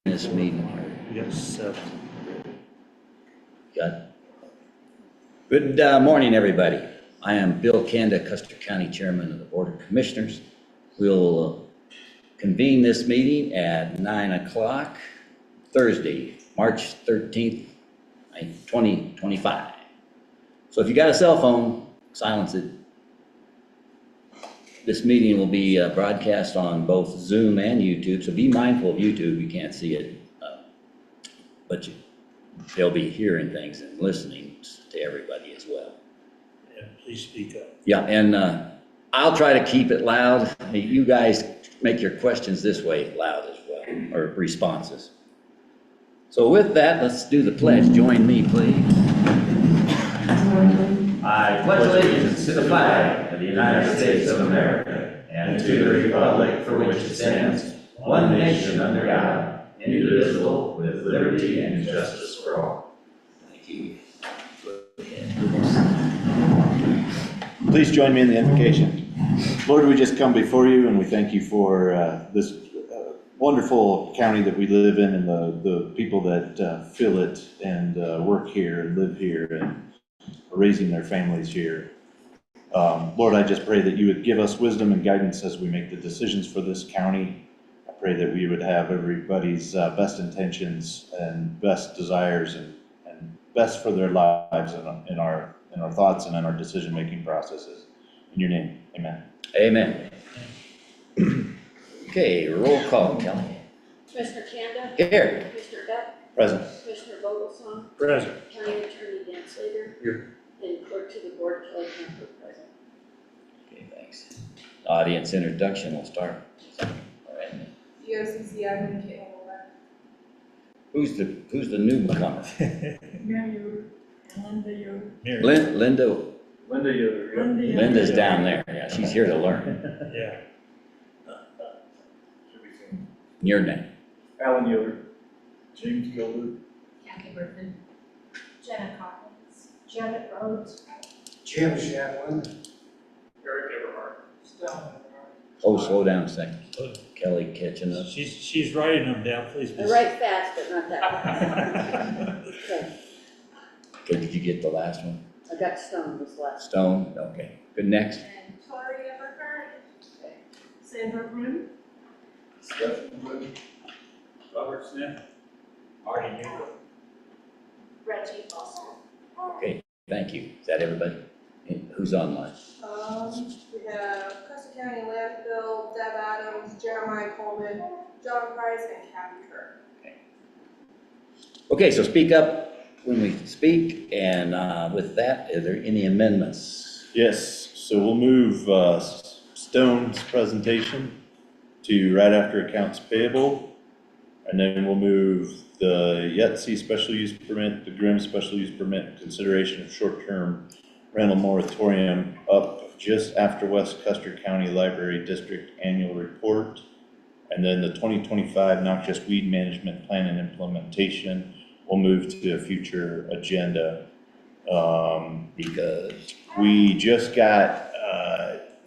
this meeting here. We got 7. Got good morning, everybody. I am Bill Kanda, Custer County Chairman of the Board of Commissioners. We'll convene this meeting at 9 o'clock, Thursday, March 13th, 2025. So if you got a cell phone, silence it. This meeting will be broadcast on both Zoom and YouTube, so be mindful of YouTube. You can't see it, but they'll be hearing things and listening to everybody as well. Yeah, please speak up. Yeah, and I'll try to keep it loud. You guys make your questions this way loud as well, or responses. So with that, let's do the pledge. Join me, please. I pledge allegiance to the flag of the United States of America and to the republic for which it stands, one nation under God, indivisible, with liberty and justice for all. Thank you. Please join me in the invocation. Lord, we just come before you and we thank you for this wonderful county that we live in and the people that fill it and work here and live here and are raising their families here. Lord, I just pray that you would give us wisdom and guidance as we make the decisions for this county. I pray that we would have everybody's best intentions and best desires and best for their lives in our thoughts and in our decision-making processes. In your name, amen. Amen. Okay, roll call, Kelly. Commissioner Kanda? Here. Commissioner Beck? Present. Commissioner Vogelsong? Present. County Attorney Dan Slater? Here. And Clerk to the Board Kelly Camper present. Okay, thanks. Audience introduction, we'll start. All right. BOCC admin Caitlin Who's the newcomer? Mary Yoder, Linda Yoder. Linda. Linda Yoder. Linda's down there. Yeah, she's here to learn. Yeah. Your name. Alan Yoder. James Gilbert. Kathy Griffin. Jenna Coppins. Janet Rhodes. Jim Shatlin. Eric Everhart. Stone. Oh, slow down a second. Kelly catching up. She's writing them down, please. I write fast, but not that fast. Okay, Okay, did you get the last one? I got Stone this last. Stone? Okay. Good, next. And Tori Everhart. Okay. Sandra Broom. Stephen Wood. Robert Smith. Marty Newcomb. Reggie Foster. Okay, thank you. Is that everybody? Who's online? We have Custer County Landfill, Deb Adams, Jeremiah Coleman, John Price, and Kathy Kerr. Okay, so speak up when we speak, and with that, are there any amendments? Yes, so we'll move Stone's presentation to right after accounts payable. And then we'll move the Yahtzee special use permit, the Grimm special use permit, consideration of short-term rental moratorium up just after West Custer County Library District annual report. And then the 2025 noxious weed management plan and implementation will move to a future agenda. Because We just got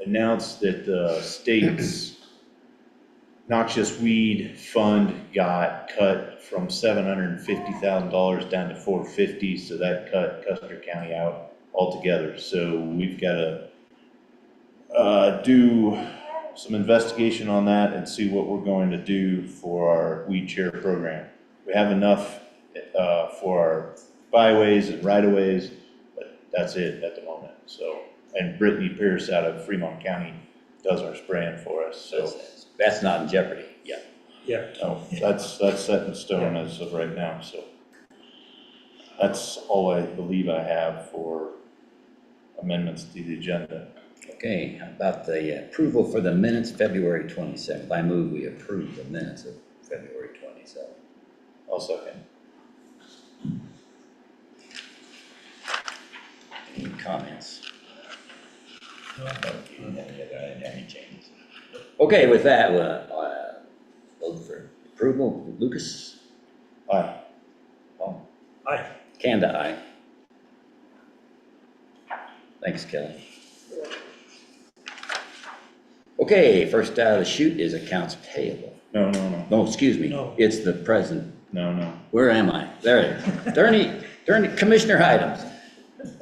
announced that the state's noxious weed fund got cut from $750,000 down to $450,000, so that cut Custer County out altogether. So we've got to do some investigation on that and see what we're going to do for our weed share program. We have enough for our byways and right-of-ways, but that's it at the moment. So, and Brittany Pierce out of Fremont County does our spraying for us, so. that's not in jeopardy yet. Yeah. No, that's set in stone as of right now, so. That's all I believe I have for amendments to the agenda. Okay, how about the approval for the minutes, February 27th? I move we approve the minutes of February 27th. I'll second. Any comments? Any changes? Okay, with that, vote for approval. Lucas? Aye. Paul? Aye. Kanda, aye. Thanks, Kelly. Okay, first out of the chute is accounts payable. No, No, excuse me. No. It's the present. no. Where am I? There it is. Attorney, commissioner items.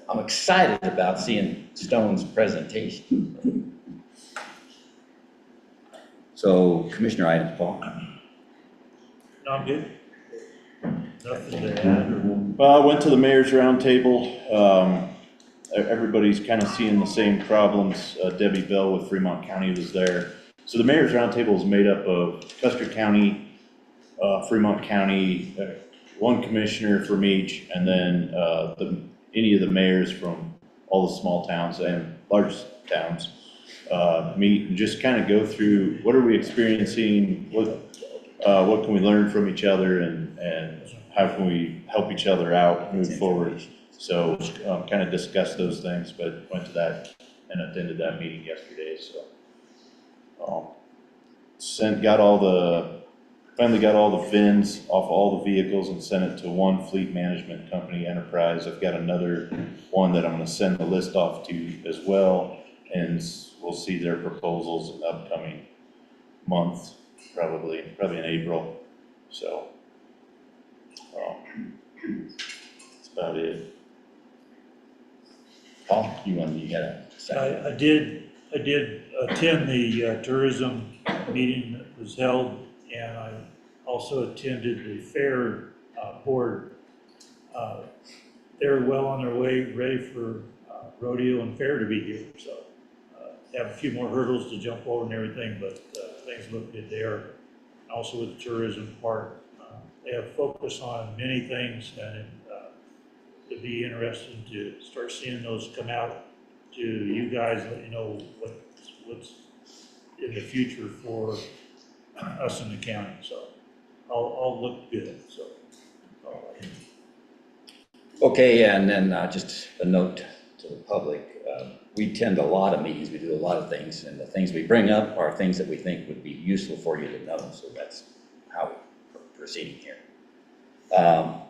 I'm excited about seeing Stone's presentation. So commissioner items, Paul? No, I'm good. Nothing to add or. Well, I went to the mayor's roundtable. Everybody's kind of seeing the same problems. Debbie Bell with Fremont County was there. So the mayor's roundtable is made up of Custer County, Fremont County, one commissioner from each, and then any of the mayors from all the small towns and large towns meet and just kind of go through what are we experiencing, what can we learn from each other, and how can we help each other out and move forward. So kind of discuss those things, but went to that and attended that meeting yesterday. So finally got all the VINs off all the vehicles and sent it to one fleet management company, Enterprise. I've got another one that I'm going to send the list off to as well, and we'll see their proposals in the upcoming month, probably in April. So that's about it. Paul, you had a second? I did attend the tourism meeting that was held, and I also attended the fair board. They're well on their way, ready for rodeo and fair to be here, so have a few more hurdles to jump over and everything, but things look good there. Also with the tourism part, they have focus on many things, and it'd be interesting to start seeing those come out to you guys, let you know what's in the future for us in the county, so all look good, so. Okay, and then just a note to the public. We attend a lot of meetings, we do a lot of things, and the things we bring up are things that we think would be useful for you to know, so that's how we're proceeding here.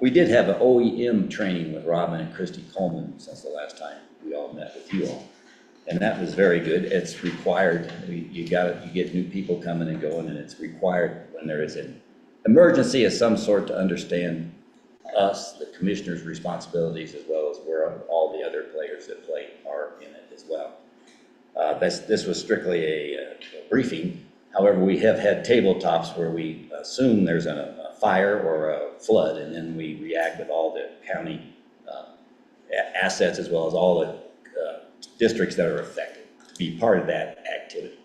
We did have an OEM training with Robin and Christy Coleman since the last time we all met with you all. And that was very good. It's required. You get new people coming and going, and it's required when there is an emergency of some sort to understand us, the commissioner's responsibilities, as well as where all the other players that play are in it as well. This was strictly a briefing. However, we have had tabletops where we assume there's a fire or a flood, and then we react with all the county assets as well as all the districts that are affected to be part of that activity.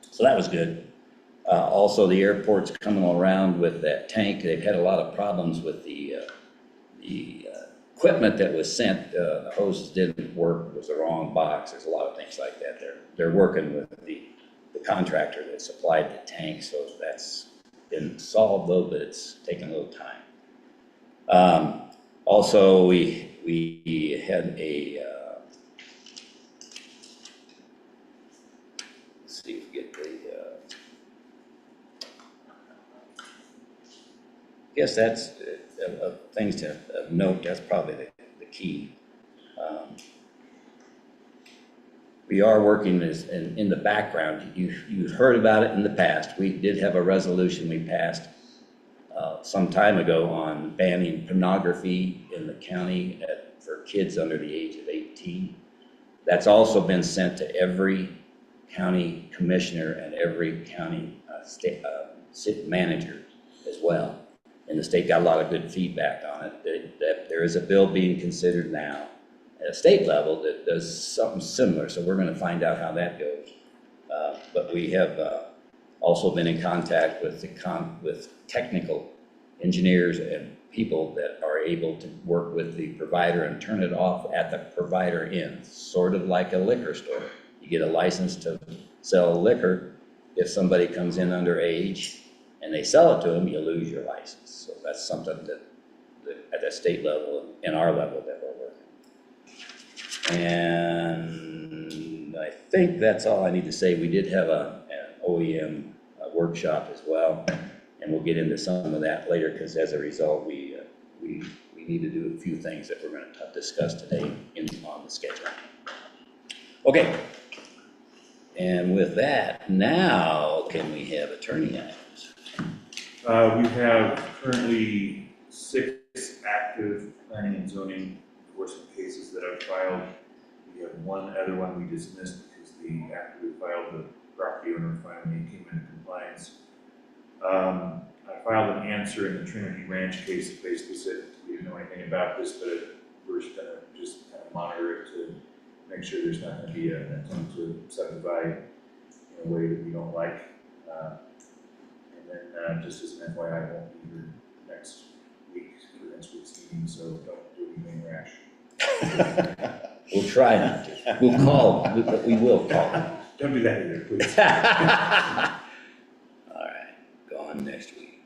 So that was good. Also, the airport's coming around with that tank. They've had a lot of problems with the equipment that was sent. The hoses didn't work, it was the wrong box. There's a lot of things like that. They're working with the contractor that supplied the tank, so that's been solved though, but it's taken a little time. Also, we had a let's see if we get the I guess that's things to note. That's probably the key. We are working in the background. You've heard about it in the past. We did have a resolution we passed some time ago on banning pornography in the county for kids under the age of 18. That's also been sent to every county commissioner and every county city manager as well. And the state got a lot of good feedback on it. That there is a bill being considered now at a state level that does something similar. So we're going to find out how that goes. But we have also been in contact with with technical engineers and people that are able to work with the provider and turn it off at the provider end, sort of like a liquor store. You get a license to sell liquor. If somebody comes in underage and they sell it to them, you lose your license. So that's something that at the state level and our level that we're working. And I think that's all I need to say. We did have an OEM workshop as well, and we'll get into some of that later because as a result, we need to do a few things that we're going to discuss today on the schedule. Okay. And with that, now can we have attorney items? We have currently 6 active planning and zoning enforcement cases that I've filed. We have one other one we dismissed because after we filed, the property owner finally came into compliance. I filed an answer in the Trinity Ranch case that basically said we didn't know anything about this, but we're just gonna kind of monitor it to make sure there's not gonna be an attempt to subdivide in a way that we don't like. And then just as an FYI, I won't be here next week for next week's meeting, so don't do anything rash. We'll try not to. We'll call, we will call. Don't do that either, please. All right, gone next week.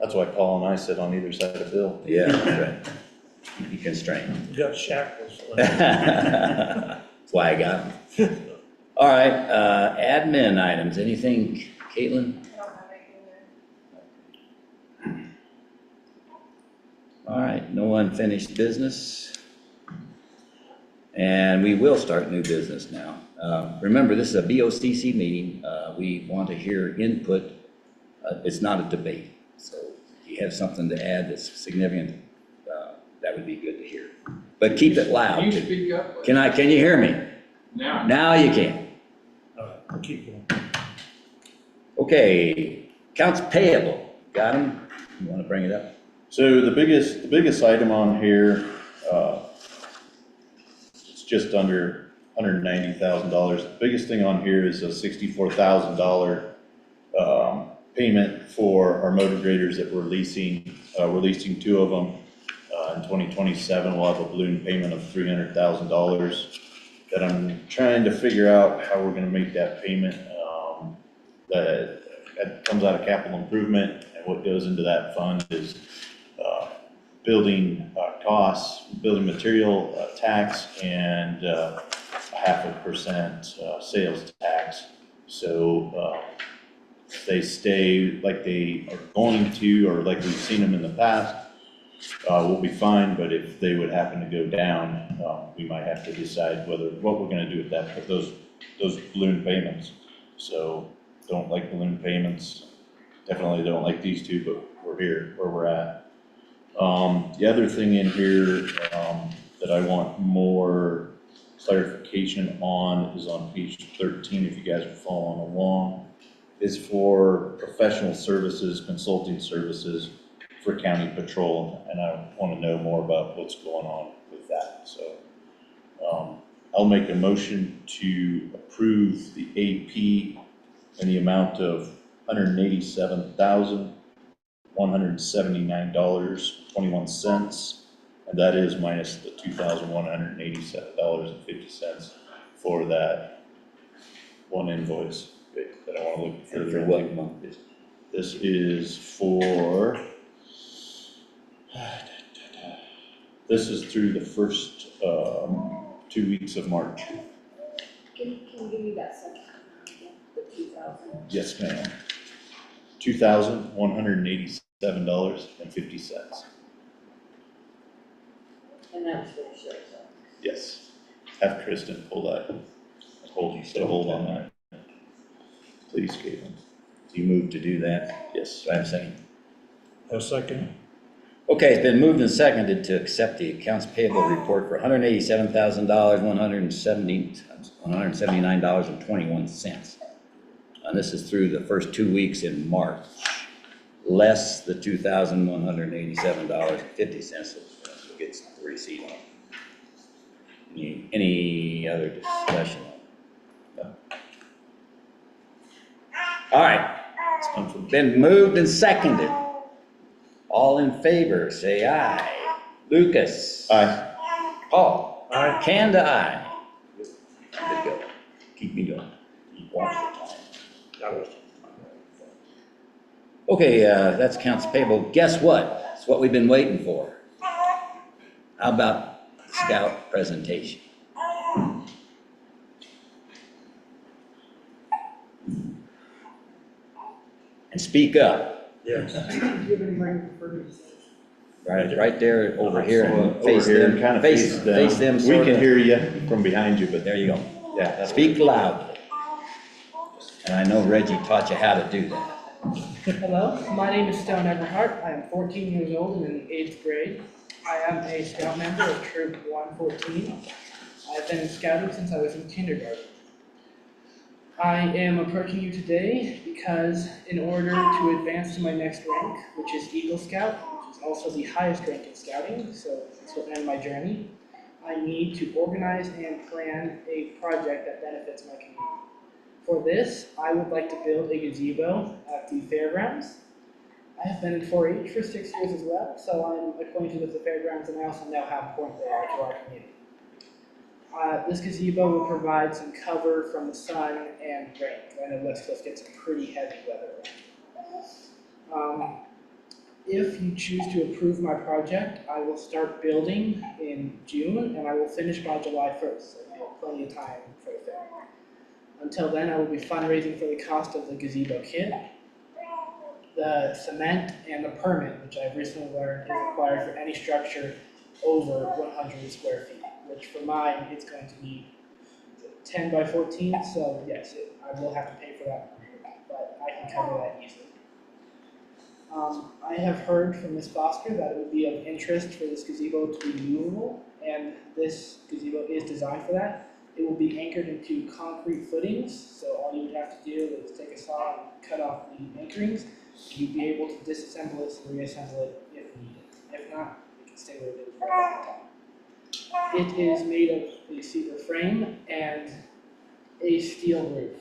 That's why Paul and I sit on either side of Bill. Yeah, that's right. Be constrained. You got shackles. That's why I got them. All right, admin items, anything, Caitlin? I don't have anything there. All right, no unfinished business. And we will start new business now. Remember, this is a BOCC meeting. We want to hear input. It's not a debate. So if you have something to add that's significant, that would be good to hear. But keep it loud. Can you speak up? Can you hear me? Now. Now you can. All right, I'll keep going. Okay, accounts payable. Got them? You want to bring it up? So the biggest item on here, it's just under $190,000. The biggest thing on here is a $64,000 payment for our motor graders that we're leasing. We're leasing 2 of them. In 2027, we'll have a balloon payment of $300,000 that I'm trying to figure out how we're gonna make that payment. That comes out of capital improvement, and what goes into that fund is building costs, building material tax, and 0.5% sales tax. So they stay like they are going to, or like we've seen them in the past, we'll be fine. But if they would happen to go down, we might have to decide what we're gonna do with that, those balloon payments. So don't like balloon payments, definitely don't like these 2, but we're here where we're at. The other thing in here that I want more clarification on is on page 13, if you guys are following along, is for professional services, consulting services for county patrol, and I want to know more about what's going on with that. So I'll make a motion to approve the AP in the amount of $187,179.21, and that is minus the $2,187.50 for that one invoice that I want to look And further for into. what month is it? This is for, this is through the first 2 weeks of March. Can you give me that second one again, the 2,000? Yes, ma'am. $2,187.50. And that was for the sheriff's office. Yes. Have Kristen pull that, put a hold on that. Please, Caitlin. Do you move to do that? Yes. Do I have a second? A second. Okay, it's been moved and seconded to accept the accounts payable report for $179.21. And this is through the first 2 weeks in March, less the $2,187.50 that gets the receipt on. Any other discussion? No. All right, It's come from been moved and seconded. All in favor, say aye. Lucas. Aye. Paul. Aye. Kanda, aye. Good to go. Keep me going. Keep watching the time. Okay, that's accounts payable. Guess what? It's what we've been waiting for. How about scout presentation? And speak up. Yes. Right there, over here, and over face here, them, kind of face them. We sort can of. hear you from behind you, but There you go. yeah. Speak loudly. And I know Reggie taught you how to do that. Hello, my name is Stone Everhart. I am 14 years old and in the 8th grade. I am a scout member of Troop 114. I've been in scouting since I was in kindergarten. I am approaching you today because in order to advance to my next rank, which is Eagle Scout, which is also the highest rank in scouting, so this will end my journey, I need to organize and plan a project that benefits my community. For this, I would like to build a gazebo at the fairgrounds. I have been in 4-H for 6 years as well, so I'm acquainted with the fairgrounds and I also know how important they are to our community. This gazebo will provide some cover from the sun and rain. I know West Cliff gets some pretty heavy weather. If you choose to approve my project, I will start building in June and I will finish by July 1st, so I have plenty of time for the fair. Until then, I will be fundraising for the cost of the gazebo kit, the cement, and the permit, which I've recently learned is required for any structure over 100 square feet, which for mine, it's going to be 10 by 14, so yes, I will have to pay for that, but I can cover that easily. I have heard from Ms. Foster that it would be of interest for this gazebo to be movable, and this gazebo is designed for that. It will be anchored into concrete footings, so all you would have to do is take a saw and cut off the anchorings. You'd be able to disassemble it and reassemble it if needed. If not, it can stay where it is for a long time. It is made of a cedar frame and a steel roof,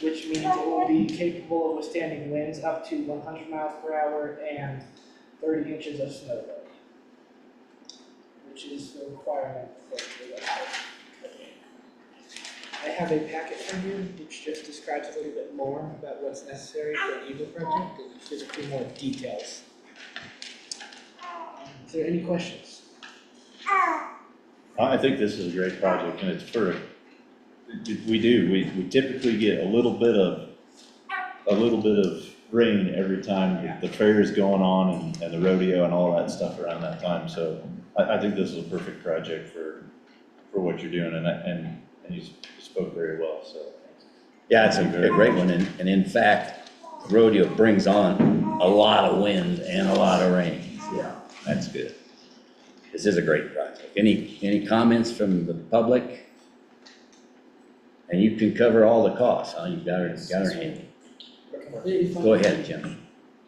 which means it will be capable of withstanding winds up to 100 miles per hour and 30 inches of snow load, which is the requirement for the website. I have a packet for you which just describes a little bit more about what's necessary for an Eagle project, and gives a few more details. Is there any questions? I think this is a great project, and it's we typically get a little bit of rain every time the fair is going on and the rodeo and all that stuff around that time, so I think this is a perfect project for what you're doing, and you spoke very well, so. Yeah, it's a great one, and in fact, rodeo brings on a lot of wind and a lot of rain. Yeah, that's good. This is a great project. Any comments from the public? And you can cover all the costs, huh? You've got her handy. Go ahead, Jim.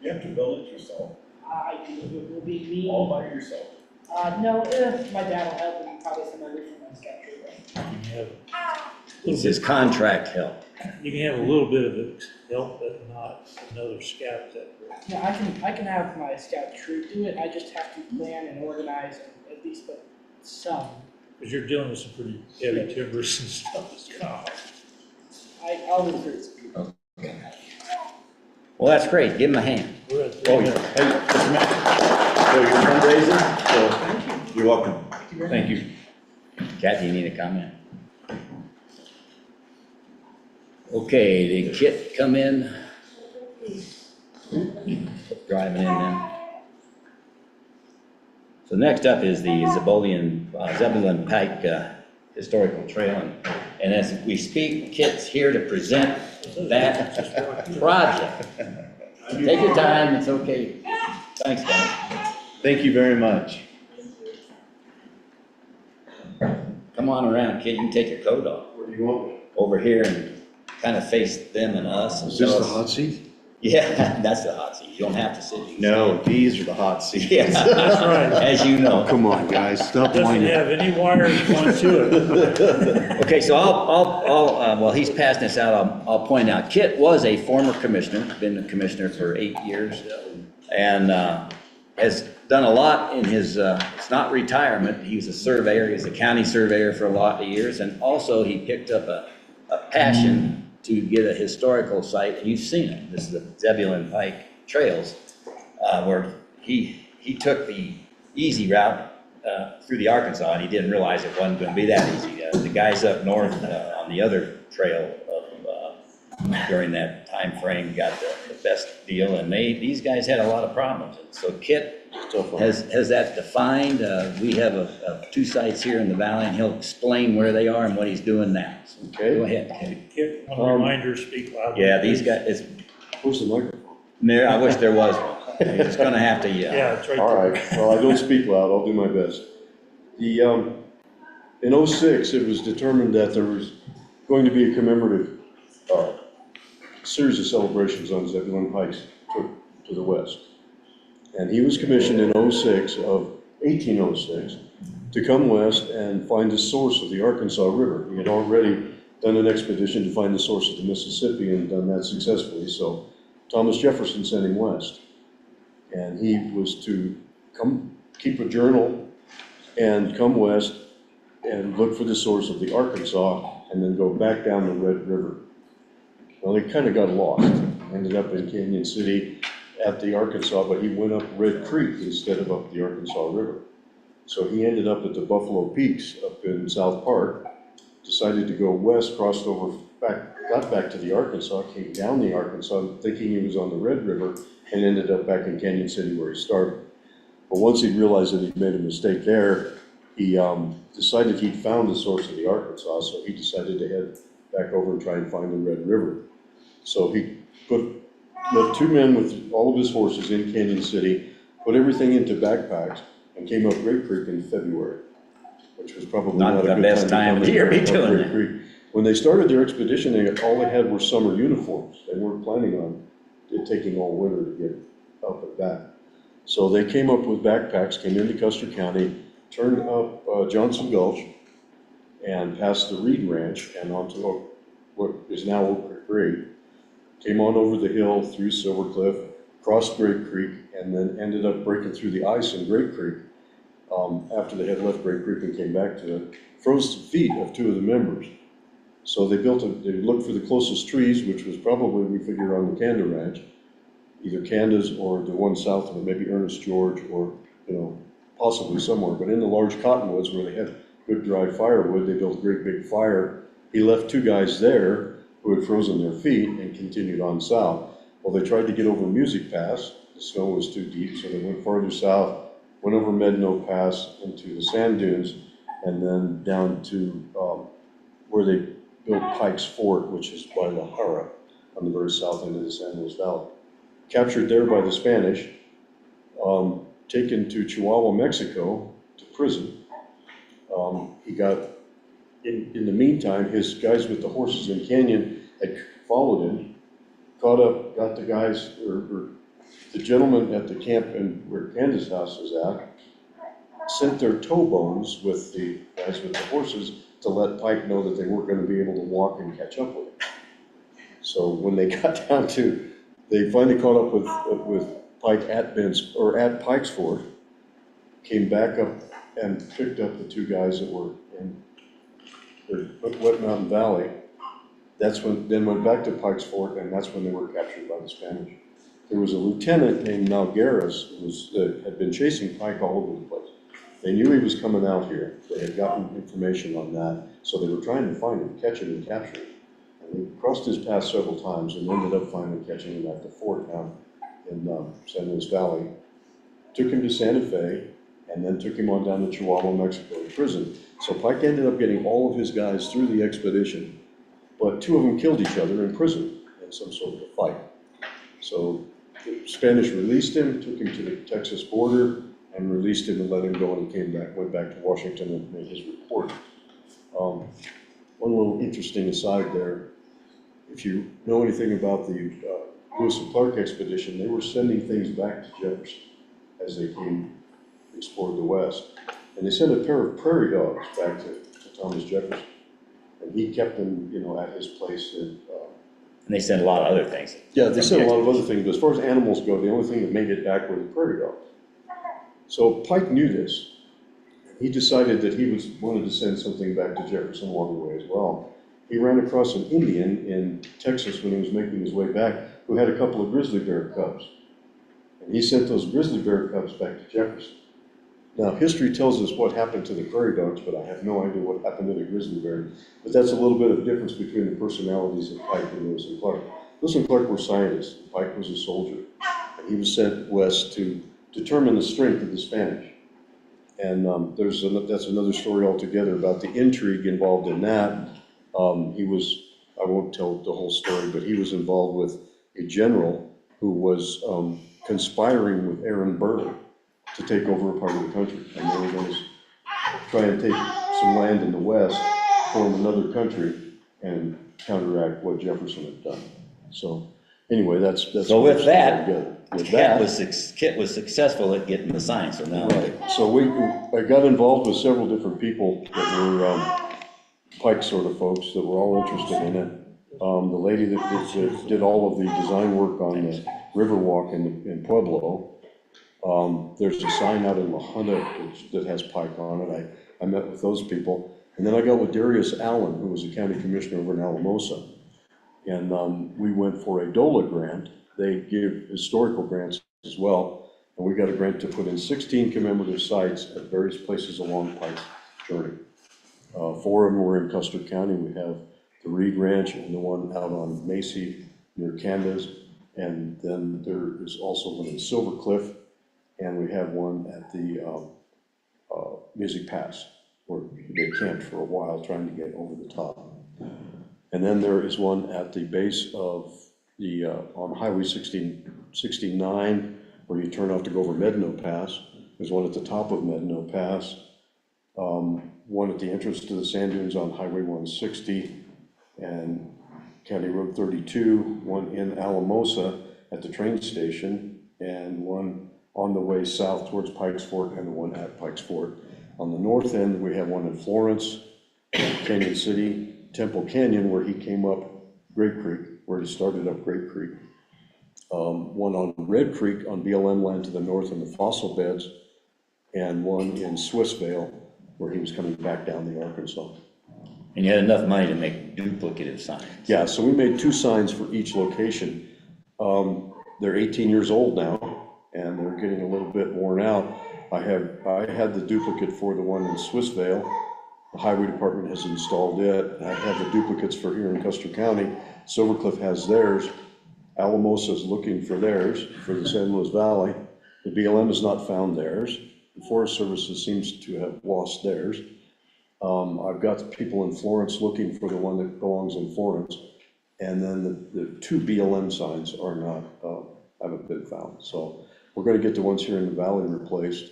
You have to build it yourself, I do, it will be me. all by yourself. No, if my dad will help and probably some others from my scout troop. You can have, This is contract help. you can have a little bit of help, but not another scout, is that correct? Yeah, I can have my scout troop do it, I just have to plan and organize and at least put some. Because you're dealing with some pretty heavy timbers and stuff, it's kind of hard. I'll recruit some people. Well, that's great. Give him a hand. We're at Oh, 3 yeah. minutes. Hey, Mr. Matt, so you're fundraising, so you're welcome. Thank you. Kathy, you need a comment? Okay, the kit come in. Driving in now. So next up is the Zebulon Pike Historical Trail. And as we speak, Kit's here to present that project. Take your time, it's okay. Thanks, guys. Thank you very much. Come on around, kid, you can take your coat off. Where do you want me? Over here and kind of face them and us. And Is this tell the us- hot seat? Yeah, that's the hot seat. You don't have to sit. You can No, these are the hot seats. stand. Yeah, That's right. as you know. Come on, guys, stop Doesn't whining. have any wires going to it. Okay, so while he's passing this out, I'll point out, Kit was a former commissioner, been a commissioner for 8 years, and has done a lot in his, it's not retirement, he was a surveyor, he was a county surveyor for a lot of years, and also he picked up a passion to get a historical site, and you've seen it. This is the Zebulon Pike Trails, where he took the easy route through the Arkansas, and he didn't realize it wasn't going to be that easy. The guys up north on the other trail during that time frame got the best deal, and these guys had a lot of problems. And so Kit has that defined. We have 2 sites here in the valley, and he'll explain where they are and what he's doing now. So Okay. go ahead, Kit. Kit, one reminder, speak loud. Yeah, these guys, Where's the microphone? Mayor, I wish there was one. You're just gonna have to yell. Yeah, it's right All there. right, well, I don't speak loud, I'll do my best. The, in '06, it was determined that there was going to be a commemorative, series of celebrations on Zebulon Heights to the west. And he was commissioned in '06 of 1806 to come west and find the source of the Arkansas River. He had already done an expedition to find the source of the Mississippi and done that successfully, so Thomas Jefferson sent him west. And he was to come, keep a journal and come west and look for the source of the Arkansas and then go back down the Red River. Well, he kind of got lost, ended up in Canyon City at the Arkansas, but he went up Red Creek instead of up the Arkansas River. So he ended up at the Buffalo Peaks up in South Park, decided to go west, crossed over back, got back to the Arkansas, came down the Arkansas thinking he was on the Red River and ended up back in Canyon City where he started. But once he realized that he'd made a mistake there, he decided he'd found the source of the Arkansas, so he decided to head back over and try and find the Red River. So he left two men with all of his horses in Canyon City, put everything into backpacks, and came up Great Creek in February, which was probably Not not a the good best time time of to year come to be up doing Great that. Creek. When they started their expedition, all they had were summer uniforms. They weren't planning on it taking all winter to get up and back. So they came up with backpacks, came into Custer County, turned up Johnson Gulch, and past the Reed Ranch and onto what is now Oak Creek Grade. Came on over the hill through Silver Cliff, crossed Great Creek, and then ended up breaking through the ice in Great Creek. After they had left Great Creek and came back to it, froze the feet of two of the members. So they looked for the closest trees, which was probably, we figure, on the Canda Ranch, either Canda's or the one south of it, maybe Ernest George, or, possibly somewhere. But in the large cottonwoods where they had good dry firewood, they built a great big fire. He left two guys there who had frozen their feet and continued on south. Well, they tried to get over Music Pass. The snow was too deep, so they went farther south, went over Medno Pass into the sand dunes, and then down to where they built Pike's Fort, which is by La Jara on the very south end of the San Luis Valley. Captured there by the Spanish, taken to Chihuahua, Mexico, to prison. He got, in the meantime, his guys with the horses in Canyon had followed him, caught up, got the guys, or the gentleman at the camp where Candace's house was at, sent their toe bones with the guys with the horses to let Pike know that they weren't going to be able to walk and catch up with him. So when they got down to, they finally caught up with Pike at Pike's Fort, came back up and picked up the two guys that were in the Wet Mountain Valley. Then went back to Pike's Fort, and that's when they were captured by the Spanish. There was a lieutenant named Nalgueras who had been chasing Pike all over the place. They knew he was coming out here. They had gotten information on that, so they were trying to find him, catch him, and capture him. And they crossed his path several times and ended up finally catching him at the fort down in San Luis Valley. Took him to Santa Fe, and then took him on down to Chihuahua, Mexico to prison. So Pike ended up getting all of his guys through the expedition, but two of them killed each other in prison in some sort of a fight. So the Spanish released him, took him to the Texas border, and released him and let him go, and he went back to Washington and made his report. One little interesting aside there, if you know anything about the Lewis and Clark expedition, they were sending things back to Jefferson as they explored the West. And they sent a pair of prairie dogs back to Thomas Jefferson. And he kept them, at his place. And they sent a lot of other things. yeah, they sent a lot of other things, but as far as animals go, the only thing that made it back were the prairie dogs. So Pike knew this. He decided that he wanted to send something back to Jefferson along the way as well. He ran across an Indian in Texas when he was making his way back who had a couple of grizzly bear cubs. And he sent those grizzly bear cubs back to Jefferson. Now, history tells us what happened to the prairie dogs, but I have no idea what happened to the grizzly bear. But that's a little bit of difference between the personalities of Pike and Lewis and Clark. Lewis and Clark were scientists. Pike was a soldier. And he was sent west to determine the strength of the Spanish. And that's another story altogether about the intrigue involved in that. I won't tell the whole story, but he was involved with a general who was conspiring with Aaron Burr to take over a part of the country. And they were going to try and take some land in the west, form another country, and counteract what Jefferson had done. So anyway, that's. So with that, With Kit that. was successful at getting the sign, so now. Right, so I got involved with several different people that were Pike sort of folks that were all interested in it. The lady that did all of the design work on the Riverwalk in Pueblo. There's a sign out in La Junta that has Pike on it. I met with those people. And then I got with Darius Allen, who was the county commissioner over in Alamosa. And we went for a DOLA grant. They give historical grants as well. And we got a grant to put in 16 commemorative sites at various places along Pike's journey. 4 of them were in Custer County. We have the Reed Ranch and the one out on Macy near Candace. And then there is also one in Silver Cliff. And we have one at the Music Pass, where they camped for a while trying to get over the top. And then there is one at the base of the, on Highway 69, where you turn off to go over Medno Pass. There's one at the top of Medno Pass. One at the entrance to the sand dunes on Highway 160 and County Road 32, one in Alamosa at the train station, and one on the way south towards Pikes Fort and the one at Pikes Fort. On the north end, we have one in Florence, Canyon City, Temple Canyon, where he came up Great Creek, where he started up Great Creek. One on Red Creek on BLM land to the north in the fossil beds, and one in Swissvale, where he was coming back down the Arkansas. And you had enough money to make duplicative signs. Yeah, so we made 2 signs for each location. They're 18 years old now, and they're getting a little bit worn out. I had the duplicate for the one in Swissvale. The highway department has installed it. I have the duplicates for here in Custer County. Silver Cliff has theirs. Alamosa is looking for theirs for the San Luis Valley. The BLM has not found theirs. The Forest Service seems to have lost theirs. I've got people in Florence looking for the one that belongs in Florence. And then the 2 BLM signs are not, haven't been found. So we're gonna get the ones here in the valley replaced,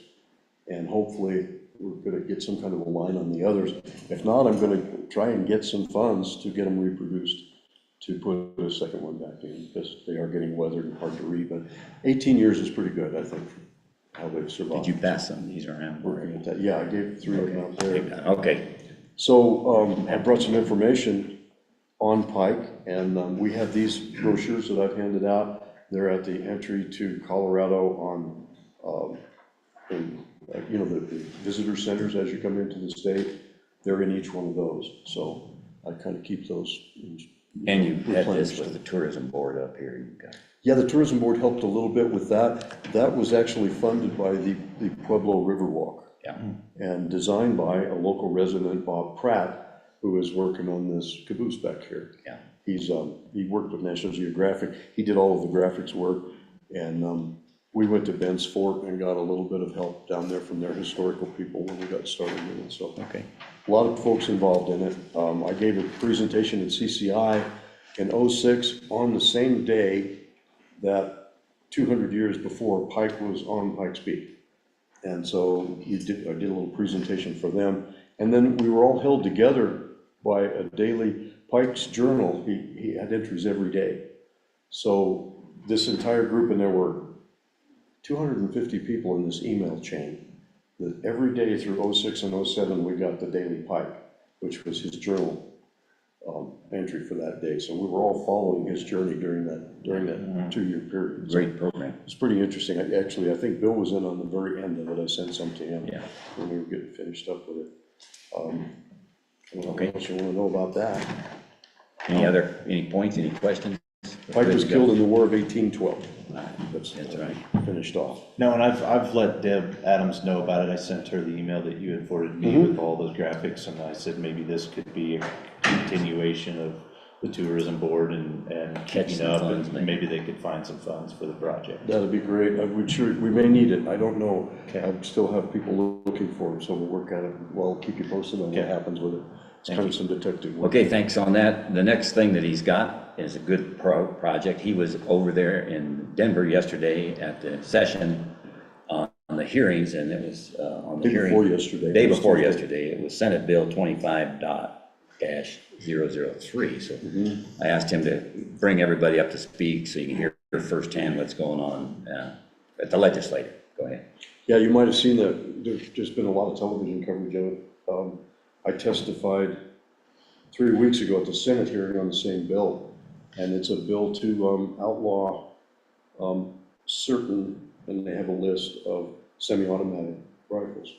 and hopefully we're gonna get some kind of a line on the others. If not, I'm gonna try and get some funds to get them reproduced to put a second one back in, because they are getting weathered and hard to read. But 18 years is pretty good, I think, for how they've survived. Did you pass some of these around? Working at that, yeah, I gave 3 of them out there. Okay. So I brought some information on Pike, and we have these brochures that I've handed out. They're at the entry to Colorado on, you know, the visitor centers as you come into the state. They're in each one of those, so I kind of keep those. And you had this with the tourism board up here. You got. Yeah, the tourism board helped a little bit with that. That was actually funded by the Pueblo Riverwalk. Yeah. And designed by a local resident, Bob Pratt, who is working on this caboose back here. Yeah. He worked with National Geographic. He did all of the graphics work, and we went to Ben's Fort and got a little bit of help down there from their historical people when we got started with it. So Okay. a lot of folks involved in it. I gave a presentation at CCI in '06 on the same day that 200 years before Pike was on Pikes Peak. And so I did a little presentation for them. And then we were all held together by a daily Pike's journal. He had entries every day. So this entire group, and there were 250 people in this email chain, that every day through '06 and '07, we got the Daily Pike, which was his journal entry for that day. So we were all following his journey during that 2-year period. So Great program. it's pretty interesting. I think Bill was in on the very end of it. I sent some to him Yeah. when we were getting finished up with it. I don't know Okay. what else you want to know about that. Any points, any questions? Pike was killed in the War of 1812. That's right. Finished off. No, and I've let Deb Adams know about it. I sent her the email that you had forwarded me with all those graphics, and I said maybe this could be a continuation of the tourism board and Catch keeping some up, funds, and maybe they could find some funds for the project. That'd be great. We may need it. I don't know. Okay. I still have people looking for them, so we'll work at it. Well, I'll keep you posted on what Okay. happens with it. It's kind of some detective work. Okay, thanks on that. The next thing that he's got is a good project. He was over there in Denver yesterday at the session on the hearings, and it was on the Day hearing. before yesterday. Day before yesterday, it was Senate Bill 25.003. So I asked him to bring everybody up to speak so you can hear firsthand what's going on at the legislature. Go ahead. Yeah, you might have seen that. There's just been a lot of television coverage of it. I testified 3 weeks ago at the Senate hearing on the same bill. And it's a bill to outlaw certain, and they have a list of semi-automatic rifles,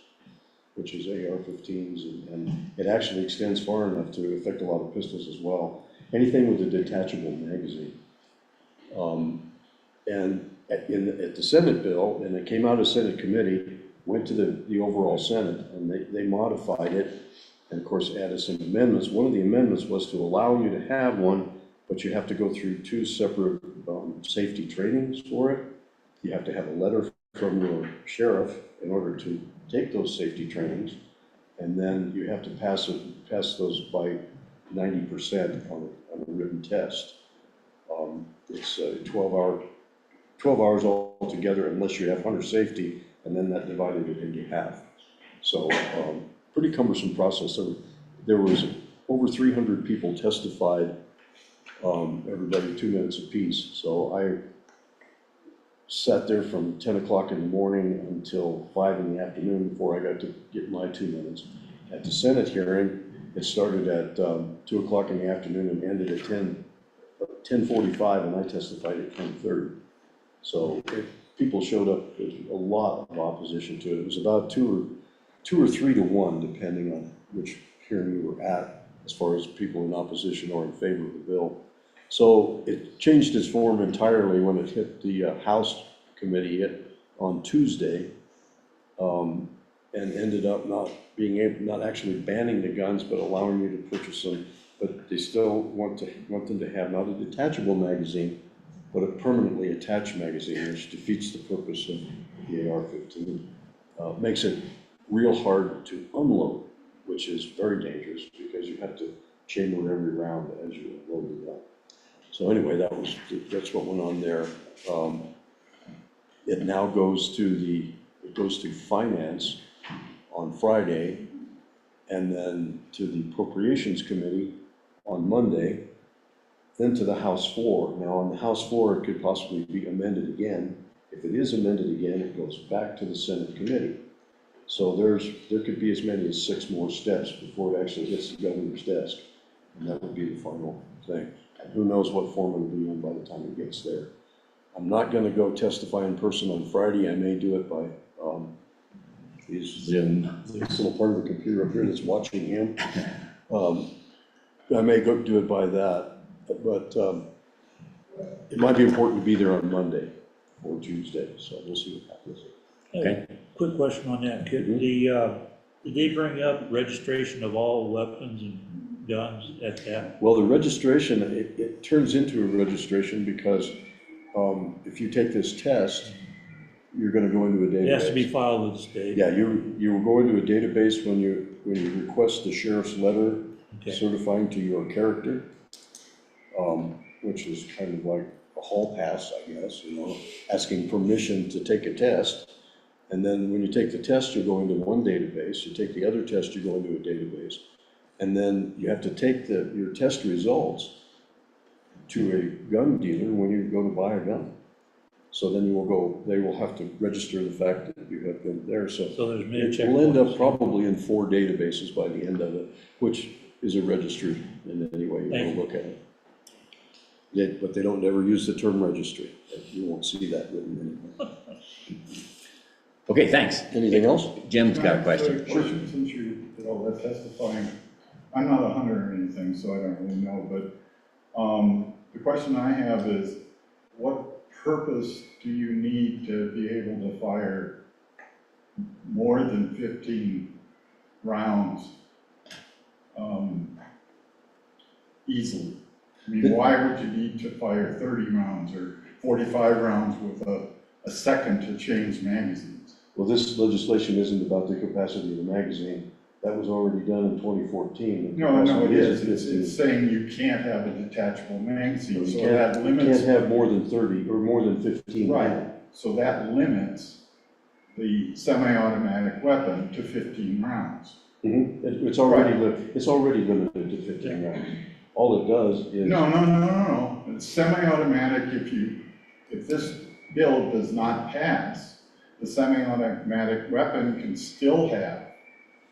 which is AR-15s, and it actually extends far enough to affect a lot of pistols as well. Anything with a detachable magazine. And at the Senate bill, and it came out of Senate committee, went to the overall Senate, and they modified it, and of course added some amendments. One of the amendments was to allow you to have one, but you have to go through 2 separate safety trainings for it. You have to have a letter from your sheriff in order to take those safety trainings, and then you have to pass those by 90% on a written test. It's 12 hours altogether unless you have hunter safety, and then that divided it into half. So pretty cumbersome process. There was over 300 people testified, everybody 2 minutes apiece. So I sat there from 10 o'clock in the morning until 5 in the afternoon before I got to get my 2 minutes. At the Senate hearing, it started at 2 o'clock in the afternoon and ended at 10:45, and I testified at 10:30. So people showed up. There's a lot of opposition to it. It was about 2 or 3 to 1, depending on which hearing you were at, as far as people in opposition or in favor of the bill. So it changed its form entirely when it hit the House committee on Tuesday, and ended up not actually banning the guns, but allowing you to purchase them. But they still want them to have not a detachable magazine, but a permanently attached magazine, which defeats the purpose of the AR-15. Makes it real hard to unload, which is very dangerous because you have to chamber every round as you load it up. So anyway, that's what went on there. It now goes to finance on Friday, and then to the Appropriations Committee on Monday, then to the House floor. Now on the House floor, it could possibly be amended again. If it is amended again, it goes back to the Senate committee. So there could be as many as 6 more steps before it actually hits the governor's desk, and that would be the final thing. And who knows what form it'll be in by the time it gets there. I'm not going to go testify in person on Friday. I may do it by Zoom. this little part of the computer up here that's watching him. I may go do it by that, but it might be important to be there on Monday or Tuesday, so we'll see what happens. Okay. Quick question on that. Did they bring up registration of all weapons and guns at that? Well, the registration, it turns into a registration because if you take this test, you're going to go into a database. It has to be filed with the state? Yeah, you will go into a database when you request the sheriff's letter certifying to your character, which is kind of like a hall pass, I guess, asking permission to take a test. And then when you take the test, you go into one database. You take the other test, you go into a database. And then you have to take your test results to a gun dealer when you go to buy a gun. So then they will have to register the fact that you have been there. So there's many it will end up checkpoints. probably in 4 databases by the end of it, which is a registry in any way you want to look at it. But they don't ever use the term registry. You won't see that written anywhere. Okay, thanks. Anything else? Jim's got a question. Since you did all that testifying, I'm not a hunter or anything, so I don't really know, but the question I have is, what purpose do you need to be able to fire more than 15 rounds easily? I mean, why would you need to fire 30 rounds or 45 rounds with a second to change magazines? Well, this legislation isn't about the capacity of the magazine. That was already done in 2014. No, it is, It's it's saying you can't have a detachable magazine, You so that can't limits. have more than 30 or more than 15. Right, so that limits the semi-automatic weapon to 15 rounds. It's already, it's already limited to 15 rounds. All it does is. No. It's semi-automatic, if this bill does not pass, the semi-automatic weapon can still have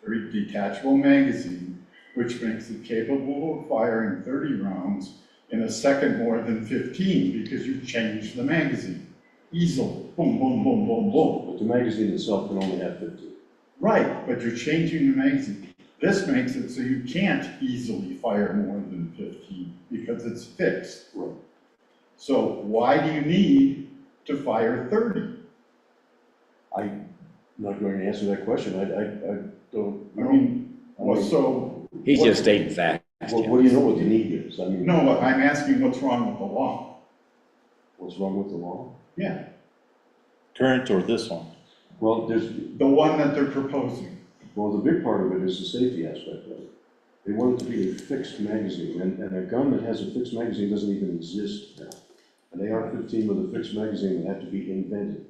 a detachable magazine, which makes it capable of firing 30 rounds in a second more than 15, because you change the magazine easily. Boom, boom, boom, boom, boom. But the magazine itself can only have 15. Right, but you're changing the magazine. This makes it so you can't easily fire more than 15 because it's fixed. Right. So why do you need to fire 30? I'm not going to answer that question. I don't I know. mean, well, so. He's what- just stating facts. What do you know what the need is? I mean, No, I'm asking what's wrong with the law. what's wrong with the law? Yeah, Current or this one? Well, the one that they're proposing. the big part of it is the safety aspect of it. They want it to be a fixed magazine, and a gun that has a fixed magazine doesn't even exist now. An AR-15 with a fixed magazine would have to be invented,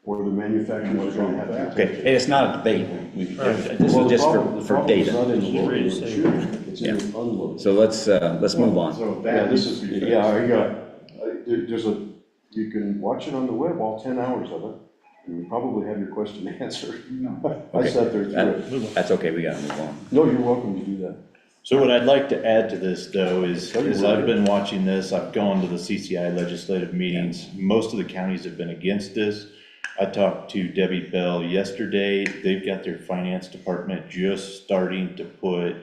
or the manufacturers are going to have to. Okay, hey, it's not a debate. This Well, is the just problem- the for problem is data. not in the Just loading ready or to the say- shooting, it's in the unloading. So let's move on. So Yeah, that this needs is, to be fixed. yeah, there's you can watch it on the web, all 10 hours of it, and you probably have your question answered. No. I sat there through it. That's okay, we gotta move on. No, you're welcome to do that. So what I'd like to add to this though is, Tell you as what I've it been watching this, I've gone to the CCI legislative meetings. Most of the counties have been against this. I talked to Debbie Bell yesterday. They've got their finance department just starting to put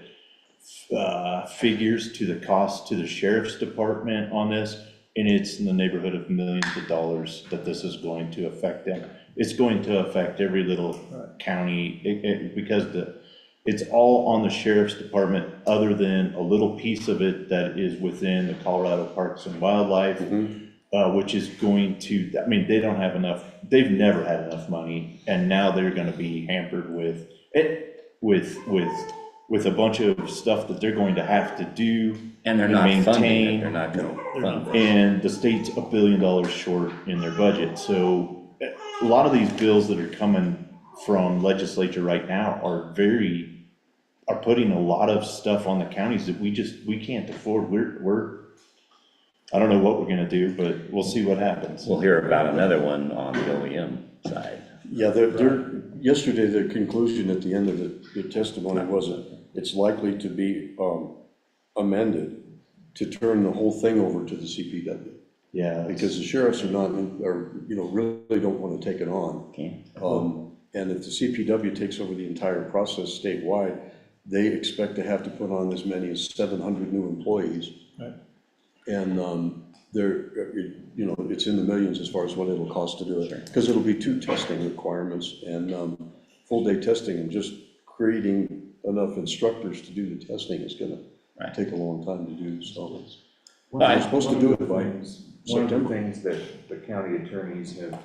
figures to the cost to the sheriff's department on this. And it's in the neighborhood of millions of dollars that this is going to affect them. It's going to affect every little county because it's all on the sheriff's department, other than a little piece of it that is within the Colorado Parks and Wildlife, which is going to, I mean, they don't have enough, they've never had enough money, and now they're gonna be hampered with it, with a bunch of stuff that they're going to have to do. And they're not funding it, maintain. they're not gonna fund it. And the state's $1 billion short in their budget, so a lot of these bills that are coming from legislature right now are putting a lot of stuff on the counties that we can't afford. I don't know what we're gonna do, but we'll see what happens. We'll hear about another one on the OEM side. Yeah, yesterday, the conclusion at the end of the testimony was it's likely to be amended to turn the whole thing over to the CPW. Yeah. Because the sheriffs really don't want to take it on. Can't. And if the CPW takes over the entire process statewide, they expect to have to put on as many as 700 new employees. Right. And it's in the millions as far as what it'll cost to do it. Because it'll be 2 testing requirements and full-day testing, and just creating enough instructors to do the testing is gonna take a long time to do, so. We're supposed to do it by One of the September. things that the county attorneys have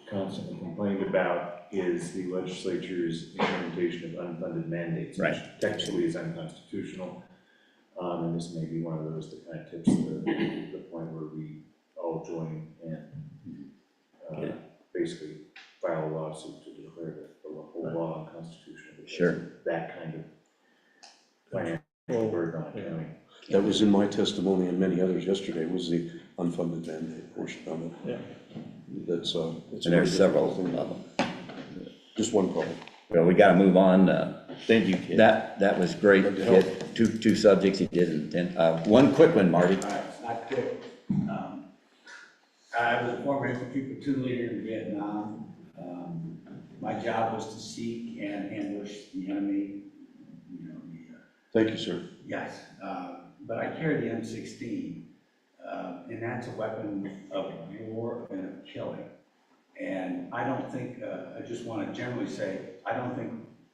constantly complained about is the legislature's implementation of unfunded mandates, which technically is unconstitutional. And this may be one of those that kind of tips the point where we all join and basically file a lawsuit to declare the whole law unconstitutional. Because that kind of financial burden on the county. That was in my testimony and many others yesterday, was the unfunded mandate portion of it. Yeah. That's, And there's several of them. Just one problem. Well, we gotta move on. Thank you, Kid. That was great. Glad to help. Kid. Two subjects he did, and one quick one, Marty. All right, it's not quick. I was a former infantry platoon leader in Vietnam. My job was to seek and ambush the enemy, Thank you, sir. yes, but I carried the M16, and that's a weapon of war and of killing. And I don't think, I just want to generally say, I don't think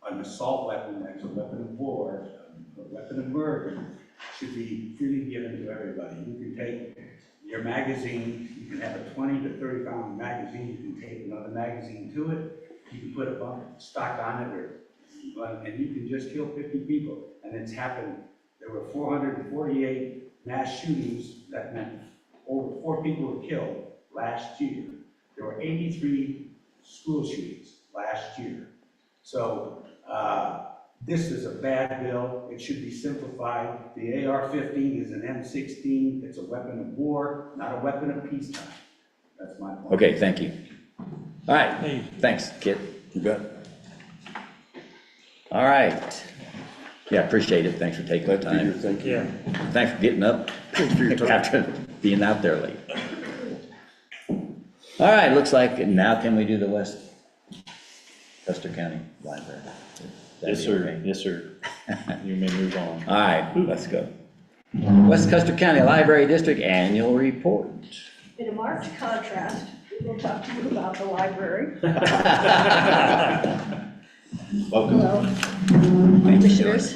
an assault weapon that's a weapon of war, a weapon of murder, should be freely given to everybody. You can take your magazine, you can have a 20 to 30 pound magazine, you can tape another magazine to it, you can put a bump stock on it, or And you can just kill 50 people, and it's happened. There were 448 mass shootings, that meant over 4 people were killed last year. There were 83 school shootings last year. So this is a bad bill. It should be simplified. The AR-15 is an M16. It's a weapon of war, not a weapon of peacetime. That's my point. Okay, thank you. All right, Hey, thanks, Kit. You bet. All right. Yeah, appreciate it. Thanks for taking the Glad to be here, time. thank you. yeah, Thanks for getting up Thanks for your time. after being out there late. All right, looks like now can we do the West Custer County Library? That'd Yes, be sir, okay. yes, sir. You may move on. All right, let's go. West Custer County Library District Annual Report. In a marked contrast, we'll talk to you about the library. Welcome. Hello, Thanks, Joyce. commissioners.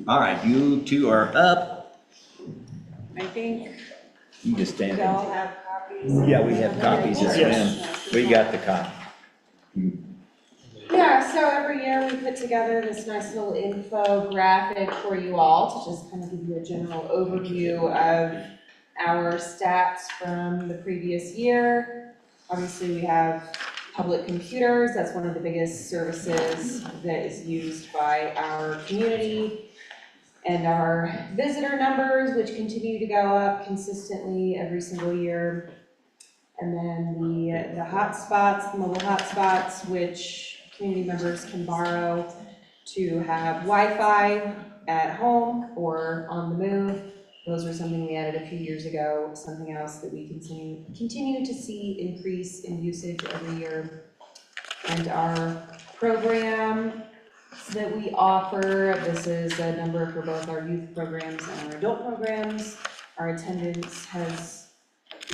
All right, you two are up. I think You just stand we all there. have copies. Yeah, we have copies, yes, Yes. ma'am. We got the copy. Yeah, so every year we put together this nice little infographic for you all to just kind of give you a general overview of our stats from the previous year. Obviously, we have public computers. That's one of the biggest services that is used by our community. And our visitor numbers, which continue to go up consistently every single year. And then the hotspots, the mobile hotspots, which community members can borrow to have Wi-Fi at home or on the move. Those are something we added a few years ago, something else that we continue to see increase in usage every year. And our program that we offer, this is a number for both our youth programs and our adult programs. Our attendance has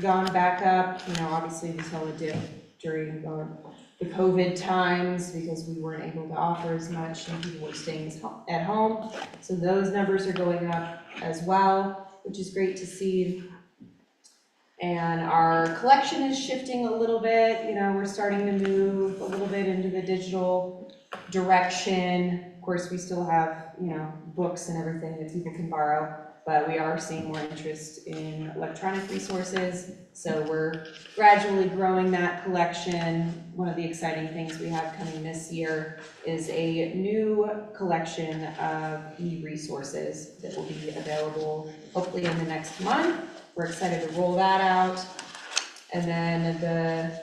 gone back up, obviously we saw a dip during the COVID times because we weren't able to offer as much and people were staying at home. So those numbers are going up as well, which is great to see. And our collection is shifting a little bit, we're starting to move a little bit into the digital direction. Of course, we still have, books and everything that people can borrow, but we are seeing more interest in electronic resources. So we're gradually growing that collection. One of the exciting things we have coming this year is a new collection of e-resources that will be available hopefully in the next month. We're excited to roll that out. And then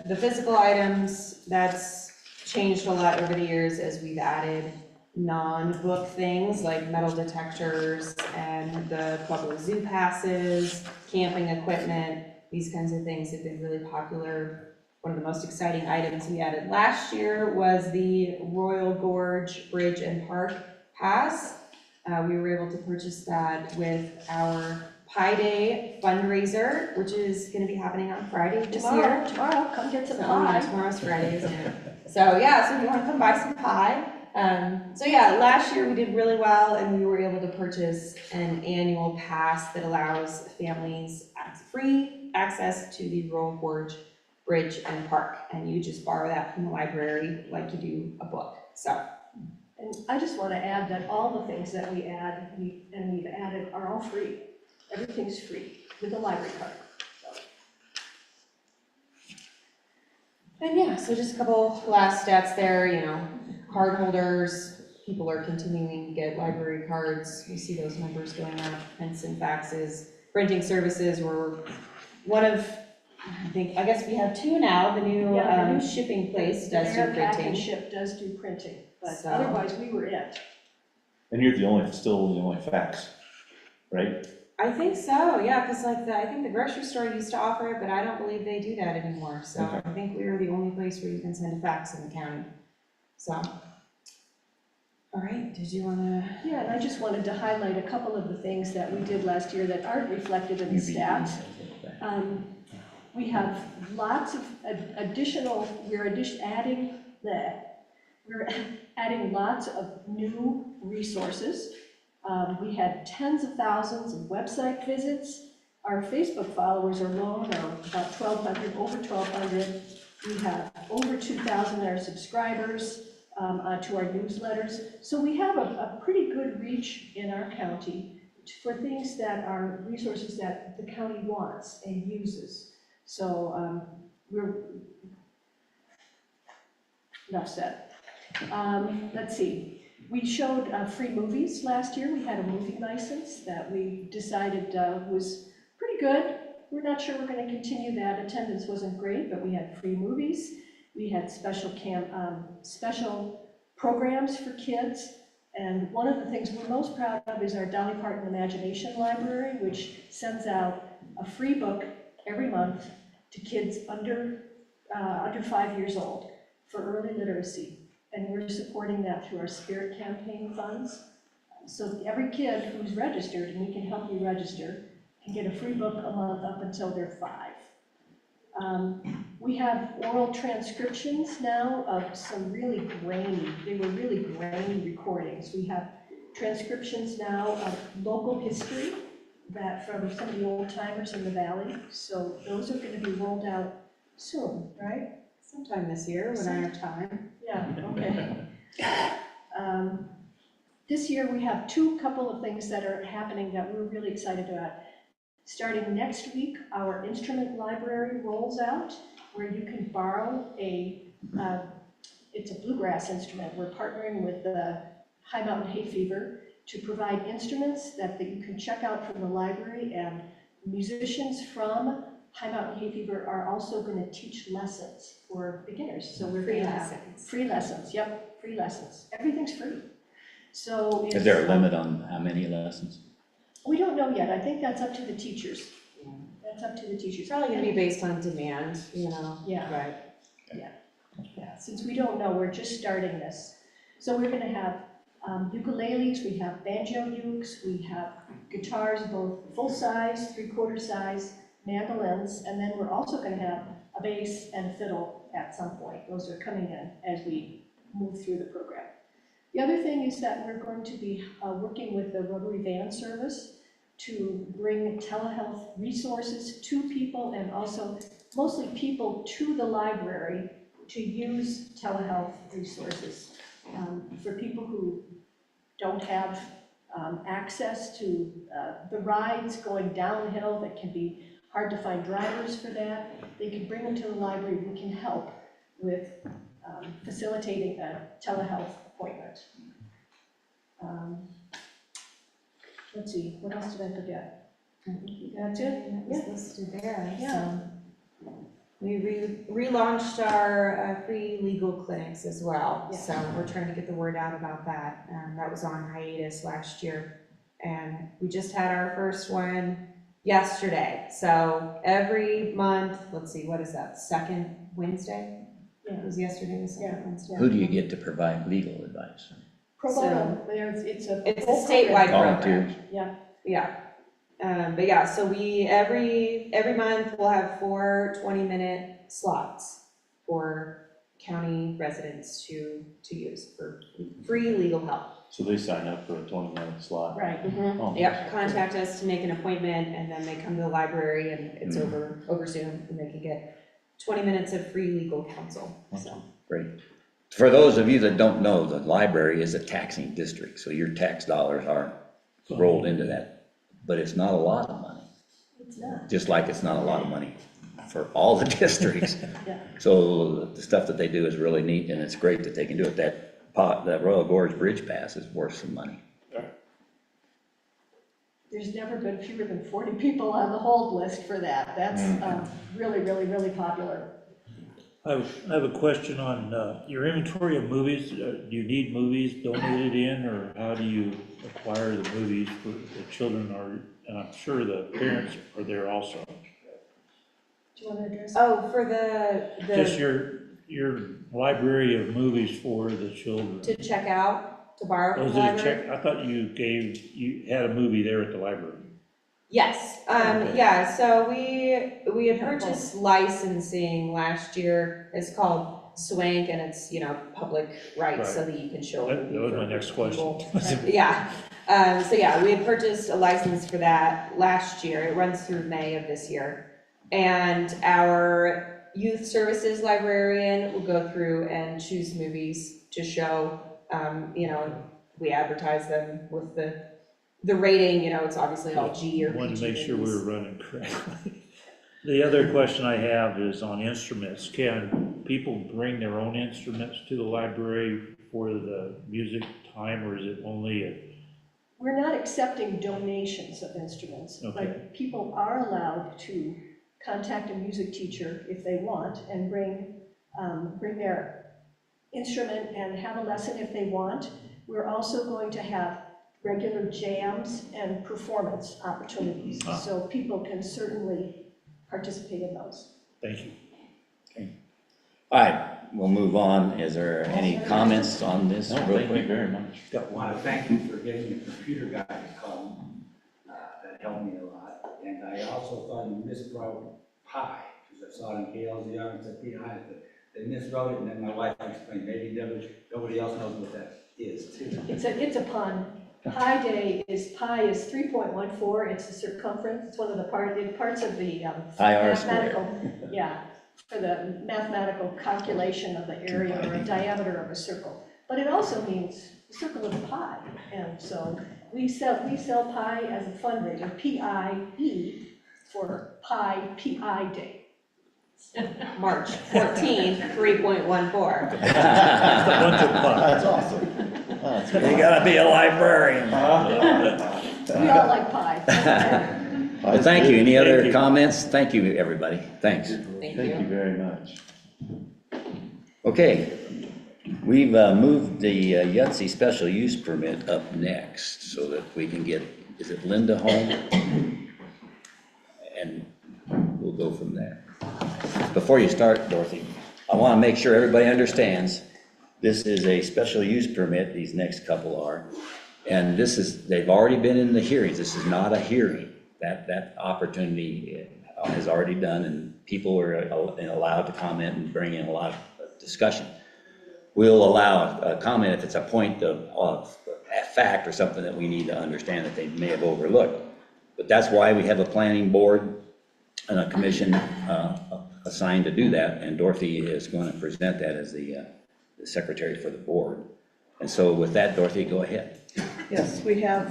the physical items, that's changed a lot over the years as we've added non-book things like metal detectors and the Pueblo Zoo passes, camping equipment. These kinds of things have been really popular. One of the most exciting items we added last year was the Royal Gorge Bridge and Park Pass. We were able to purchase that with our Pi Day fundraiser, which is going to be happening on Friday this year. Tomorrow, come get some So, pie. tomorrow's Friday, isn't it? So if you want to come buy some pie. Last year we did really well and we were able to purchase an annual pass that allows families free access to the Royal Gorge Bridge and Park. And you just borrow that from the library like you do a book, so. And I just want to add that all the things that we add, we've added are all free. Everything's free with a library card. And so just a couple last stats there, card holders, people are continuing to get library cards. We see those numbers going up, prints and faxes. Printing services were one of, I guess we have two now. The new Yeah, the new shipping place does do Ameripac and printing. Ship does do printing, but So- otherwise we were it. And you're still the only fax, right? I think so, yeah, because I think the grocery store used to offer it, but I don't believe they do that anymore. So Okay. I think we are the only place where you can send a fax in the county. So, all right, did you want to? Yeah, and I just wanted to highlight a couple of the things that we did last year that aren't reflected in the stats. We have lots of additional, we're adding lots of new resources. We had tens of thousands of website visits. Our Facebook followers alone are about 1,200, over 1,200. We have over 2,000 that are subscribers to our newsletters. So we have a pretty good reach in our county for things that are resources that the county wants and uses. So enough said. Let's see. We showed free movies last year. We had a movie license that we decided was pretty good. We're not sure we're going to continue that. Attendance wasn't great, but we had free movies. We had special programs for kids. And one of the things we're most proud of is our Dolly Parton Imagination Library, which sends out a free book every month to kids under 5 years old for early literacy. And we're supporting that through our Spirit Campaign funds. So every kid who's registered, and we can help you register, can get a free book a month up until they're 5. We have oral transcriptions now of some really grainy recordings. We have transcriptions now of local history that from some of the old timers in the valley. So those are going to be rolled out soon, right? Sometime this year when I have time. Yeah, okay. This year we have couple of things that are happening that we're really excited about. Starting next week, our instrument library rolls out where you can borrow it's a bluegrass instrument. We're partnering with the High Mountain Hay Fever to provide instruments that you can check out from the library, and musicians from High Mountain Hay Fever are also going to teach lessons for beginners. So we're going to have free lessons. Yep, free lessons. Everything's free. So Is there a limit on how many lessons? we don't know yet. I think that's up to the teachers. That's up to the teachers. It's probably gonna be based on demand, Yeah. Right. Yeah, since we don't know, we're just starting this. So we're gonna have ukuleles, we have banjo ukes, we have guitars, both full size, 3/4 size, mandolins, and then we're also gonna have a bass and a fiddle at some point. Those are coming in as we move through the program. The other thing is that we're going to be working with the Rotary Van Service to bring telehealth resources to people, and also mostly people to the library to use telehealth resources. For people who don't have access to the rides going downhill, that can be hard to find drivers for that, they can bring them to the library. We can help with facilitating a telehealth appointment. Let's see, what else did I forget? That's it? It was listed there, Yeah. so. We relaunched our free legal clinics as well, Yeah. so we're trying to get the word out about that. That was on hiatus last year, and we just had our first one yesterday. So every month, let's see, what is that, second Wednesday? Yeah. It was yesterday, the second Yeah. Wednesday. Who do you get to provide legal advice? Pro bono, it's a. It's a statewide program. Volunteers? Yeah. But yeah, so we, every month, we'll have 4 20-minute slots for county residents to use for free legal help. So they sign up for a 20-minute slot. Right. Oh, Yep, contact us to make an appointment, and then they come to the library, and it's over Zoom, and they can get 20 minutes of free legal counsel, so. Great. For those of you that don't know, the library is a taxing district, so your tax dollars are rolled into that. But it's not a lot of money, It's not. just like it's not a lot of money for all the districts. Yeah. So the stuff that they do is really neat, and it's great that they can do it. That Royal Gorge Bridge Pass is worth some money. There's never been fewer than 40 people on the hold list for that. That's really, really, really popular. I have a question on your inventory of movies. Do you need movies donated in, or how do you acquire the movies for the children? And I'm sure the parents are there also. Do you want to address? Oh, for Just your library of movies for the children. to check out, to borrow from Was the it a library? check? I thought you had a movie there at the library. Yes, Okay. yeah, so we had purchased licensing last year. It's called Swank, and it's, public rights, so that you can show a That movie was for my next people. question. Yeah, so yeah, we had purchased a license for that last year. It runs through May of this year. And our youth services librarian will go through and choose movies to show. You know, we advertise them with the rating, you know, it's obviously all G or PG Wanted to make sure we movies. were running correctly. The other question I have is on instruments. Can people bring their own instruments to the library for the music time, or is it only We're not accepting donations of instruments, Okay. but people are allowed to contact a music teacher if they want and bring their instrument and have a lesson if they want. We're also going to have regular jams and performance opportunities, Ah. so people can certainly participate in those. Thank you. All right, we'll move on. Is there any comments on this? No, real thank quick? you very much. I want to thank you for getting the computer guy to come. That helped me a lot. And I also thought you miswrote pie, because I saw it in KLZR and said PI, but they miswrote it, and then my wife explained, maybe nobody else knows what that is too. It's a pun. Pi is 3.14, it's the circumference, it's one of the parts of the Pi r squared. mathematical, yeah, for the mathematical calculation of the area or diameter of a circle. But it also means the circle of a pie, and so we sell pie as a fundraiser, PIE, for Pi Day. March 14th, 3.14. That's a bunch of fun. That's awesome. That's You gotta be a librarian. We all like pie. Well, thank you. Any Thank other you. comments? Thank you, everybody. Thanks. Thank Thank you you. very much. Okay, we've moved the Yahtzee special use permit up next so that we can get, is it Linda home? And we'll go from there. Before you start, Dorothy, I want to make sure everybody understands, this is a special use permit, these next couple are, and this is, they've already been in the hearings, this is not a hearing. That opportunity is already done, and people are allowed to comment and bring in a lot of discussion. We'll allow a comment if it's a point of fact or something that we need to understand that they may have overlooked. But that's why we have a planning board and a commission assigned to do that, and Dorothy is going to present that as the secretary for the board. And so with that, Dorothy, go ahead. Yes, we have,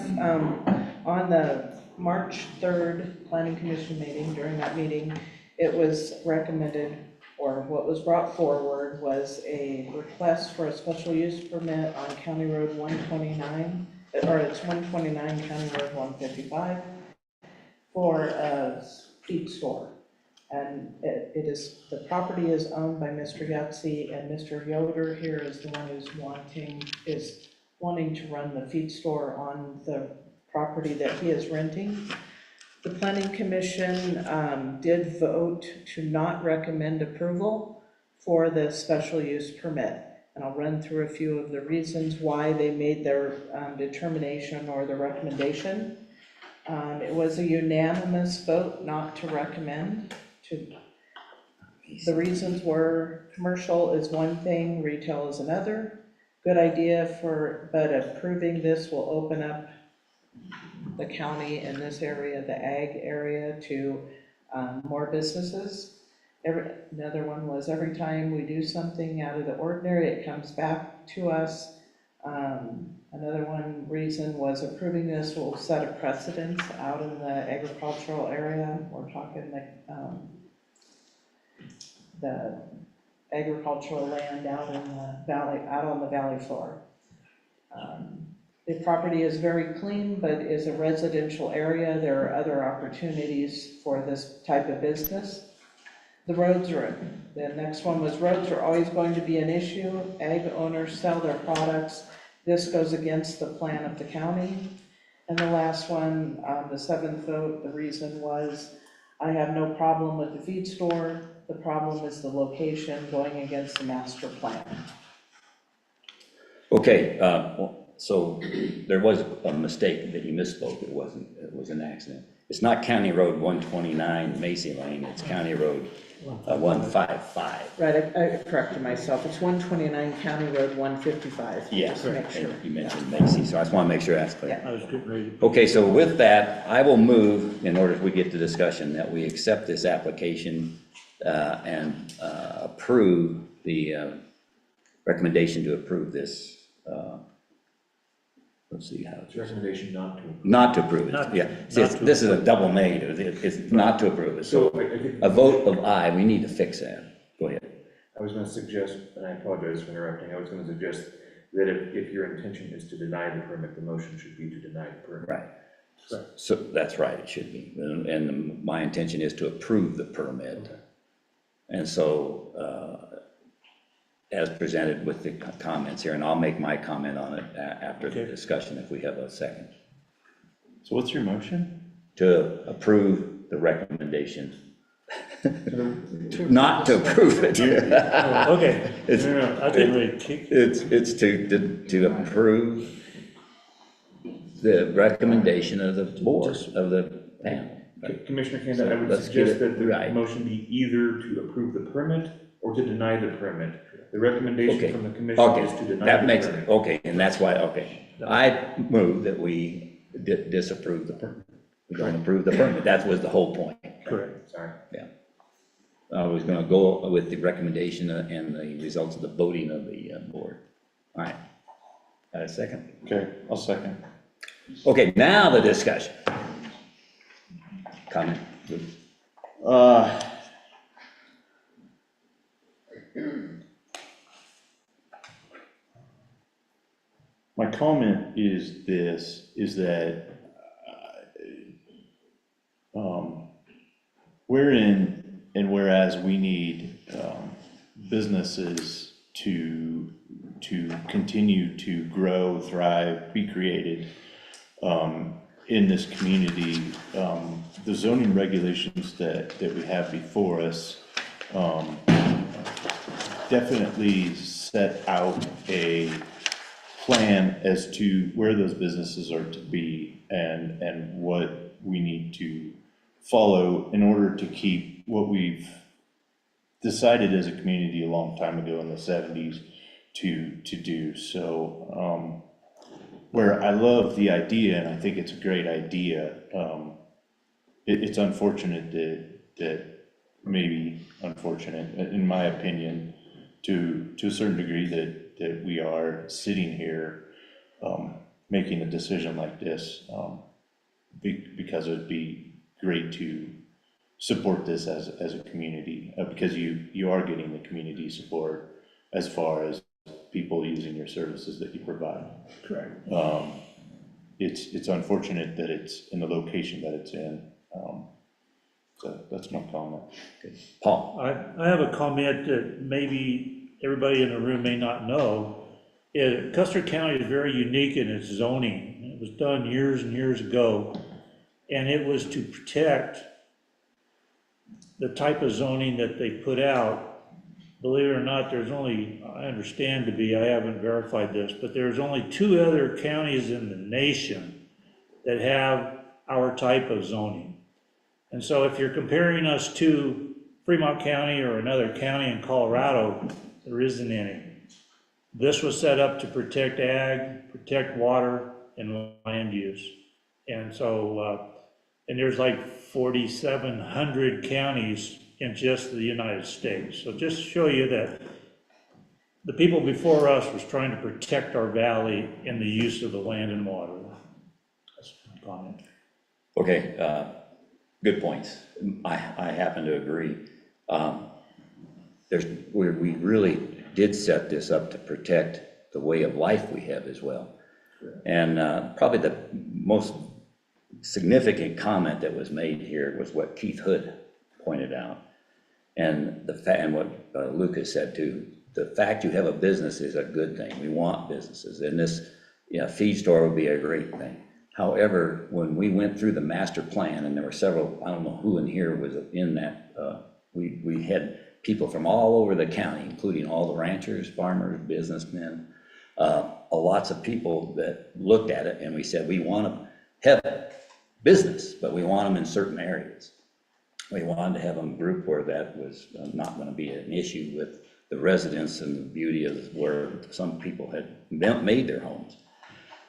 on the March 3rd Planning Commission meeting, during that meeting, it was recommended, or what was brought forward was a request for a special use permit on County Road 129, or it's 129 County Road 155, for a feed store. And it is, the property is owned by Mr. Yahtzee, and Mr. Yoder here is the one who's wanting to run the feed store on the property that he is renting. The Planning Commission did vote to not recommend approval for the special use permit. And I'll run through a few of the reasons why they made their determination or the recommendation. It was a unanimous vote not to recommend. The reasons were commercial is one thing, retail is another. Good idea but approving this will open up the county in this area, the ag area, to more businesses. Another one was every time we do something out of the ordinary, it comes back to us. Another reason was approving this will set a precedence out in the agricultural area. We're talking the agricultural land out in the valley, out on the valley floor. The property is very clean, but is a residential area. There are other opportunities for this type of business. The next one was roads are always going to be an issue. Ag owners sell their products. This goes against the plan of the county. And the last one, the seventh vote, the reason was, I have no problem with the feed store. The problem is the location going against the master plan. Okay, so there was a mistake that you misspoke. It was an accident. It's not County Road 129 Macy Lane, it's County Road 155. Right, I corrected myself. It's 129 County Road 155. Yes, Just to make sure. you mentioned Macy, so I just want to make sure that's clear. I was getting ready to. Okay, so with that, I will move, in order if we get to discussion, that we accept this application and approve the recommendation to approve this. Let's see how it's. Recommendation not to. Not to approve it, Not- yeah. See, not to this is a double negative, it's not to approve it, so a vote of aye, we need to fix that. Go ahead. I was gonna suggest, and I apologize for interrupting, I was gonna suggest that if your intention is to deny the permit, the motion should be to deny the permit. Right. So that's right, it should be. And my intention is to approve the permit. And so, as presented with the comments here, and I'll make my comment on it after the discussion if we have a second. So what's your motion? To approve the recommendation. Not to approve it. Oh, okay. It's, I didn't really kick. it's to approve the recommendation of the board, of the panel. Commissioner Kanda, I would Let's get suggest it that the right. motion be either to approve the permit or to deny the permit. The recommendation Okay. from the commission is to Okay, deny that the makes permit. it, okay, and that's why, okay. I move that we disapprove the permit. We don't approve the permit, that was the whole point. Correct. Sorry. I was gonna go with the recommendation and the results of the voting of the board. All right. Got a second? Okay, I'll second. Okay, now the discussion. Comment? My comment is this, is that, wherein and whereas we need, businesses to continue to grow, thrive, be created, in this community, the zoning regulations that we have before us, definitely set out a plan as to where those businesses are to be and what we need to follow in order to keep what we've decided as a community a long time ago in the 70s to do. So, where I love the idea, and I think it's a great idea, it's unfortunate that maybe unfortunate, in my opinion, to a certain degree, that we are sitting here making a decision like this, because it'd be great to support this as a community, because you are getting the community support as far as people using your services that you provide. Correct. It's unfortunate that it's in the location that it's in. So that's my comment. Paul? I have a comment that maybe everybody in the room may not know. Custer County is very unique in its zoning. It was done years and years ago, and it was to protect the type of zoning that they put out. Believe it or not, there's only, I understand to be, I haven't verified this, but there's only 2 other counties in the nation that have our type of zoning. And so if you're comparing us to Fremont County or another county in Colorado, there isn't any. This was set up to protect ag, protect water, and land use. And so, and there's like 4,700 counties in just the United States. So just show you that the people before us was trying to protect our valley and the use of the land and water. That's my comment. Okay, good points. I happen to agree. We really did set this up to protect the way of life we have as well. And probably the most significant comment that was made here was what Keith Hood pointed out. And and what Lucas said too, the fact you have a business is a good thing. We want businesses, and this, feed store would be a great thing. However, when we went through the master plan, and there were several, I don't know who in here was in that, we had people from all over the county, including all the ranchers, farmers, businessmen, lots of people that looked at it, and we said, we want to have business, but we want them in certain areas. We wanted to have them grouped where that was not going to be an issue with the residents and the beauty of where some people had made their homes.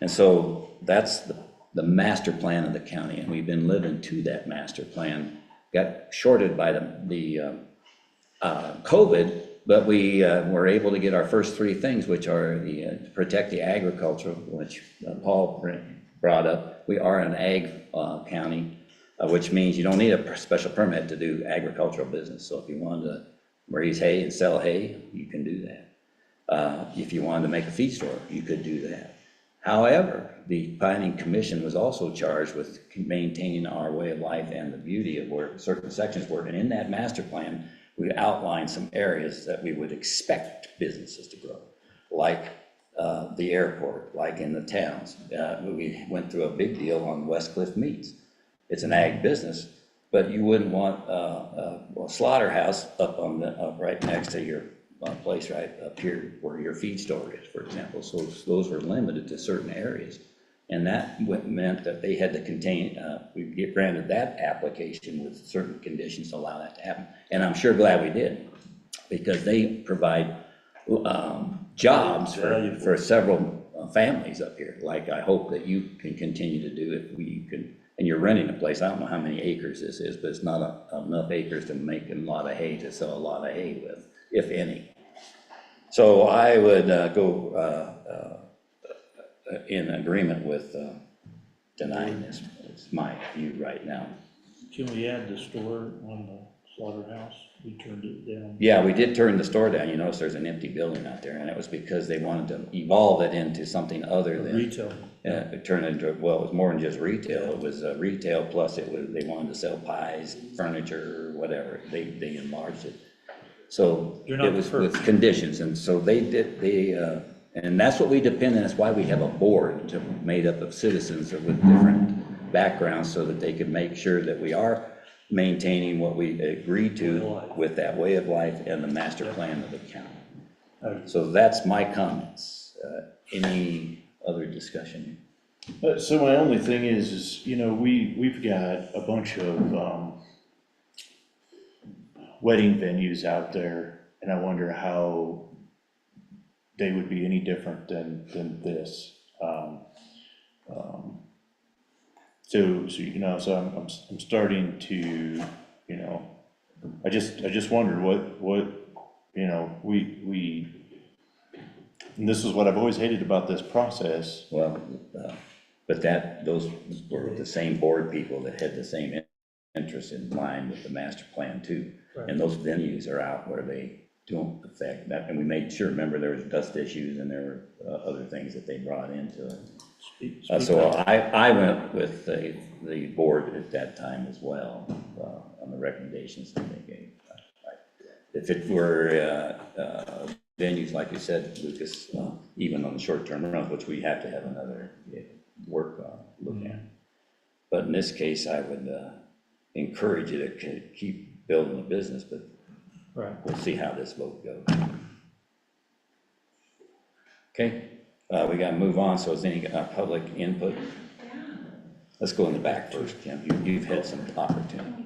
And so that's the master plan of the county, and we've been living to that master plan. Got shorted by the COVID, but we were able to get our first three things, which are to protect the agriculture, which Paul brought up. We are an ag county, which means you don't need a special permit to do agricultural business. So if you wanted to raise hay and sell hay, you can do that. If you wanted to make a feed store, you could do that. However, the Planning Commission was also charged with maintaining our way of life and the beauty of where certain sections were. And in that master plan, we outlined some areas that we would expect businesses to grow, like the airport, like in the towns. We went through a big deal on West Cliff Meats. It's an ag business, but you wouldn't want a slaughterhouse up right next to your place right up here where your feed store is, for example. So those were limited to certain areas. And that meant that they had to contain, we get granted that application with certain conditions to allow that to happen. And I'm sure glad we did, because they provide jobs for several families up here. Like I hope that you can continue to do if we can, and you're renting a place. I don't know how many acres this is, but it's not enough acres to make a lot of hay, to sell a lot of hay with, if any. So I would go in agreement with denying this. It's my view right now. Can we add the store on the slaughterhouse? We turned it down. Yeah, we did turn the store down. You notice there's an empty building out there, and it was because they wanted to evolve it into something other than Retail. turn it into, well, it was more than just retail. It was retail plus it was, they wanted to sell pies, furniture, whatever. They enlarged it. So You're not it was first. with conditions, and so and that's what we depend on. That's why we have a board made up of citizens with different backgrounds, so that they can make sure that we are maintaining what we agreed to with that way of life and the master plan of the county. So that's my comments. Any other discussion? So my only thing is, you know, we've got a bunch of wedding venues out there, and I wonder how they would be any different than this. So you know, so I'm starting to, you know, I just wondered what you know, and this is what I've always hated about this process. Well, but those were the same board people that had the same interest in line with the master plan too. Right. And those venues are out where they don't affect that. And we made sure, remember, there was dust issues and there were other things that they brought into it. So I went with the board at that time as well, on the recommendations that they gave. If it were venues, like you said, Lucas, even on the short-term run, which we have to have another look at. But in this case, I would encourage you to keep building the business, but we'll see how this vote goes. Okay, we got to move on. So is any public input? Let's go in the back first, Kim. You've had some opportunity.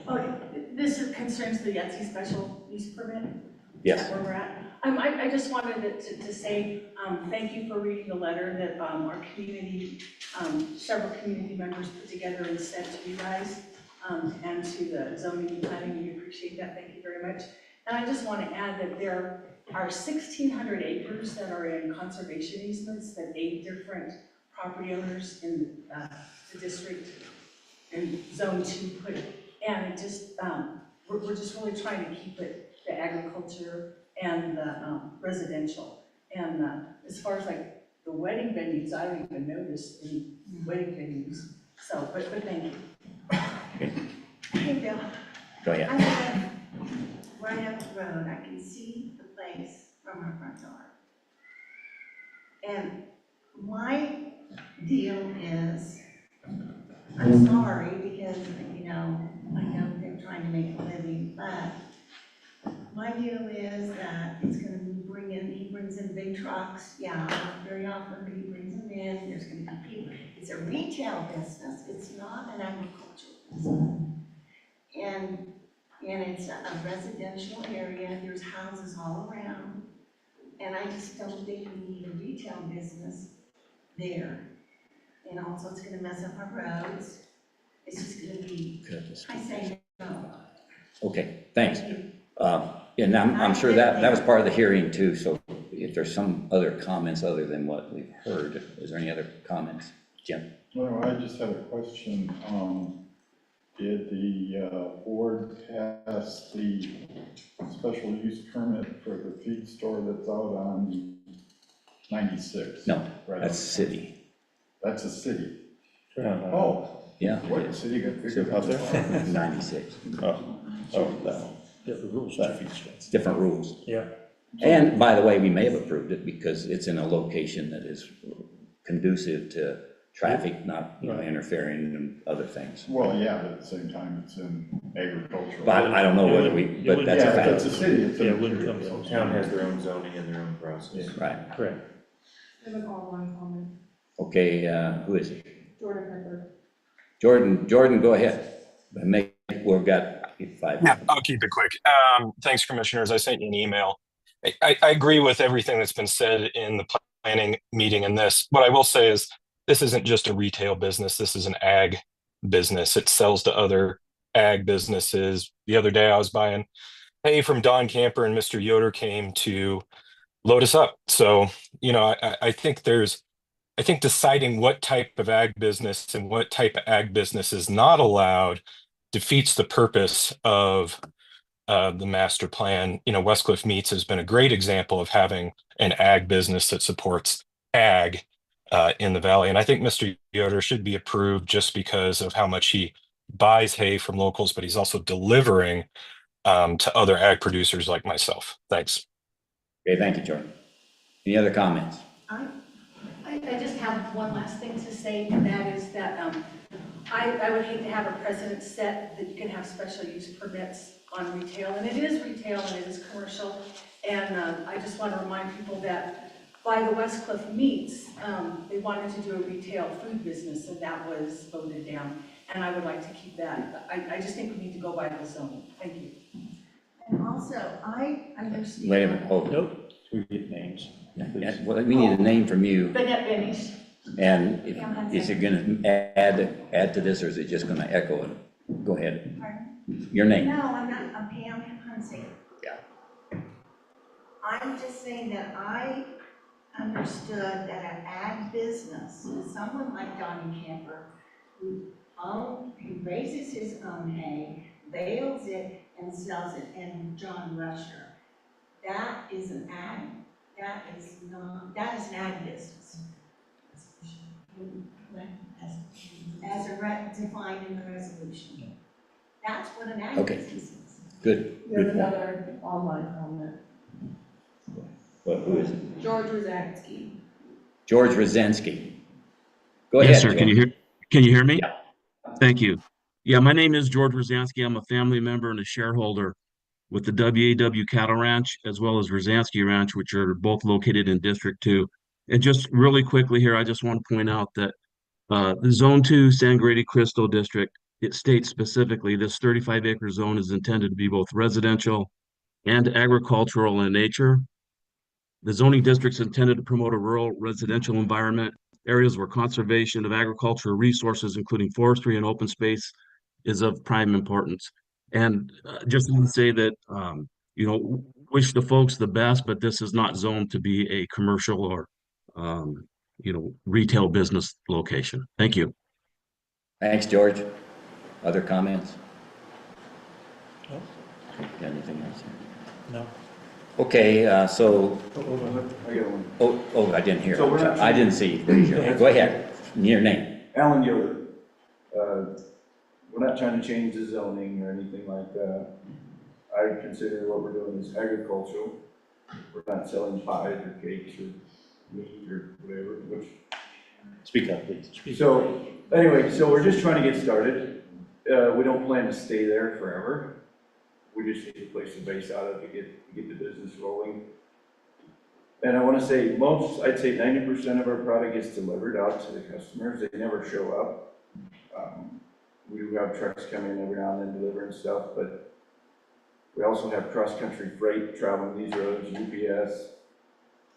Oh, this concerns the Yahtzee special use permit? Yes. Is that where we're at? I just wanted to say thank you for reading the letter that our community, several community members put together and sent to you guys and to the zoning and planning. We appreciate that. Thank you very much. And I just want to add that there are 1,600 acres that are in conservation easements that 8 different property owners in the district in zone 2 put, and it just, we're just really trying to keep it the agriculture and the residential. And as far as like the wedding venues, I don't even notice any wedding venues. So, but thank you. Hey, Bill. Go ahead. I live right up the road. I can see the place from our front door. And my deal is, I'm sorry because, you know, I know they're trying to make a living, but my deal is that it's gonna bring in, he brings in big trucks, yeah, not very often, but he brings them in, there's gonna be people. It's a retail business, it's not an agricultural business. And it's a residential area, there's houses all around. And I just don't think we need a retail business there. And also it's gonna mess up our roads. It's just gonna be, I say no. Okay, thanks. And I'm sure that was part of the hearing too, so if there's some other comments other than what we've heard, is there any other comments? Jim? Well, I just had a question. Did the board pass the special use permit for the feed store that's out on 96? No, Right. that's city. That's a city. Oh, Yeah. What city got figured out there? 96. Different rules, that feed store. Different rules. Yeah. And by the way, we may have approved it because it's in a location that is conducive to traffic, not, interfering in other things. Well, yeah, but at the same time, it's in agricultural. But I don't know whether but that's a Yeah, fact. it's a city. It's Yeah, it wouldn't come The from. town has their own zoning and their own process. Right. Correct. I have an online comment. Okay, who is it? Jordan Pepper. Jordan, go ahead. We've got 5. Yeah, I'll keep it quick. Thanks, commissioners. I sent you an email. I agree with everything that's been said in the planning meeting and this. What I will say is this isn't just a retail business. This is an ag business. It sells to other ag businesses. The other day I was buying hay from Don Camper and Mr. Yoder came to load us up. So, I think deciding what type of ag business and what type of ag business is not allowed defeats the purpose of the master plan. Westcliff Meats has been a great example of having an ag business that supports ag in the valley. And I think Mr. Yoder should be approved just because of how much he buys hay from locals, but he's also delivering to other ag producers like myself. Thanks. Okay, thank you, Jordan. Any other comments? I just have one last thing to say, and that is that I would hate to have a precedent set that you can have special use permits on retail, and it is retail and it is commercial. And I just want to remind people that by the Westcliff Meats, they wanted to do a retail food business, and that was voted down. And I would like to keep that. I just think we need to go by the zoning. Thank you. And also, I understand. Wait a minute, hold. Nope. we get names. Well, we need a name from you. Bennett Benny's. And is it gonna add to this, or is it just gonna echo it? Go ahead. Pardon? Your name. No, I'm not, I'm Pam Hunsaker. Yeah. I'm just saying that I understood that an ag business, someone like Donnie Camper, who raises his own hay, bales it, and sells it, and John Rusher, that is an ag, that is an ag business. Defined in the resolution. That's what an ag Okay. business is. Good. There's Good point. another online comment. Well, who is it? George Rosansky. George Rosansky. Go ahead. Yes, sir. George. Can you hear me? Yeah. Thank you. Yeah, my name is George Rosansky. I'm a family member and a shareholder with the WAW Cattle Ranch as well as Rosansky Ranch, which are both located in District 2. And just really quickly here, I just want to point out that the Zone 2 San Grady Crystal District, it states specifically this 35-acre zone is intended to be both residential and agricultural in nature. The zoning district's intended to promote a rural residential environment, areas where conservation of agricultural resources, including forestry and open space, is of prime importance. And just want to say that, wish the folks the best, but this is not zoned to be a commercial or, retail business location. Thank you. Thanks, George. Other comments? No. Got anything else? No. Okay, so, I got one. I didn't hear. So we're not- I didn't see. Raise your hand. Go ahead. Your name. Alan Yoder. We're not trying to change the zoning or anything like that. I consider what we're doing is agricultural. We're not selling pies or cakes or meat or whatever, which. Speak up, please. So, anyway, so we're just trying to get started. We don't plan to stay there forever. We just need a place to base out of to get the business rolling. And I want to say I'd say 90% of our product gets delivered out to the customers. They never show up. We do have trucks coming in every now and then delivering stuff, but we also have cross-country freight traveling these roads, UPS,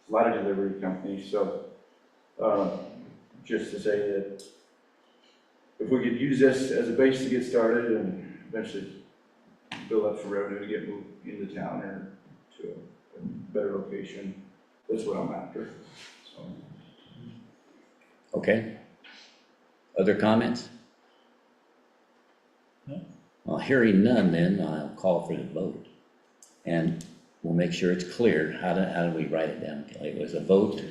a lot of delivery companies. So just to say that if we could use this as a base to get started and eventually build up for revenue to get moved into town or to a better location. That's what I'm after, so. Okay. Other comments? No. Well, hearing none, then I'll call for the vote. And we'll make sure it's clear. How do we write it down, Kelly? It was a vote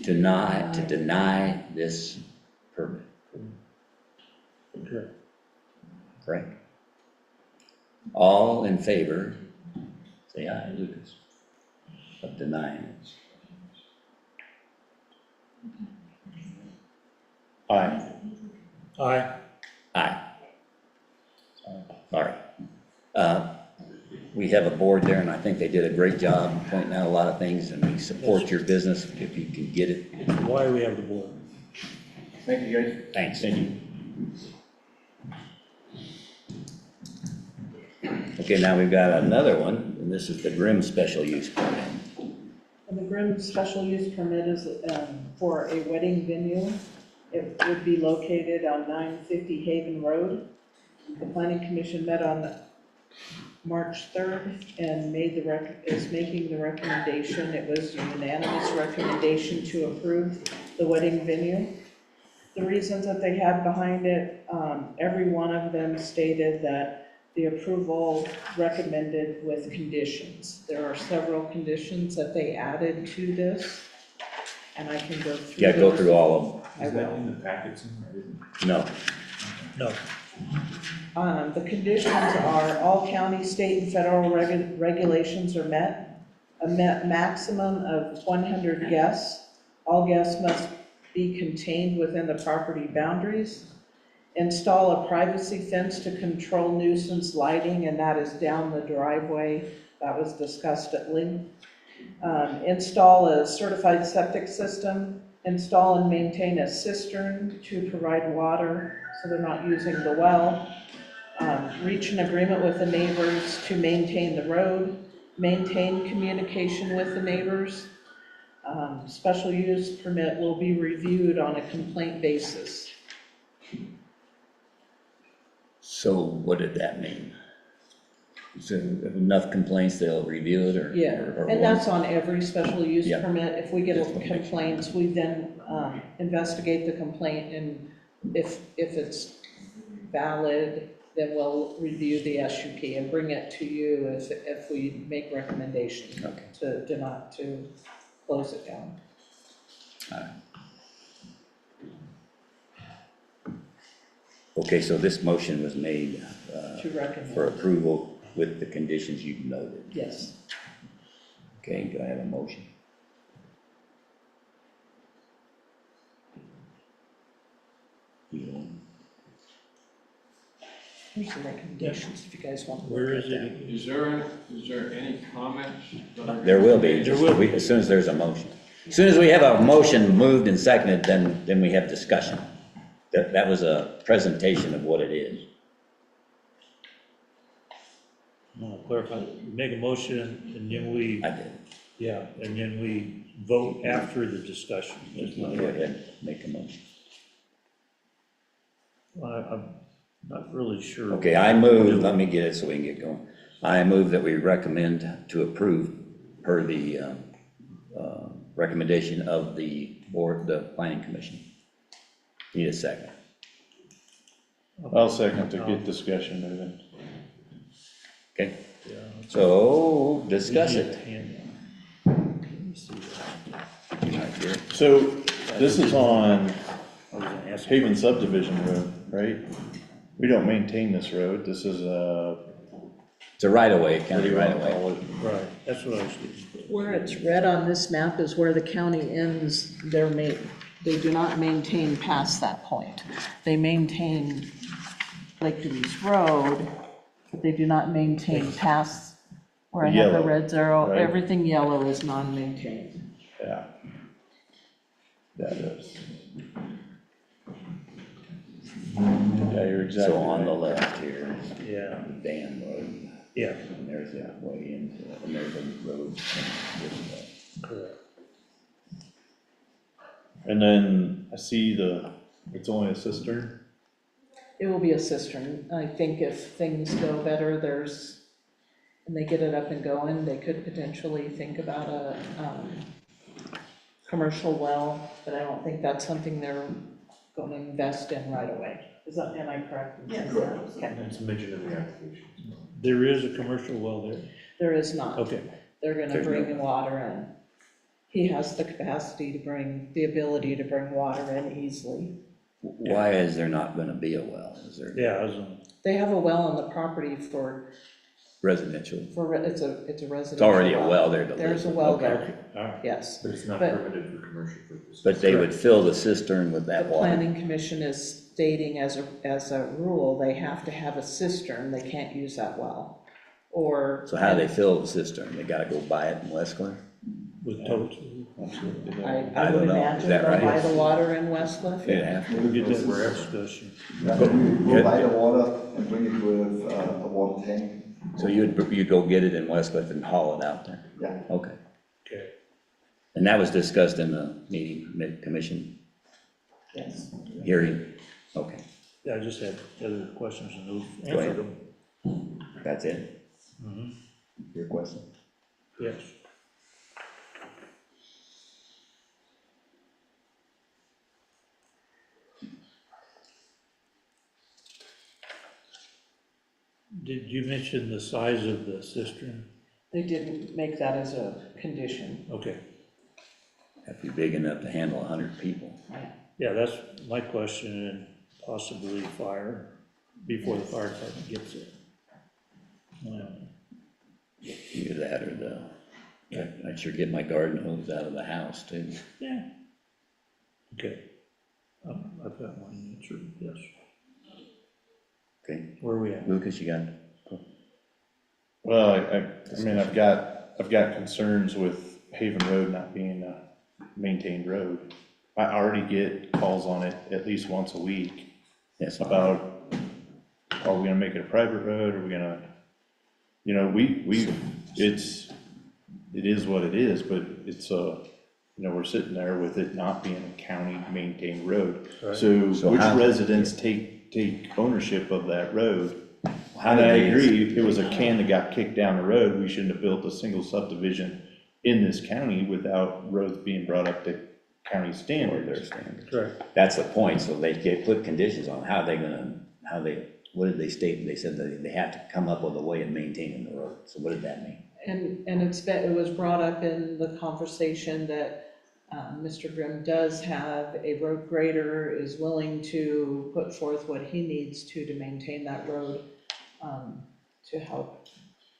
to deny this permit, Correct. correct? All in favor, say aye, Lucas, of denying it. Aye. Aye. Aye. All right. We have a board there, and I think they did a great job pointing out a lot of things, and we support your business if you can get it. It's why we have the board. Thank you, guys. Thanks. Thank you. Okay, now we've got another one, and this is the Grimm special use permit. And the Grimm special use permit is for a wedding venue. It would be located on 950 Haven Road. The planning commission met on March 3rd and is making the recommendation. It was a unanimous recommendation to approve the wedding venue. The reasons that they had behind it, every one of them stated that the approval recommended with conditions. There are several conditions that they added to this, and I can go through. Yeah, go through all of them. I Is that will. in the packets? I didn't. No. No. The conditions are all county, state, and federal regulations are met. A maximum of 100 guests. All guests must be contained within the property boundaries. Install a privacy fence to control nuisance lighting, and that is down the driveway. That was discussed at length. Install a certified septic system. Install and maintain a cistern to provide water, so they're not using the well. Reach an agreement with the neighbors to maintain the road. Maintain communication with the neighbors. Special use permit will be reviewed on a complaint basis. So what did that mean? So if enough complaints, they'll review it, or? Yeah, or and one? that's on every special use Yeah. permit. If we get complaints, we then investigate the complaint, and if it's valid, then we'll review the SUP and bring it to you if we make recommendations to close it down. All right. Okay, so this motion was made To recommend. for approval with the conditions you've noted. Yes. Okay, do I have a motion? Here's the recommendations if you guys want to. Where is it? Is there any comments? There will be, as soon as there's a motion. As soon as we have a motion moved and seconded, then we have discussion. That was a presentation of what it is. No, clarify, make a motion and then we, I did. yeah, and then we vote after the discussion. Go ahead, make a motion. Well, I'm not really sure. Okay, I move, let me get it so we can get going. I move that we recommend to approve per the recommendation of the board, the planning commission. Need a second. I'll second to get discussion moving. Okay, Yeah. so discuss it. Let me see that. So this is on I was gonna ask. Haven subdivision road, right? We don't maintain this road. This is a. It's a right-of-way, county right-of-way. Right, that's what I was getting. Where it's red on this map is where the county ends their they do not maintain past that point. They maintain Lake Denise Road, but they do not maintain past where I have the Yellow, red zero. right? Everything yellow is non-maintained. Yeah. That is. Yeah, you're exactly So on the right. left here, Yeah, the dam road, yeah, and there's that way into it, and there's a road this way. correct. And then I see it's only a cistern. It will be a cistern. I think if things go better, and they get it up and going, they could potentially think about a, commercial well, but I don't think that's something they're gonna invest in right away. Am I correct in saying that? Okay. It's mentioned in the application. There is a commercial well there? There is not. Okay. They're gonna There's bring water in. He has the capacity the ability to bring water in easily. Why is there not gonna be a well? Is there Yeah, I was on. They have a well on the property residential? it's a residential. It's already a well there to live. There's a well Okay. there, All right. yes. But it's not But- permitted for commercial purposes. But they would fill the cistern with The that water? planning commission is stating as a rule, they have to have a cistern, they can't use that well. Or. So how do they fill the cistern? They gotta go buy it in Westcliff? With totes. I would don't know. imagine Is that they'll right? buy the water in Westcliff. They'd have to. We'll get that for discussion. We'll buy the water and bring it with a water tank. So you'd go get it in Westcliff and haul it out there? Yeah. Okay. Okay. And that was discussed in the commission Yes. hearing? Okay, Yeah, I just had other questions and those Go ahead. answered them. that's it? Mhm. Your question? Yes. Did you mention the size of the cistern? They didn't make that as a condition. Okay. Have to be big enough to handle 100 people. Yeah, that's my question, and possibly fire, before the fire department gets it. Either that or I'd sure get my garden hose out of the house too. Yeah. Okay. I've got one answered, yes. Okay, Where are we at? Lucas, you got? Well, I mean, I've got concerns with Haven Road not being a maintained road. I already get calls on it at least once a week Yes. about, are we gonna make it a private road, are we gonna, you know, it is what it is, but it's we're sitting there with it not being a county maintained road. Right. So which how- residents take ownership of that road? How And do I they- agree, it was a can that got kicked down the road, we shouldn't have built a single subdivision in this county without roads being brought up to county Or their standards. standards. Correct. That's the point, so they put conditions on what did they state? They said that they have to come up with a way of maintaining the road, so what did that mean? And it was brought up in the conversation that Mr. Grimm does have a road grader, is willing to put forth what he needs to maintain that road, to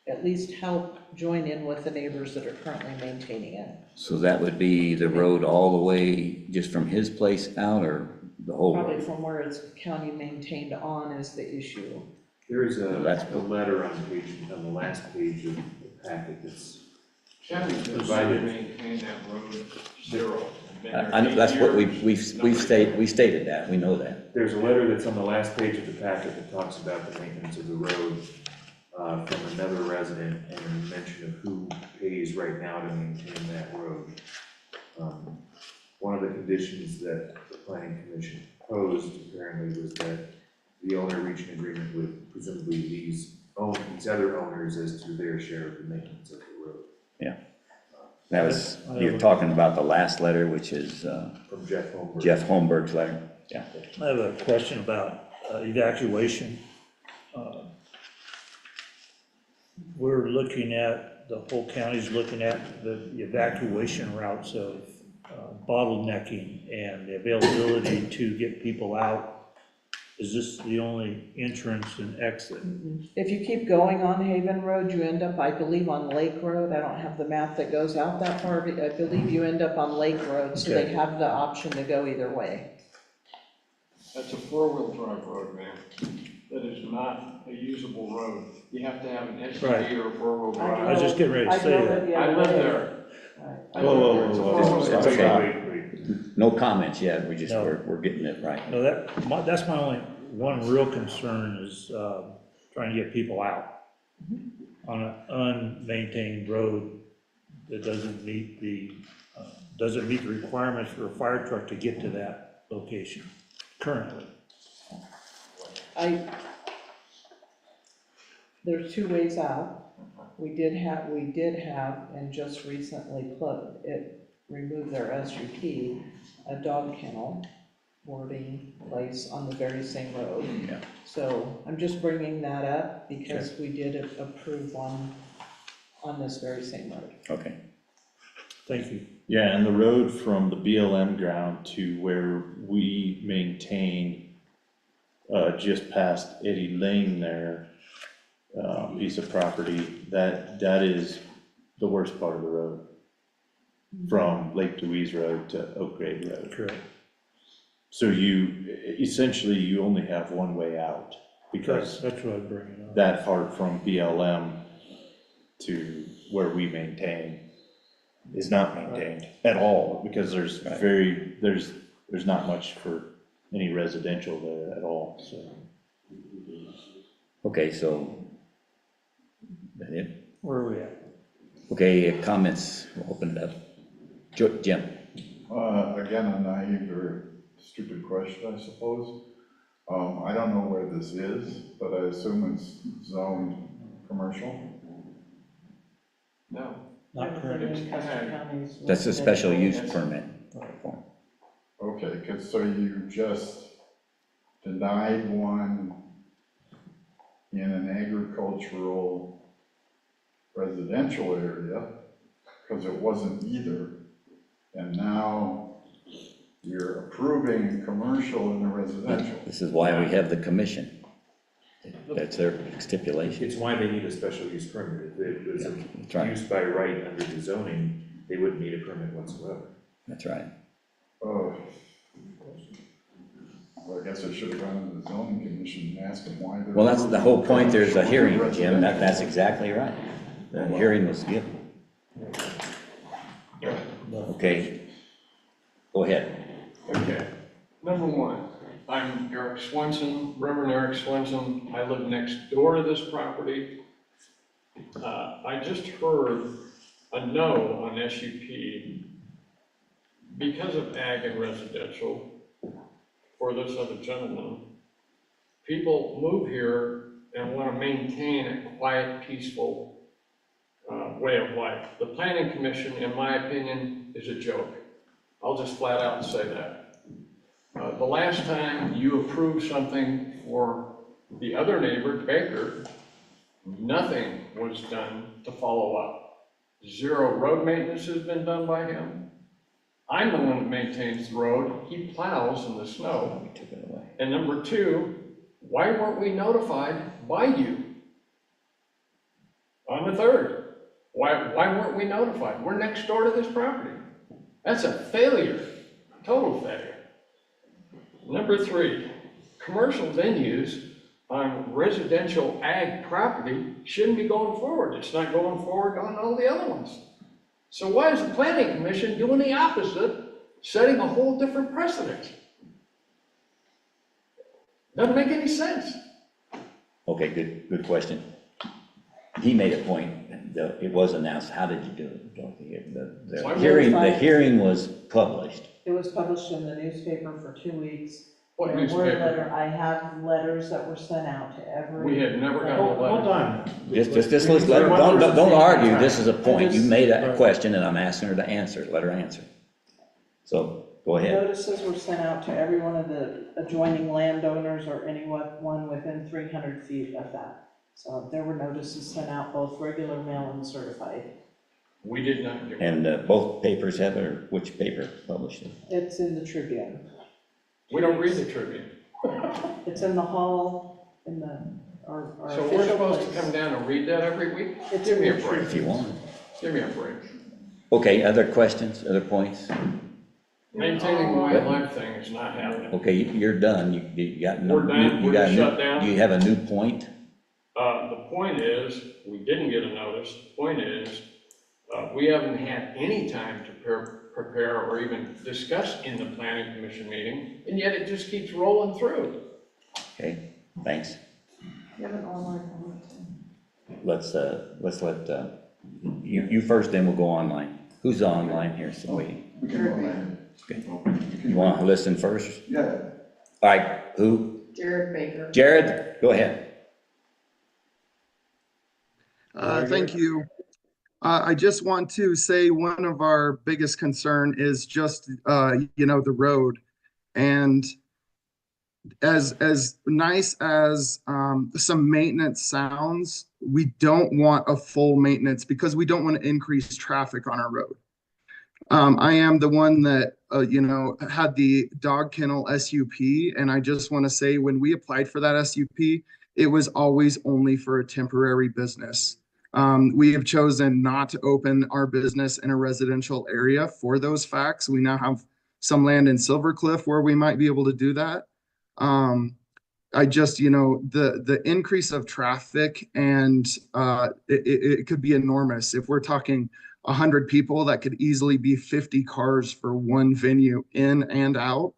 at least help join in with the neighbors that are currently maintaining it. So that would be the road all the way just from his place out, or the whole Probably road? from where it's county maintained on is the issue. There is That's a letter on the last page of the packet that's County's been provided. to maintain that road zero. That's what we stated that, we know that. There's a letter that's on the last page of the packet that talks about the maintenance of the road from another resident and a mention of who pays right now to maintain that road. One of the conditions that the planning commission proposed apparently was that the owner reach an agreement with presumably these other owners as to their share of the maintenance of the road. Yeah. That was, you're talking about the last letter, which is From Jeff Holmberg. Jeff Holmberg's letter. Yeah. I have a question about evacuation. We're looking at, the whole county's looking at the evacuation routes of bottlenecking and the availability to get people out. Is this the only entrance and exit? If you keep going on Haven Road, you end up, I believe, on Lake Road. I don't have the map that goes out that far, but I believe you end up on Lake Road, so they Okay. have the option to go either way. That's a four-wheel drive road, man. That is not a usable road. You have to have an Right. SUV or a four-wheel drive. I was just getting ready to say that. I live there. Whoa. It's a four-wheel It's drive. okay. No comments yet, No. we're getting it right. No, that's my only, one real concern is trying to get people out on an unmaintained road that doesn't meet the requirements for a fire truck to get to that location currently. There's two ways out. We did have, and just recently removed their SUP, a dog kennel boarding place on the very same road. Yeah. So I'm just bringing that up because we did approve one on this very same road. Okay. Thank you. Yeah, and the road from the BLM ground to where we maintain, just past Eddie Lane there, piece of property, that is the worst part of the road. From Lake Louise Road to Oak Grade Road. Correct. So essentially, you only have one way out, because That's what I'm bringing up. that part from BLM to where we maintain is not maintained at all, because there's there's not much for any residential there at all, so. Okay, so, that it? Where are we at? Okay, comments, we'll open it up. Jim? Again, a naive or stupid question, I suppose. I don't know where this is, but I assume it's zoned commercial? No. Not currently. That's a special use permit. Okay, so you just denied one in an agricultural residential area, because it wasn't either, and now you're approving commercial in the residential. This is why we have the commission. That's their stipulation. It's why they need a special use permit. If it was That's right. used by right under the zoning, they wouldn't need a permit whatsoever. That's right. Oh. Well, I guess I should have gone to the zoning commission and asked them why they're. Well, that's the whole point, there's a hearing, Jim, that's exactly right. The hearing was given. Okay, go ahead. Okay. Number one, I'm Eric Swenson, Reverend Eric Swenson. I live next door to this property. I just heard a no on SUP because of ag and residential for this other gentleman. People move here and want to maintain a quiet, peaceful way of life. The planning commission, in my opinion, is a joke. I'll just flat out say that. The last time you approved something for the other neighbor, Baker, nothing was done to follow up. Zero road maintenance has been done by him. I'm the one that maintains the road. He plows in the snow. We took it away. And number two, why weren't we notified by you on the 3rd? Why weren't we notified? We're next door to this property. That's a failure, total failure. Number three, commercial venues on residential ag property shouldn't be going forward. It's not going forward on all the other ones. So why is the planning commission doing the opposite, setting a whole different precedent? Doesn't make any sense. Okay, good question. He made a point, it was announced, how did you do it? The hearing was published. It was published in the newspaper for 2 weeks. What There were newspaper? I have letters that were sent out to every. We had never gotten a letter. Hold on. Just don't argue, this is a point. You made a question and I'm asking her to answer, let her answer. So, go ahead. Notices were sent out to every one of the adjoining landowners or anyone within 300 feet of that. So there were notices sent out, both regular mail and certified. We did not get one. And both papers have it, or which paper published it? It's in the Tribune. We don't read the Tribune. It's in the hall, in our So we're official supposed to place. come down and read that every week? It's Give me a in the break. If you want. Give me a break. Okay, other questions, other points? Maintaining the way of life thing is not happening. Okay, you're done, you got no. We're done. you We're got a new- shut down. Do you have a new point? The point is, we didn't get a notice. The point is, we haven't had any time to prepare or even discuss in the planning commission meeting, and yet it just keeps rolling through. Okay, thanks. You have an online comment. Let's let, you first, then we'll go online. Who's online here, so waiting? Okay. You want to listen first? Yeah, All right, who? Jared Baker. Jared, go ahead. Thank you. I just want to say one of our biggest concern is just, the road. And as nice as some maintenance sounds, we don't want a full maintenance because we don't want to increase traffic on our road. I am the one that, had the dog kennel SUP, and I just want to say when we applied for that SUP, it was always only for a temporary business. We have chosen not to open our business in a residential area for those facts. We now have some land in Silver Cliff where we might be able to do that. I just, the increase of traffic and it could be enormous. If we're talking 100 people, that could easily be 50 cars for one venue in and out.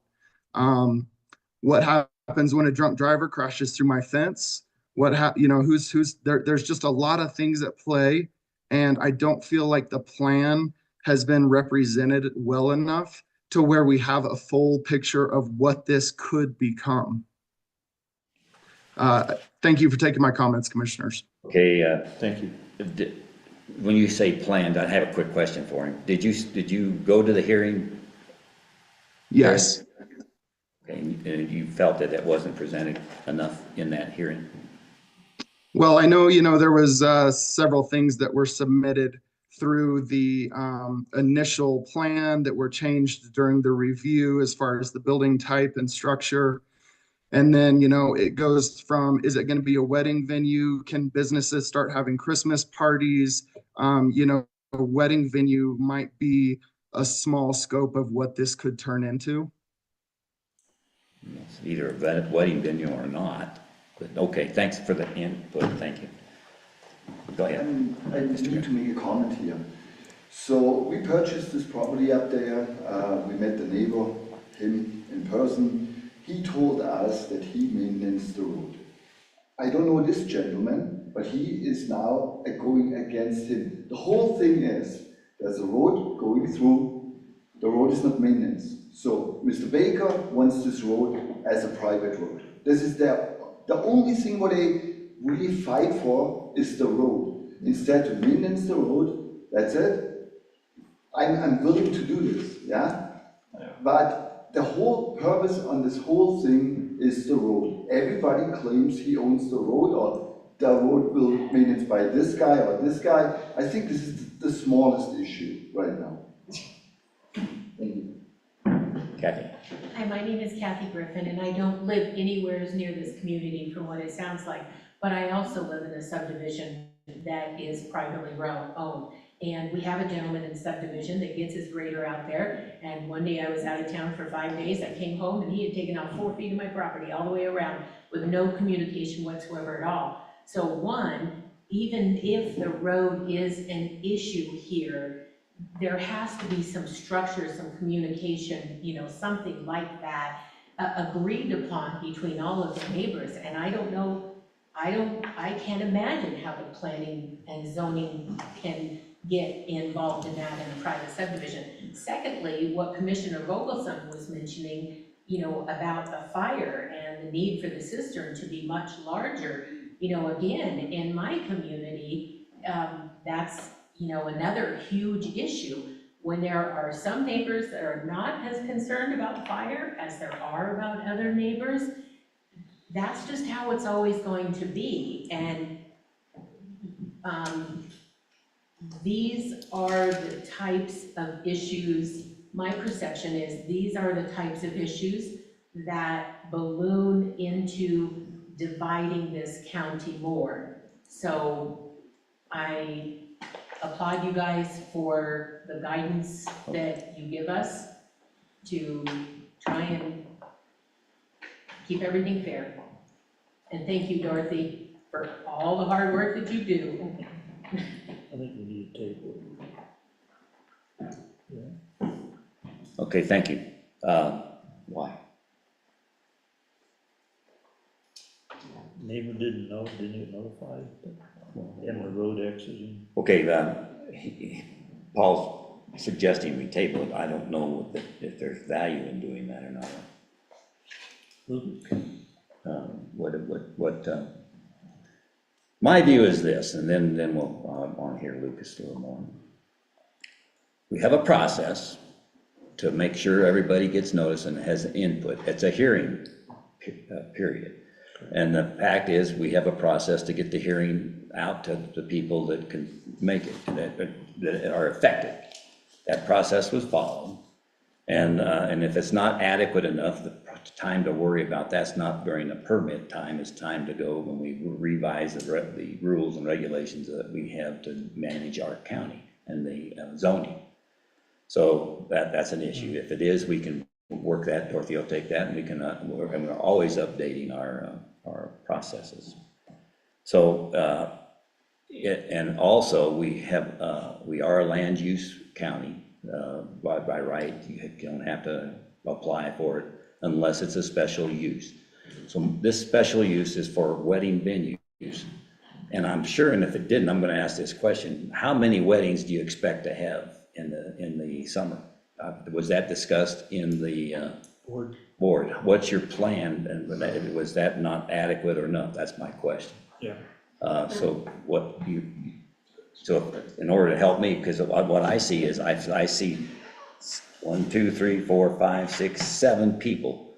What happens when a drunk driver crashes through my fence? Who's there? There's just a lot of things at play, and I don't feel like the plan has been represented well enough to where we have a full picture of what this could become. Thank you for taking my comments, commissioners. Okay, Thank you. when you say planned, I have a quick question for him. Did you go to the hearing? Yes. Okay, and you felt that it wasn't presented enough in that hearing? Well, I know, there was several things that were submitted through the initial plan that were changed during the review as far as the building type and structure. And then, it goes from, is it going to be a wedding venue? Can businesses start having Christmas parties? A wedding venue might be a small scope of what this could turn into. It's either a wedding venue or not. But okay, thanks for the input. Thank you. Go ahead. I need to make a comment here. So we purchased this property up there. We met the neighbor, him in person. He told us that he maintains the road. I don't know this gentleman, but he is now going against him. The whole thing is, there's a road going through, the road is not maintenance. So Mr. Baker wants this road as a private road. This is the only thing what they really fight for is the road. Instead to maintenance the road, that's it. I'm willing to do this, yeah? But the whole purpose on this whole thing is the road. Everybody claims he owns the road, or the road will be maintained by this guy or this guy. I think this is the smallest issue right now. Thank you. Kathy. Hi, my name is Kathy Griffin, and I don't live anywhere as near this community from what it sounds like, but I also live in a subdivision that is privately owned. And we have a gentleman in the subdivision that gets his grader out there, and one day I was out of town for 5 days. I came home and he had taken out 4 feet of my property all the way around with no communication whatsoever at all. So one, even if the road is an issue here, there has to be some structure, some communication, something like that agreed upon between all of the neighbors. And I can't imagine how the planning and zoning can get involved in that in a private subdivision. Secondly, what Commissioner Vogelson was mentioning, about the fire and the need for the cistern to be much larger, again, in my community, that's, another huge issue. When there are some neighbors that are not as concerned about fire as there are about other neighbors, that's just how it's always going to be. And these are the types of issues, my perception is these are the types of issues that balloon into dividing this county more. So I applaud you guys for the guidance that you give us to try and keep everything fair. And thank you, Dorothy, for all the hard work that you do. I think we need to table it. Yeah. Okay, thank you. Why? Neighbor didn't get notified, and the road exiting. Okay, Paul's suggesting we table it. I don't know if there's value in doing that or not. my view is this, and then we'll, want to hear Lucas a little more. We have a process to make sure everybody gets notice and has input. It's a hearing period. And the fact is, we have a process to get the hearing out to the people that can make it, that are affected. That process was followed. And if it's not adequate enough, the time to worry about that's not during the permit time. It's time to go when we revise the rules and regulations that we have to manage our county and the zoning. So that's an issue. If it is, we can work that. Dorothy will take that, and we can. We're always updating our processes. So and also we are a land use county by right. You don't have to apply for it unless it's a special use. So this special use is for wedding venues. And I'm sure, and if it didn't, I'm going to ask this question: how many weddings do you expect to have in the summer? Was that discussed in the board? What's your plan? And was that not adequate or not? That's my question. Yeah. So in order to help me, because what I see is I see 1, 2, 3, 4, 5, 6, 7 people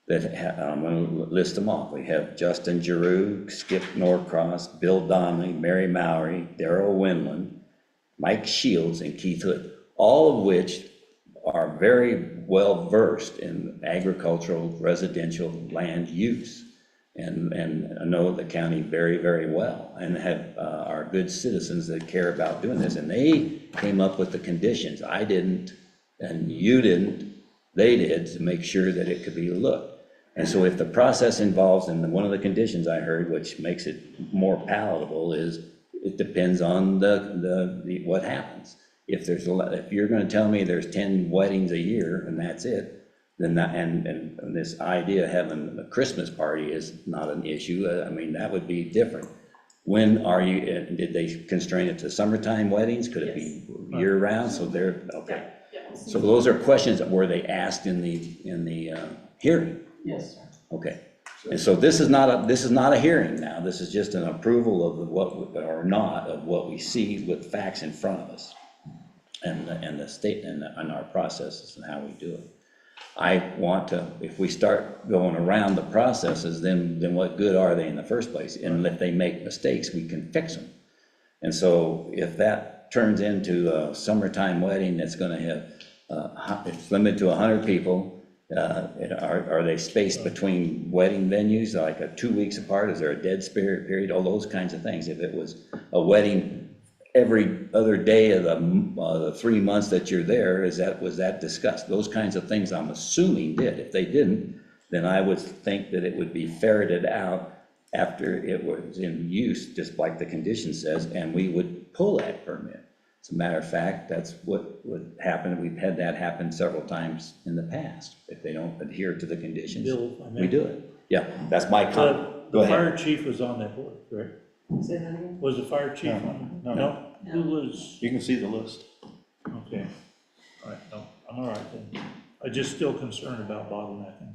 that I'm going to list them off. We have Justin Giroux, Skip Norcross, Bill Donnelly, Mary Mowry, Darrell Winland, Mike Shields, and Keith Hood, all of which are very well versed in agricultural residential land use and know the county very, very well, and are good citizens that care about doing this. And they came up with the conditions. I didn't, and you didn't, they did, to make sure that it could be looked. And so if the process involves, and one of the conditions I heard, which makes it more palatable, is it depends on the what happens. If you're going to tell me there's 10 weddings a year and that's it, then that, and this idea of having a Christmas party is not an issue. I mean, that would be different. When are you? Did they constrain it to summertime weddings? Could it be year round? So they're okay. So those are questions that were they asked in the hearing. Yes, sir. Okay. And so this is not a hearing now. This is just an approval of what we see with facts in front of us, and the state and our processes and how we do it. I want to, if we start going around the processes, then what good are they in the first place? And if they make mistakes, we can fix them. And so if that turns into a summertime wedding that's going to have, it's limited to 100 people, are they spaced between wedding venues, like 2 weeks apart? Is there a dead spirit period? All those kinds of things. If it was a wedding every other day of the 3 months that you're there, was that discussed? Those kinds of things I'm assuming did. If they didn't, then I would think that it would be ferreted out after it was in use, just like the condition says, and we would pull that permit. As a matter of fact, that's what would happen. We've had that happen several times in the past. If they don't adhere to the conditions, we do it. Yeah, that's my comment. The fire chief was on that board, correct? Say that again? Was the fire chief on? No. Who was? You can see the list. Okay. All right, no, I'm all right then. I'm just still concerned about bottlenecking.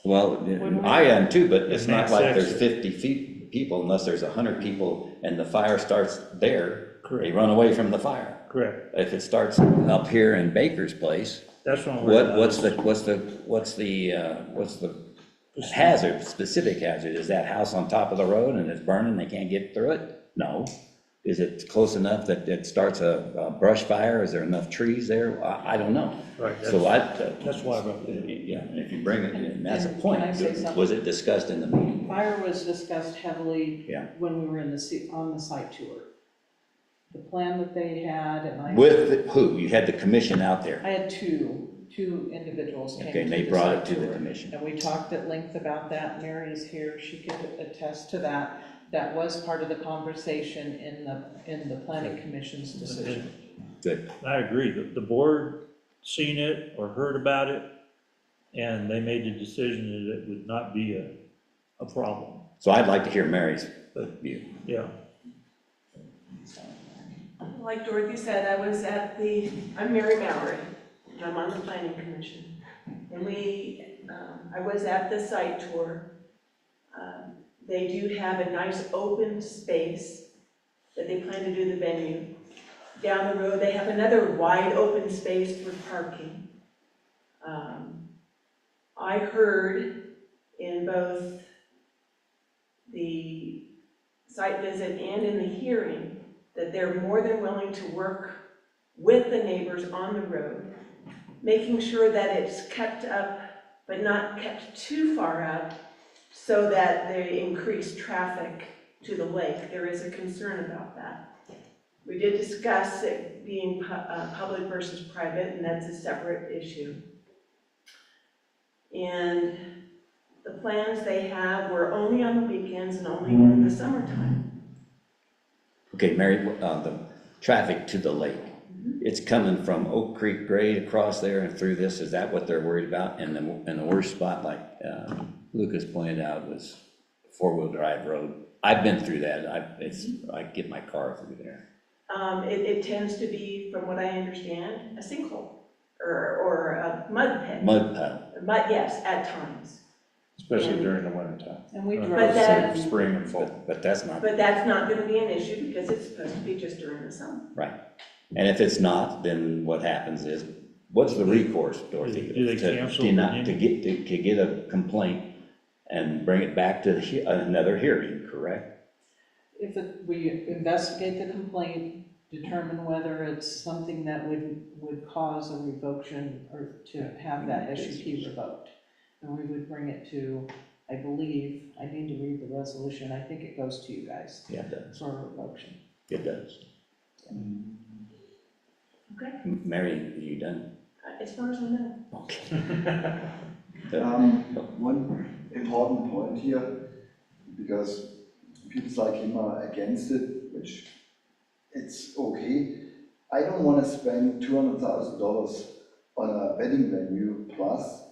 Well, I am too, but it's not like there's 50 people unless there's 100 people and the fire starts there. Correct. They run away from the fire. Correct. If it starts up here in Baker's place, that's what I'm worried about. What's the hazard, specific hazard? Is that house on top of the road and it's burning, they can't get through it? No. Is it close enough that it starts a brush fire? Is there enough trees there? I don't know. Right. So that's why I brought it. Yeah, if you bring it in, that's a point. Can I say something? Was it discussed in the meeting? Fire was discussed heavily Yeah. when we were on the site tour. The plan that they had, and With who? You had the commission out there? I had two individuals came to the site tour. Okay, and they brought it to the commission. And we talked at length about that. Mary is here, she could attest to that. That was part of the conversation in the planning commission's decision. Good. I agree. The board seen it or heard about it, and they made the decision that it would not be a problem. So I'd like to hear Mary's view. Yeah. Like Dorothy said, I'm Mary Mowry, and I'm on the planning commission. And we I was at the site tour. They do have a nice open space that they plan to do the venue. Down the road, they have another wide open space for parking. I heard in both the site visit and in the hearing that they're more than willing to work with the neighbors on the road, making sure that it's kept up, but not kept too far up, so that they increase traffic to the lake. There is a concern about that. We did discuss it being public versus private, and that's a separate issue. And the plans they have were only on the weekends and only in the summertime. Okay, Mary, the traffic to the lake, it's coming from Oak Creek grade across there and through this, is that what they're worried about? And the worst spot, like Lucas pointed out, was four-wheel drive road. I've been through that, I get my car through there. It tends to be, from what I understand, a sinkhole or a mud pit. Mud puddle. Mud, yes, at times. Especially during the winter time. And we But drove that- some, Spring and fall. But that's not, But that's not gonna be an issue because it's supposed to be just during the summer. right. And if it's not, then what happens is, what's the recourse, Dorothy? Do they To cancel deny- the to get a complaint and bring it back to another hearing, correct? we investigate the complaint, determine whether it's something that would cause a revocation or to have that SUP revoked. And we would bring it to, I believe, I need to read the resolution, I think it goes to you guys Yeah, it does. for revocation. It does. Okay. Mary, are you done? As far as I know. Okay. One important point here, because people like him are against it, which it's okay. I don't want to spend $200,000 on a wedding venue plus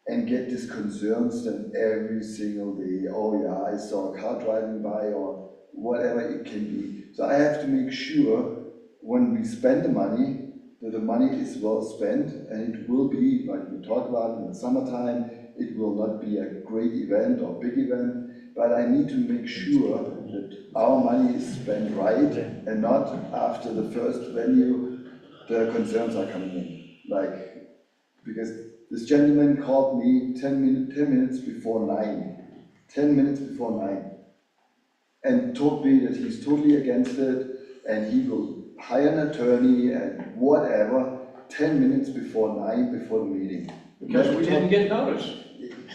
and get these concerns then every single day. Oh yeah, I saw a car driving by or whatever it can be. So I have to make sure when we spend the money, that the money is well spent, and it will be, like we talked about in the summertime, it will not be a great event or big event, but I need to make sure that our money is spent right and not after the first venue, the concerns are coming in. Like, because this gentleman called me 10 minutes before 9, 10 minutes before 9, and told me that he's totally against it, and he will hire an attorney and whatever, 10 minutes before 9, before the meeting. Because we didn't get notice.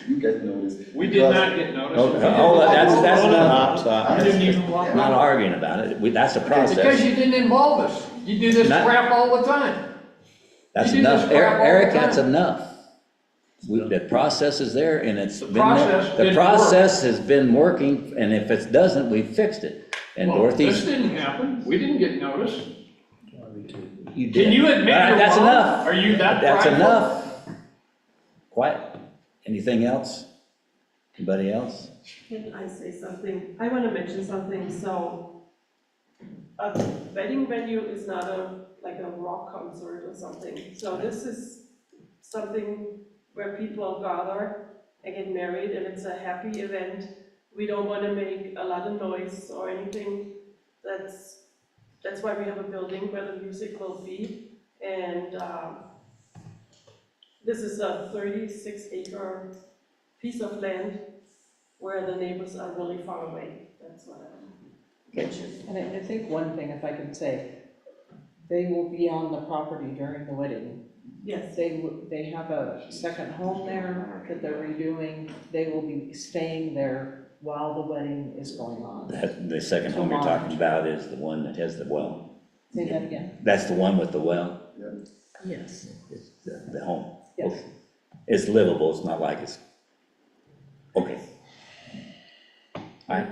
You get notice. We did not get notice. That's enough. I didn't even walk I'm not out. arguing about it, that's the process. Because you didn't involve us. You do this Not- crap all the time. That's You do enough, this crap all the Eric, time. that's enough. The process is there and it's been process there. The didn't process has been working, and if it doesn't, we've fixed it. And Well, Dorothy's, this didn't happen. We didn't get notice. you did. Can you admit All right, you're that's wrong? enough. Are you that That's prideful? enough. Quiet. Anything else? Anybody else? Can I say something? I want to mention something. So a wedding venue is not like a rock concert or something. So this is something where people gather and get married, and it's a happy event. We don't want to make a lot of noise or anything. That's why we have a building where the music will be. And this is a 36-acre piece of land where the neighbors are really far away. That's what I mentioned. And I think one thing, if I can say, they will be on the property during the wedding. Yes. They have a second home there that they're redoing. They will be staying there while the wedding is going on. The second home you're talking about is the one that has the well. Say that again? That's the one with the well? Yes. It's the home. Yes. It's livable, it's not like it's, okay. All right.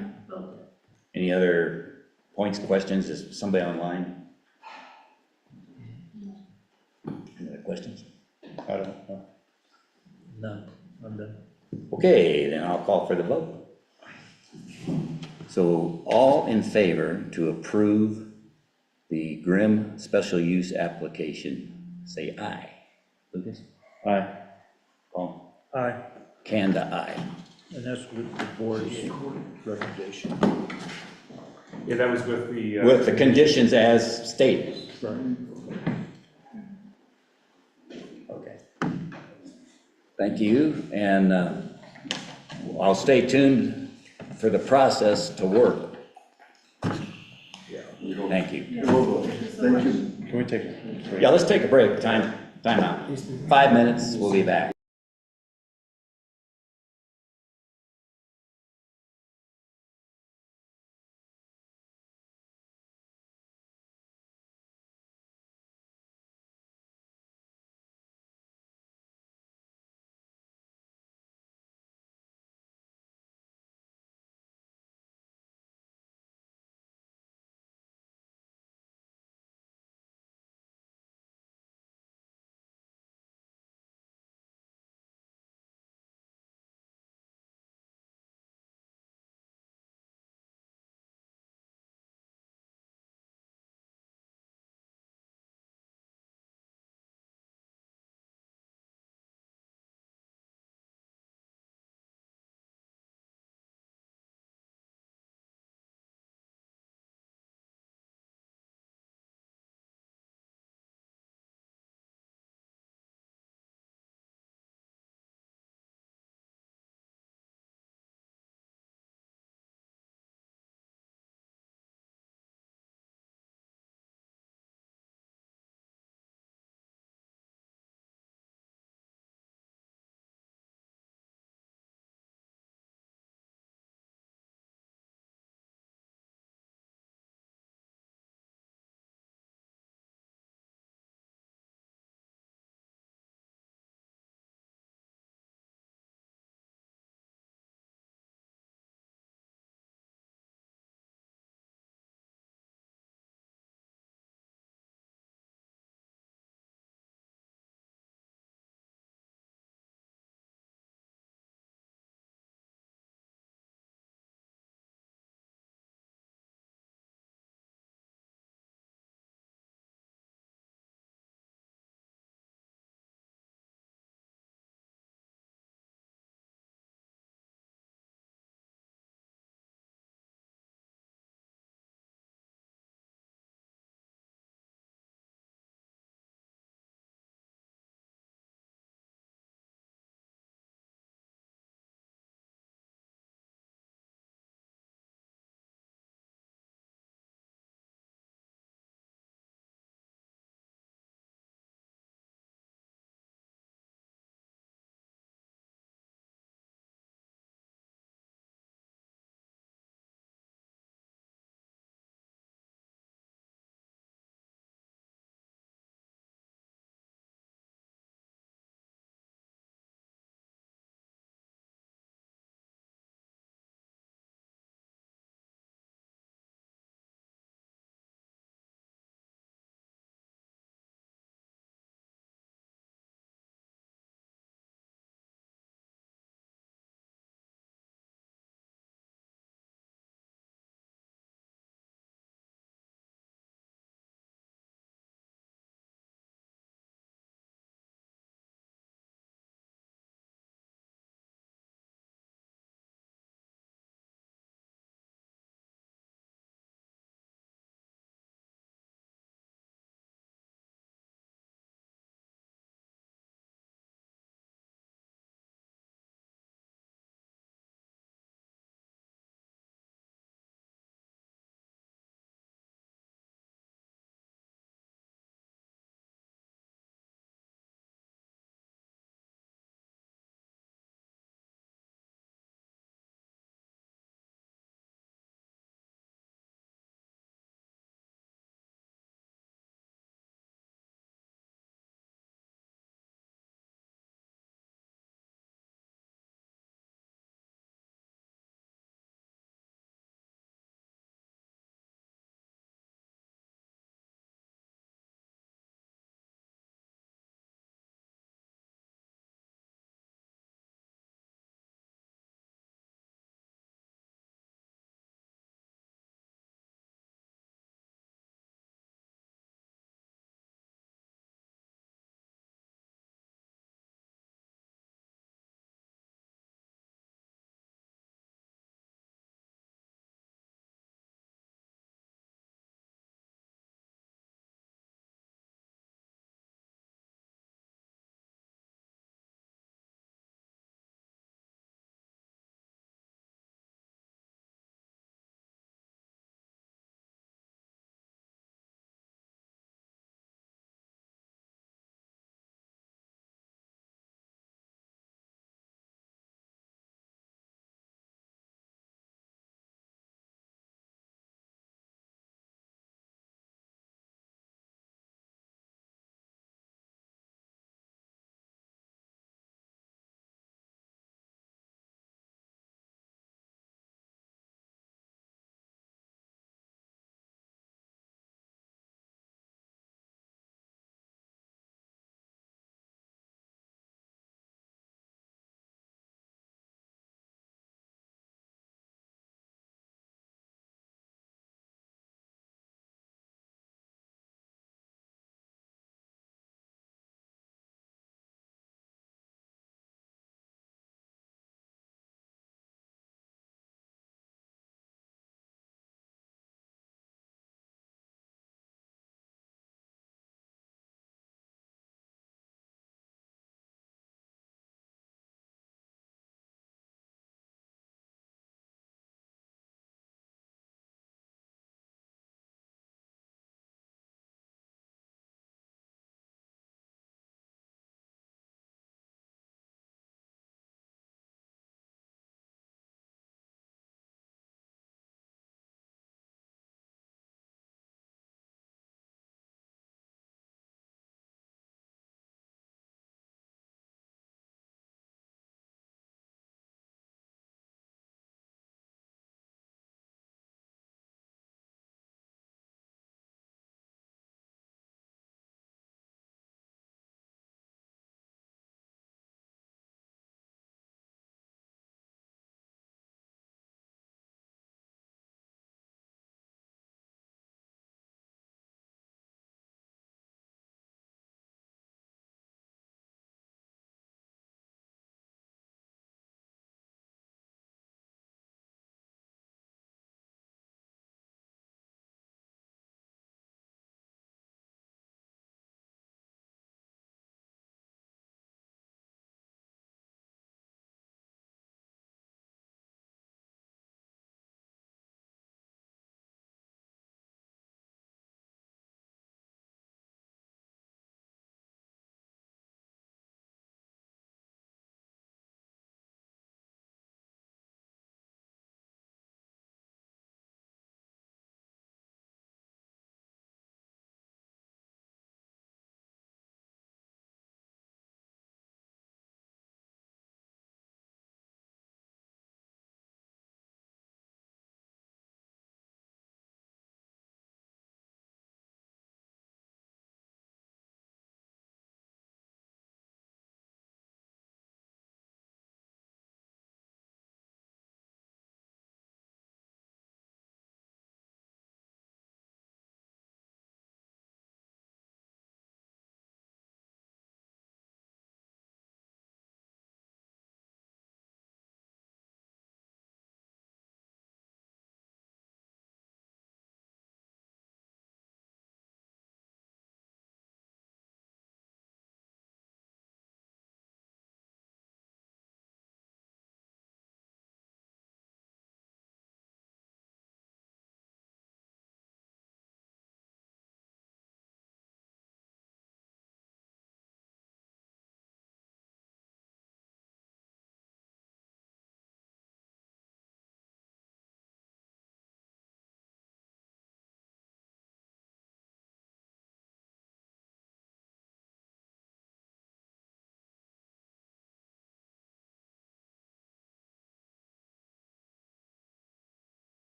Any other points, questions? Is somebody online? Any other questions? I don't know. No, I'm done. Okay, then I'll call for the vote. So all in favor to approve the Grimm special use application, say aye. Lucas? Aye. Paul? Aye. Kanda, aye. And that's with the board's recommendation. Yeah, that was with the. With the conditions as stated. Right. Okay. Thank you, and I'll stay tuned for the process to work. Thank you. Thank you. Can we take? Yeah, let's take a break. Time out. 5 minutes, we'll be back.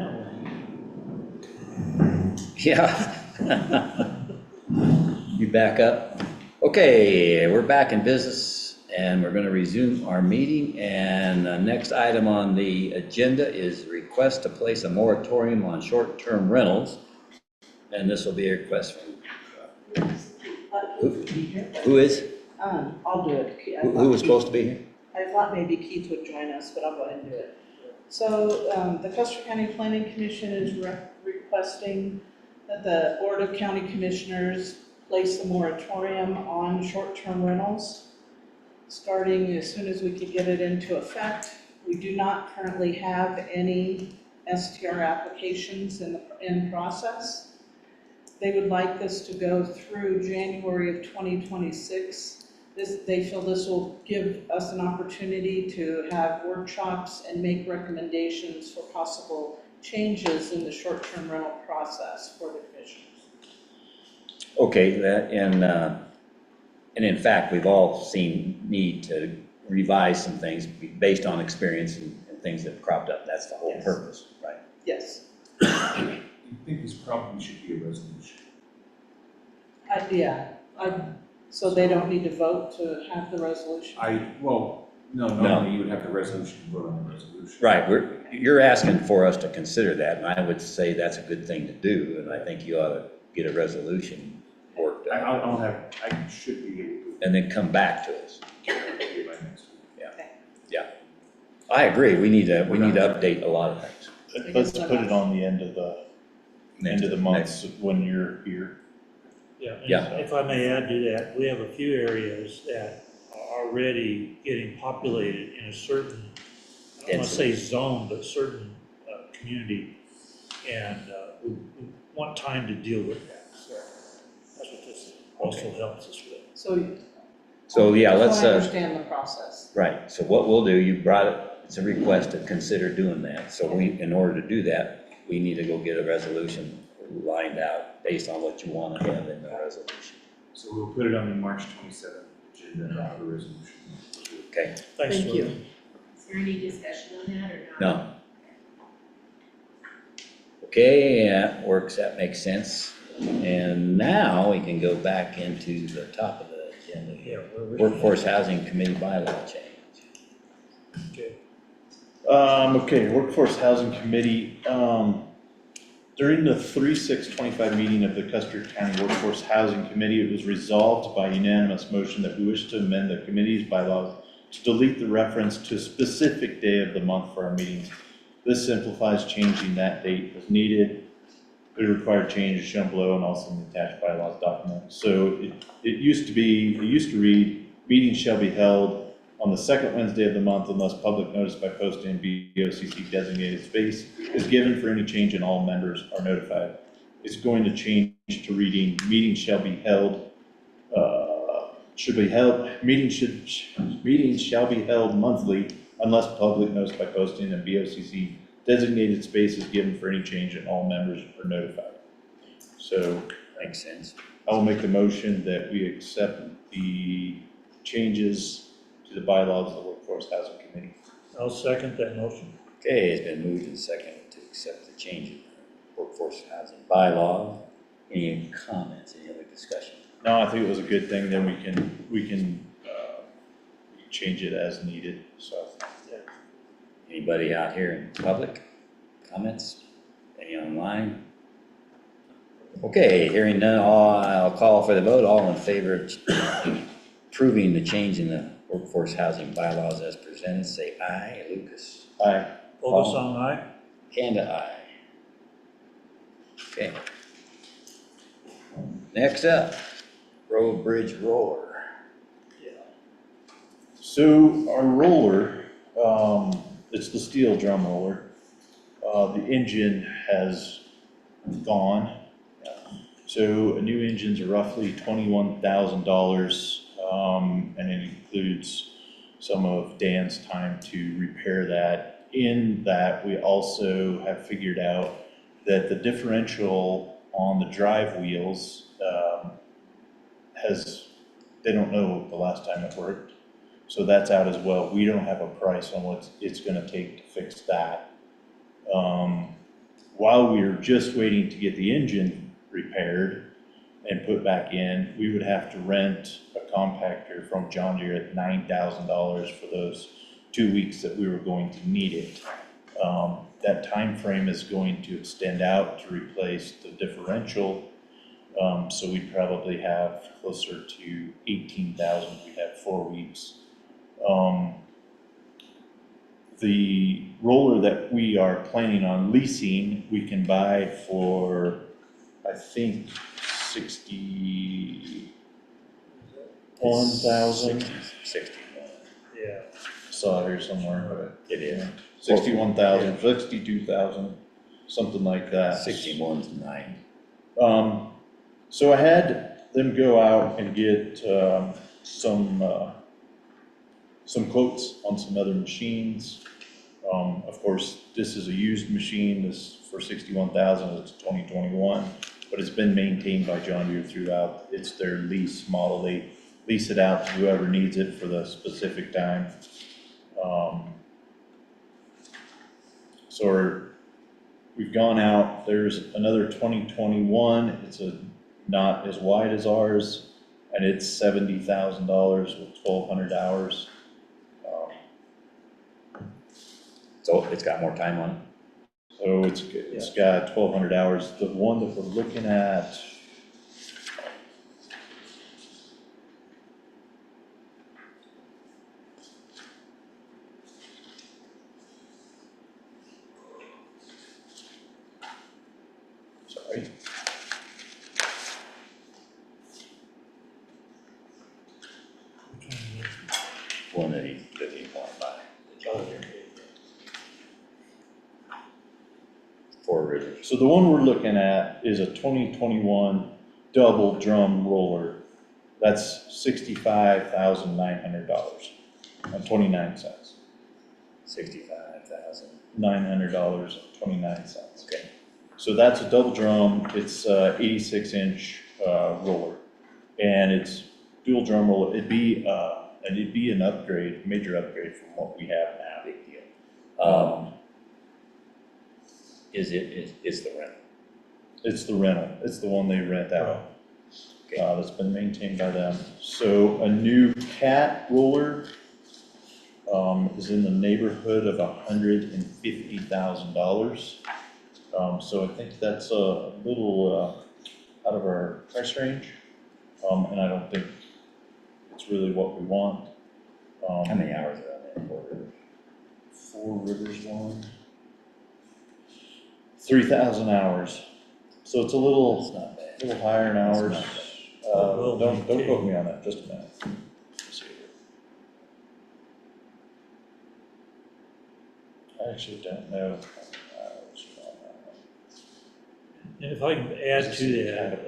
that one. Yeah. You back up? Okay, we're back in business and we're gonna resume our meeting. And the next item on the agenda is request to place a moratorium on short-term rentals. And this will be a request from, who is? I'll do it. Who was supposed to be here? I thought maybe Keith would join us, but I'll go ahead and do it. So, the Custer County Planning Commission is requesting that the Board of County Commissioners place a moratorium on short-term rentals, starting as soon as we could get it into effect. We do not currently have any STR applications in process. They would like this to go through January of 2026. They feel this will give us an opportunity to have workshops and make recommendations for possible changes in the short-term rental process for the commissioners. Okay, and in fact, we've all seen need to revise some things based on experience and things that have cropped up. That's the whole purpose, right? Yes. I think this probably should be a resolution. So they don't need to vote to have the resolution? Normally you would have the resolution to vote on the resolution. Right, you're asking for us to consider that, and I would say that's a good thing to do, and I think you ought to get a resolution worked out. I should be able to. And then come back to us. By next week. Yeah. I agree, we need to update a lot of things. Let's put it on the end of the month when you're here. Yeah, and if I may add to that, we have a few areas that are already getting populated in a certain, I don't want to say zone, but certain community. And we want time to deal with that, so that's what this also helps us with. So yeah, let's. I understand the process. Right, so what we'll do, you brought it, it's a request to consider doing that. So in order to do that, we need to go get a resolution lined out based on what you want to have in the resolution. So we'll put it on the March 27th agenda and have a resolution. Okay. Thank you. Is there any discussion on that or not? No. Okay, that works, that makes sense. And now we can go back into the top of the agenda here. Workforce Housing Committee bylaw change. Okay. Okay, Workforce Housing Committee, during the 3/6/25 meeting of the Custer County Workforce Housing Committee, it was resolved by unanimous motion that we wish to amend the committee's bylaws to delete the reference to a specific day of the month for our meetings. This simplifies changing that date as needed. The required change is shown below and also in the attached bylaws document. So it used to read, meetings shall be held on the second Wednesday of the month unless public notice by posting BOCC designated space is given for any change and all members are notified. It's going to change to reading, meetings shall be held, meetings shall be held monthly unless public notice by posting and BOCC designated space is given for any change and all members are notified. So. Makes sense. I will make the motion that we accept the changes to the bylaws of the Workforce Housing Committee. I'll second that motion. Okay, it's been moved and seconded to accept the change in the Workforce Housing bylaw. Any comments, any other discussion? No, I think it was a good thing, then we can change it as needed, so. Anybody out here in public? Comments? Any online? Okay, hearing none, I'll call for the vote. All in favor of approving the change in the Workforce Housing bylaws as presented, say aye. Lucas? Aye. Olson, aye. Kanda, aye. Okay. Next up, road bridge roller. So our roller, it's the steel drum roller. The engine has gone. So a new engine's roughly $21,000, and it includes some of Dan's time to repair that. In that, we also have figured out that the differential on the drive wheels they don't know the last time it worked. So that's out as well. We don't have a price on what it's gonna take to fix that. while we were just waiting to get the engine repaired and put back in, we would have to rent a compactor from John Deere at $9,000 for those 2 weeks that we were going to need it. That time frame is going to extend out to replace the differential. So we'd probably have closer to 18,000. We'd have 4 weeks. The roller that we are planning on leasing, we can buy for, I think, 61,000. 60. Yeah. Saw it here somewhere. It is. 61,000, 62,000, something like that. 61's 9. So I had them go out and get, some quotes on some other machines. Of course, this is a used machine, this for 61,000, it's 2021, but it's been maintained by John Deere throughout. It's their lease model. They lease it out to whoever needs it for the specific time. So we've gone out, there's another 2021, it's not as wide as ours, and it's $70,000 with 1,200 hours. So it's got more time on it? So it's got 1,200 hours. The one that we're looking at, sorry. One that he want to buy. Four Rivers. So the one we're looking at is a 2021 double drum roller. That's $65,900 and 29 cents. $65,000. $900.29. Okay. So that's a double drum. It's 86-inch roller, and it's dual drum roller. It'd be an upgrade, major upgrade from what we have now. Big deal. It's the rental. It's the rental. It's the one they rent out. Okay. That's been maintained by them. So a new cat roller is in the neighborhood of $150,000. So I think that's a little out of our price range, and I don't think it's really what we want. How many hours are on there? 4 Rivers. 4 Rivers one. 3,000 hours. So it's a little, That's not bad. little higher in hours. That's not bad. Don't quote me on that, just a minute. I actually don't know. And if I can add to that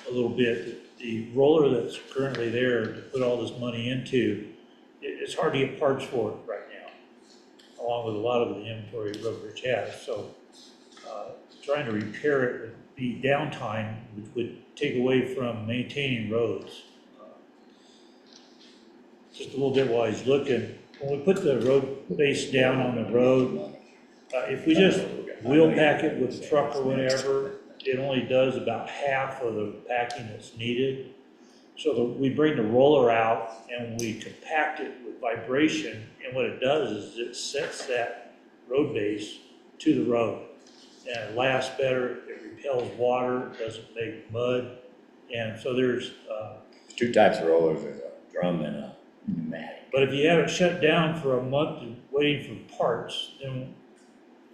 a little bit, the roller that's currently there to put all this money into, it's hard to get parts for it right now, along with a lot of the inventory Road Bridge has. So trying to repair it would be downtime, which would take away from maintaining roads. Just a little bit while he's looking, when we put the road base down on the road, if we just wheel pack it with a truck or whatever, it only does about half of the packing that's needed. So we bring the roller out and we compact it with vibration, and what it does is it sets that road base to the road. And it lasts better, it repels water, doesn't make mud, and so there's 2 types of rollers, there's a drum and a pneumatic. but if you have it shut down for a month waiting for parts, then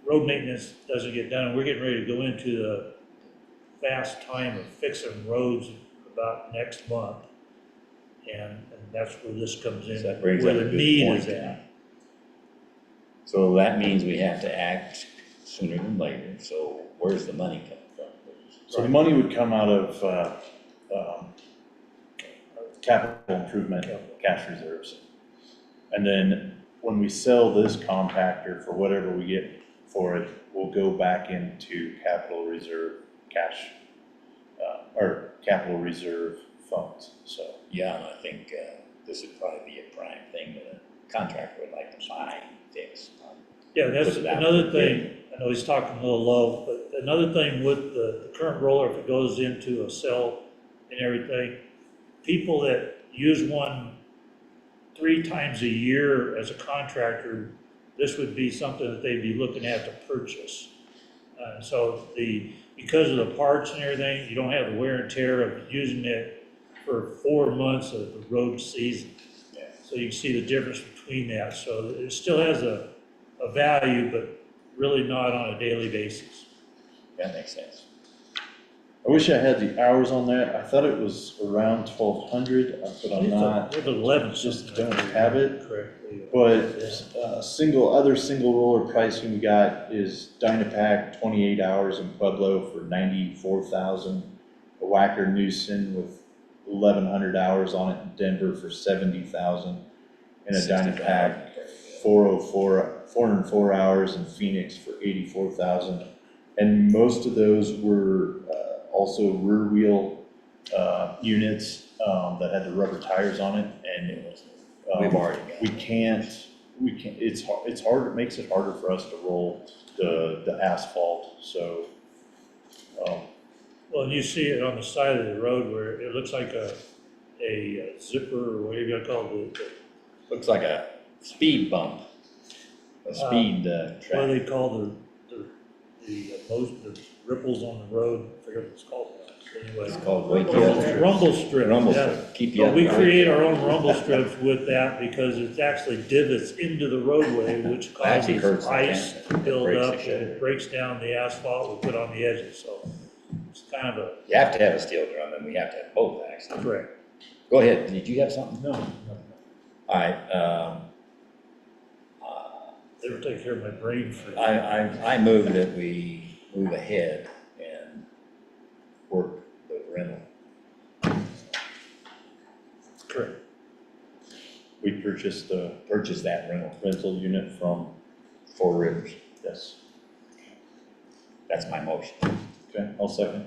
road maintenance doesn't get done. We're getting ready to go into the fast time of fixing roads about next month. And that's where this comes in, So that brings where up a the good need point. is at. So that means we have to act sooner than later. So where's the money coming from? So the money would come out of capital improvement cash reserves. And then when we sell this compactor for whatever we get for it, we'll go back into capital reserve cash, or capital reserve funds, so. Yeah, and I think this would probably be a prime thing that a contractor would like to buy, fix. Yeah, that's Put it out another for thing, I know he's talking a little low, but another thing with the current roller, if it goes into a cell and everything, people that use one 3 times a year as a contractor, this would be something that they'd be looking at to purchase. So because of the parts and everything, you don't have the wear and tear of using it for 4 months of the road season. So you can see the difference between that. So it still has a value, but really not on a daily basis. That makes sense. I wish I had the hours on that. I thought it was around 1,200, but I'm not. With 11, Just don't have it. correctly. But other single roller pricing we got is Dynapack 28 hours in Pueblo for 94,000. A Wacker Newson with 1,100 hours on it in Denver for 70,000. And a Dynapack 404 hours in Phoenix for 84,000. And most of those were also rear wheel units that had the rubber tires on it, and it was. We've already got We can't, it's hard, it makes it harder for us to roll the asphalt, so. Well, and you see it on the side of the road where it looks like a zipper, or whatever you call it. Looks like a speed bump, a speed What track. do they call the ripples on the road? I forget what it's called. Anyway. It's called wake you up. Rumble strips. Rumble yeah. strip, keep you But up. we create our own rumble strips with that because it's actually divots into the roadway, which Actually causes hurts the ice canvas. to build Breaks the up and shape. it breaks down the asphalt we put on the edges. So it's kind of a. You have to have a steel drum, and we have to have both, actually. Correct. Go ahead, did you have something? No. All right, They would take care of my brain for. I move that we move ahead and work the rental. Correct. We purchased the Purchase that rental unit from, Four Rivers. yes, That's my motion. okay, I'll second.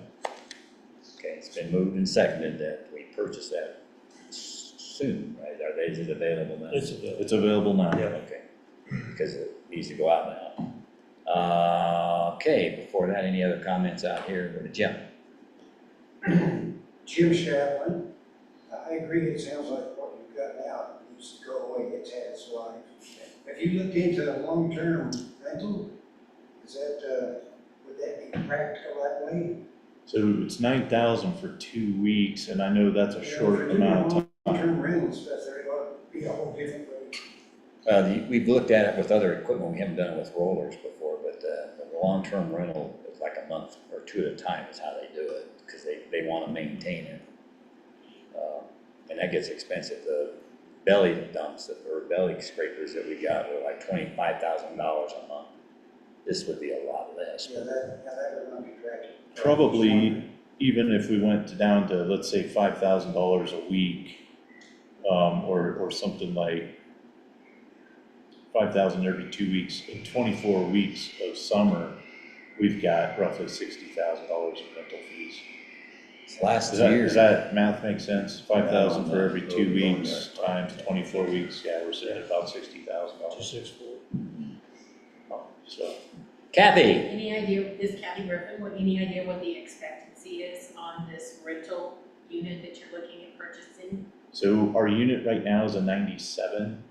Okay, it's been moved and seconded that we purchase that soon, right? Is it available now? It's available. It's available now. Yeah. Okay, because it needs to go out now. Okay, before that, any other comments out here with Jim? Jim Shaplin, I agree, it sounds like what you've got now needs to go away, it's had its life. Have you looked into a long-term rental? Is that, would that be practical that way? So it's 9,000 for 2 weeks, and I know that's a short amount of time. Long-term rental stuff, there ought to be a whole different way. We've looked at it with other equipment, we haven't done it with rollers before, but the long-term rental is like a month or 2 at a time is how they do it, because they want to maintain it. And that gets expensive. The belly dumps or belly scrapers that we got were like $25,000 a month. This would be a lot less. Yeah, that would not be practical. Probably, even if we went down to, let's say, $5,000 a week, or something like 5,000 every 2 weeks, in 24 weeks of summer, we've got roughly $60,000 in rental fees. Last year. Does that math make sense? 5,000 for every 2 weeks times 24 weeks, yeah, we're sitting at about $60,000. 264. So. Kathy? Any idea, this Kathy Griffin, any idea what the expectancy is on this rental unit that you're looking at purchasing? So our unit right now is a 97,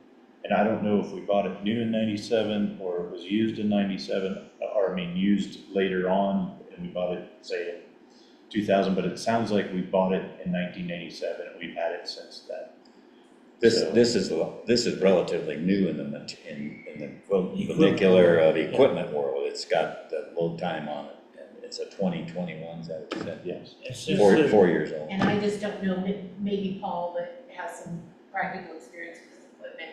and I don't know if we bought it new in 97 or it was used in 97, or I mean, used later on, and we bought it, say, in 2000, but it sounds like we bought it in 1987, and we've had it since then. This is relatively new in the vernacular of equipment world. It's got the load time on it, and it's a 2021, is that what you said? Yes. 4 years old. And I just don't know, maybe Paul that has some practical experience with this equipment.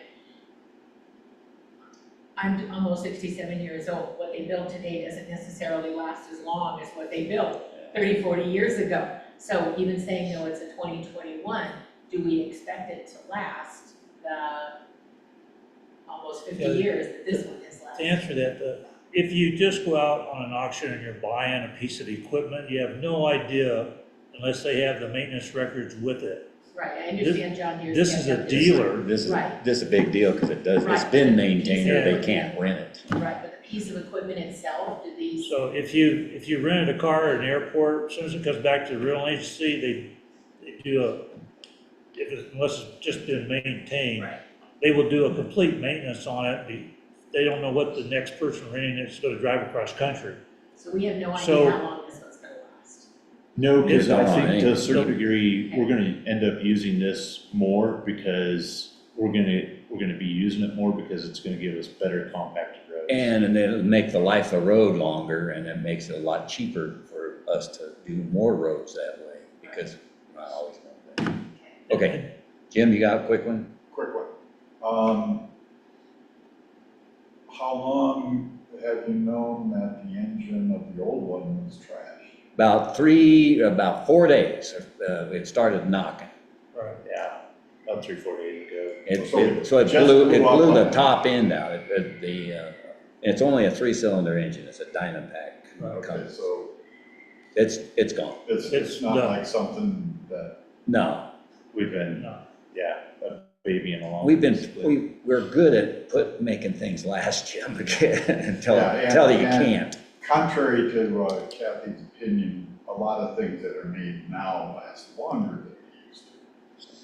I'm almost 67 years old. What they build today doesn't necessarily last as long as what they built 30, 40 years ago. So even saying, no, it's a 2021, do we expect it to last the almost 50 years that this one has lasted? To answer that, if you just go out on an auction and you're buying a piece of equipment, you have no idea, unless they have the maintenance records with it, Right, I understand John Deere's. This is a dealer. This is, Right. this is a big deal because it's Right. been maintained or they can't rent it. Right, but the piece of equipment itself, do these? So if you rented a car at an airport, as soon as it comes back to the rental agency, they do unless it's just been maintained, Right. they will do a complete maintenance on it. They don't know what the next person renting it's gonna drive across country. So we have no So- idea how long this one's gonna last. No, because I It's think on, to a certain ain't it? degree, we're gonna end up using this more because we're gonna be using it more because it's gonna give us better compacted roads. And it'll make the life of the road longer and it makes it a lot cheaper for us to do more roads that way because I always want that. Okay, Jim, you got a quick one? Quick one. How long have you known that the engine of the old one was trashed? About 4 days, it started knocking. Right. Yeah, about 3-4 days ago. So it just blew blew up the on it. top end out. It's only a 3-cylinder engine, it's a Dynapack. Okay, so It's gone. it's not done. like something that, No, We've been, No. yeah, a baby in a long. we're good at making things last, Jim, until Yeah, you and- can't. contrary to Kathy's opinion, a lot of things that are made now last longer than they used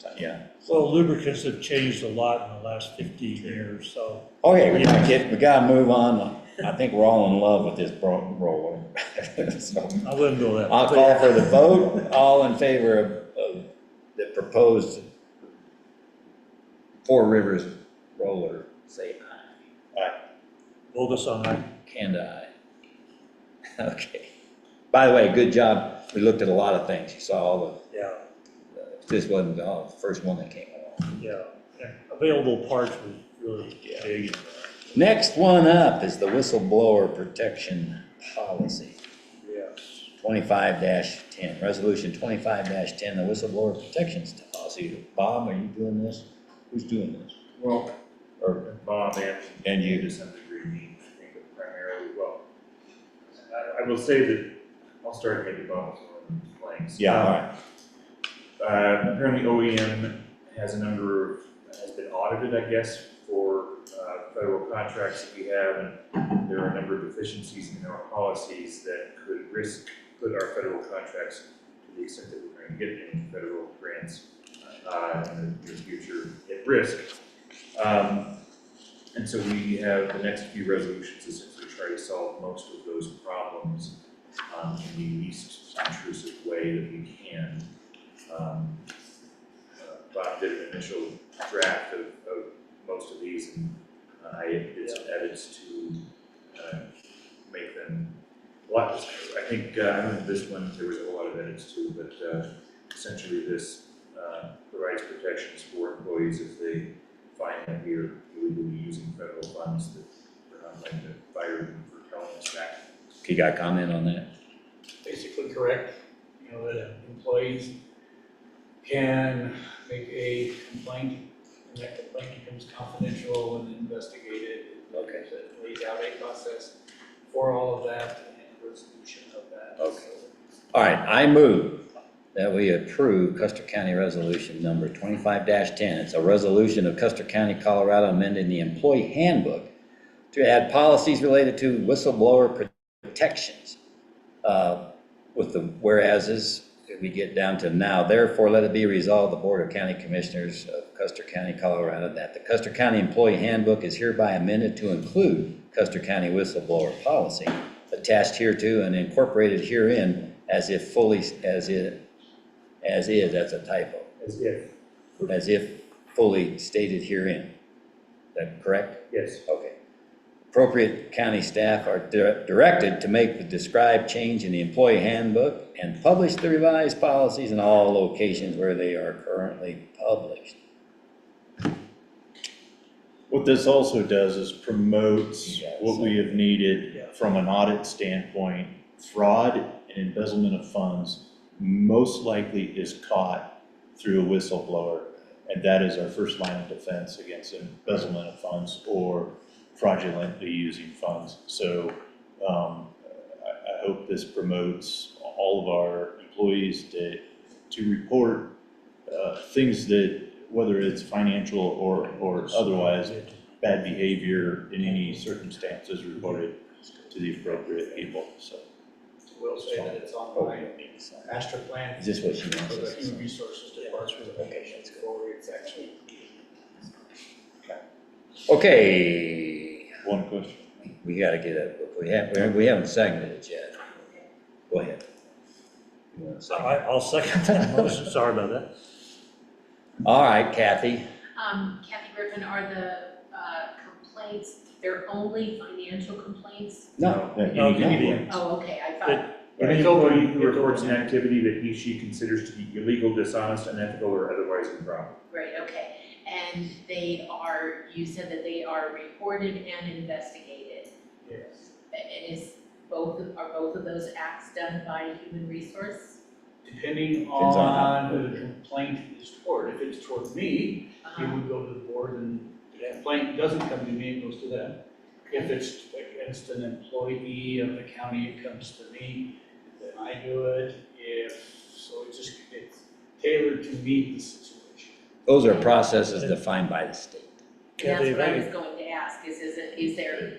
to. Yeah. Well, lubricants have changed a lot in the last 15 years, so. Okay, we gotta move on. I think we're all in love with this roller. So, I wouldn't go that. I'll call for the vote. All in favor of the proposed Four Rivers roller, say aye. Aye. Bogus on that. Kanda, aye. Okay. By the way, good job. We looked at a lot of things. You saw all Yeah, this wasn't the first one that came along. yeah. And available parts was really big. Next one up is the whistleblower protection policy. Yes. 25-10, resolution 25-10, the whistleblower protections policy. Bob, are you doing this? Who's doing this? Well, Or, Bob and you to some degree, me, I think of primarily, well, I will say that, I'll start maybe Bob with blanks. Yeah, all right. Apparently OEM has has been audited, I guess, for federal contracts that we have, and there are a number of deficiencies in our policies that could put our federal contracts, to the extent that we're going to get any federal grants in the near future, at risk. And so we have the next few resolutions essentially try to solve most of those problems in the least intrusive way that we can. Bob did an initial draft of most of these, and I did some edits to make them a lot. I think, I don't know this one, there was a lot of edits too, but essentially this provides protections for employees if they find that we are illegally using federal funds, that we're not going to fire them for telling us that. you got a comment on that? Basically correct, you know, that employees can make a complaint, and that complaint becomes confidential and investigated. Okay. It lays out a process for all of that and resolution of that. Okay. All right, I move that we approve Custer County Resolution number 25-10. It's a resolution of Custer County, Colorado, amending the employee handbook to add policies related to whistleblower protections. With the whereases, we get down to now, therefore let it be resolved, the Board of County Commissioners of Custer County, Colorado, that the Custer County Employee Handbook is hereby amended to include Custer County whistleblower policy attached hereto and incorporated herein as if fully, as is, that's a typo. As if fully stated herein. Is that correct? Yes. Okay. Appropriate county staff are directed to make the described change in the employee handbook and publish the revised policies in all locations where they are currently published. What this also does is promotes what we have needed from an audit standpoint. Fraud and embezzlement of funds most likely is caught through a whistleblower, and that is our first line of defense against embezzlement of funds or fraudulently using funds. So I hope this promotes all of our employees to report things that, whether it's financial or otherwise, bad behavior in any circumstance is reported to the appropriate people, so. Will say that it's on my master plan. Is this what she wants For the us to human say? resources department. Okay, that's good. It's actually. Okay, One question. we gotta get it, we haven't seconded it yet. Go ahead. You wanna second? I'll second that motion, sorry about that. All right, Kathy. Kathy Griffin, are the complaints, they're only financial complaints? No. Anything. Oh, okay, I thought, Any employee who reports an activity that she considers to be illegal, dishonest, unethical, or otherwise improper. great, okay. And they are, you said that they are reported and investigated. Yes. And are both of those acts done by human resource? Depending Depends on on who the complaint is toward. If it's toward me, it would go to the board, and the complaint doesn't come to me, it goes to them. If it's against an employee of the county, it comes to me, then I do it. It's tailored to meet the situation. Those are processes defined by the state. And that's what I was going to ask, is there,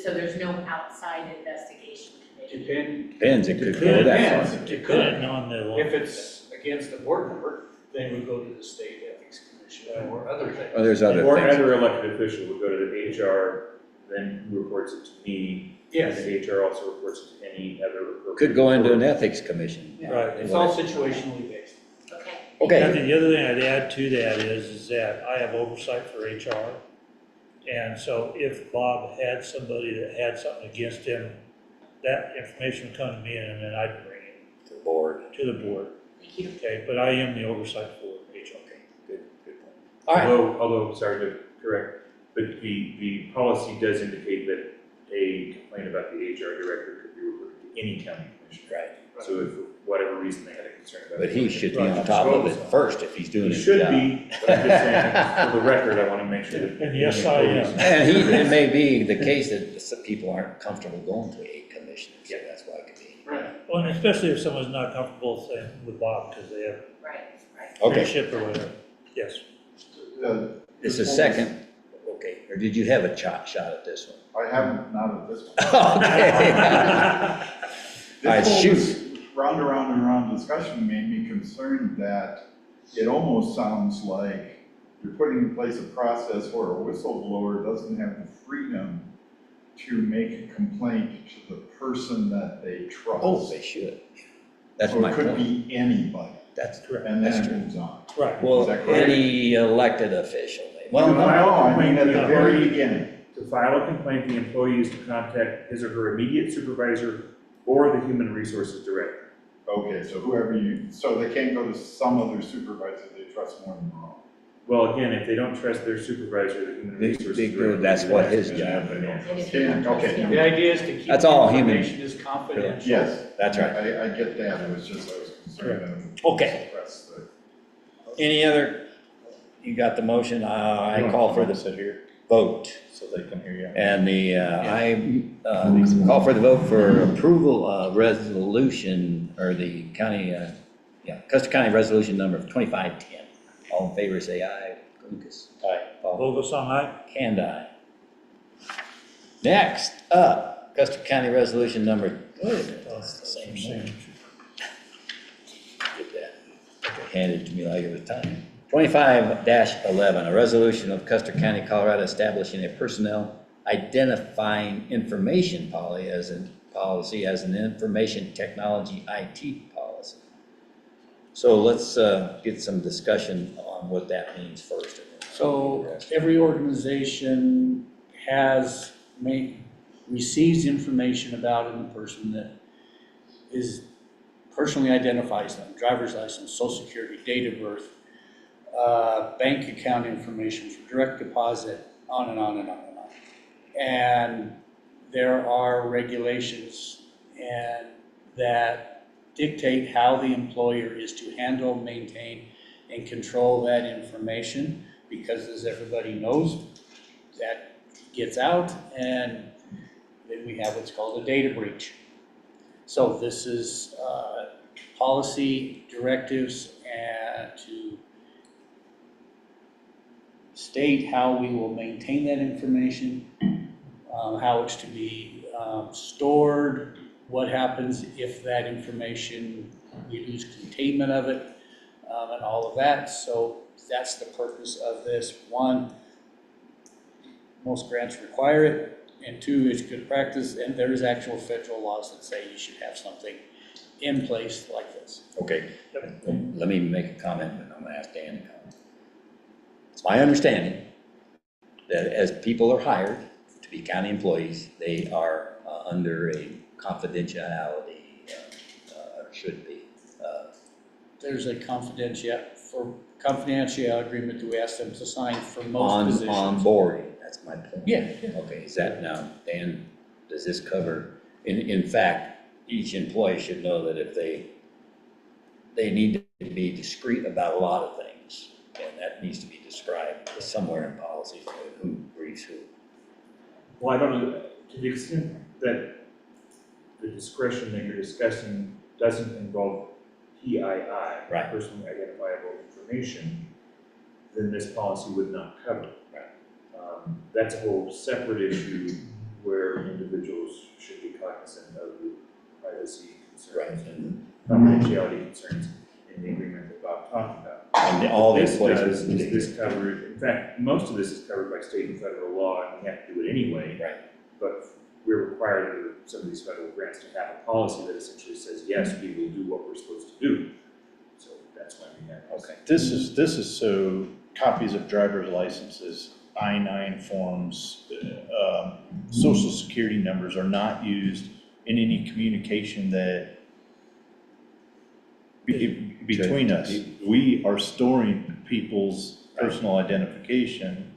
so there's no outside investigation committee? Depends, it could go that far. Depending on the law. If it's against a board member, then we go to the state ethics commission or other things. Oh, there's other Or things. other elected official would go to the HR, then reports it to me. Yes. And the HR also reports it to any other appropriate. Could go into an ethics commission. Right. It's all situationally based. Okay. Okay. And the other thing I'd add to that is that I have oversight for HR. And so if Bob had somebody that had something against him, that information would come to me and then I'd bring it To the board. to the board. Thank you. Okay, but I am the oversight for HR. Okay, good point. All right. Although, sorry to correct, but the policy does indicate that a complaint about the HR director could be reported to any county commissioner. Right. So if, for whatever reason, they had a concern about it. But he should be on top of it first if he's doing He his should job. be, but I'm just saying, for the record, I want to make sure that. And yes, I am. And it may be the case that some people aren't comfortable going to a commission, so that's why it could be. Right. Well, and especially if someone's not comfortable saying with Bob because they have Right, right. Okay, friendship or whatever. Yes. it's a second, okay, or did you have a shot at this one? I haven't, not at this one. Okay. All right, This whole shoot. round and round discussion made me concerned that it almost sounds like you're putting in place a process where a whistleblower doesn't have the freedom to make a complaint to the person that they trust. Oh, they should. That's So my it could point. be anybody, That's correct. and That's then it true. moves on. Right. Well, Is that correct? any elected official. Well, no, I mean at the Yeah. very beginning. To file a complaint, the employee is to contact his or her immediate supervisor or the human resources director. Okay, so so they can't go to some other supervisor they trust more than their own. Well, again, if they don't trust their supervisor, the human resources director. That's what his job Yeah. And if you don't trust Okay. him- The idea is to keep That's all the human. information as confidential. Yes. That's right. I get that, it was just, I was concerned that it would Okay. suppress the. Any other, you got the motion, I You call want for to the sit here vote. so they can hear you. And I call for the vote for approval of resolution, or the county, Custer County Resolution number 2510. All in favor, say aye. Lucas. Aye. Paul. Bogus on aye. Kandai. Next up, Custer County Resolution number, it's the same thing. Get that handed to me like it was time. 25-11, a resolution of Custer County, Colorado establishing a personnel identifying information policy as an information technology IT policy. So let's get some discussion on what that means first. So every organization receives information about a person that personally identifies them, driver's license, social security, date of birth, bank account information for direct deposit, on and on and on and on. And there are regulations that dictate how the employer is to handle, maintain, and control that information, because as everybody knows, that gets out and then we have what's called a data breach. So this is policy directives and to state how we will maintain that information, how it's to be stored, what happens if that information, we lose containment of it, and all of that. So that's the purpose of this. One, most grants require it, and two, it's good practice, and there is actual federal laws that say you should have something in place like this. Okay, let me make a comment, but I'm gonna ask Dan to comment. It's my understanding that as people are hired to be county employees, they are under a confidentiality, or should be. There's a confidentiality agreement that we ask them to sign for most positions. On boarding, that's my point. Yeah. Okay, is that now, Dan, does this cover, in fact, each employee should know that if they need to be discreet about a lot of things, and that needs to be described somewhere in policy, who briefs who. Well, I don't know, to the extent that the discretion that you're discussing doesn't involve PII, right, personally identifiable information, then this policy would not cover it. Right. That's a whole separate issue where individuals should be cognizant of the privacy concerns and confidentiality concerns in the agreement that Bob talked about. And all these This places. is this covered, in fact, most of this is covered by state and federal law, and we have to do it anyway. Right. But we're required under some of these federal grants to have a policy that essentially says, yes, we will do what we're supposed to do. So that's why we have this. Okay. This is so copies of driver's licenses, I-9 forms, social security numbers are not used in any communication that between us. We are storing people's personal identification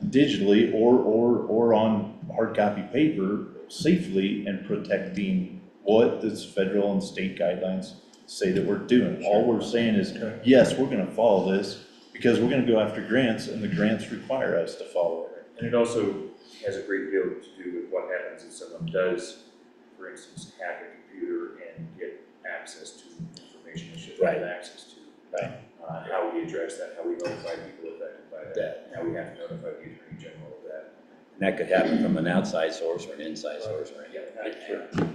digitally or on hard copy paper safely and protecting what the federal and state guidelines say that we're doing. All we're saying is, yes, we're gonna follow this because we're gonna go after grants and the grants require us to follow it. And it also has a great deal to do with what happens if someone does, for instance, hack a computer and get access to information they should have access to. Right. How we address that, how we notify people affected by that, how we have to notify the Attorney General of that. And that could happen from an outside source or an inside source, right? Yeah.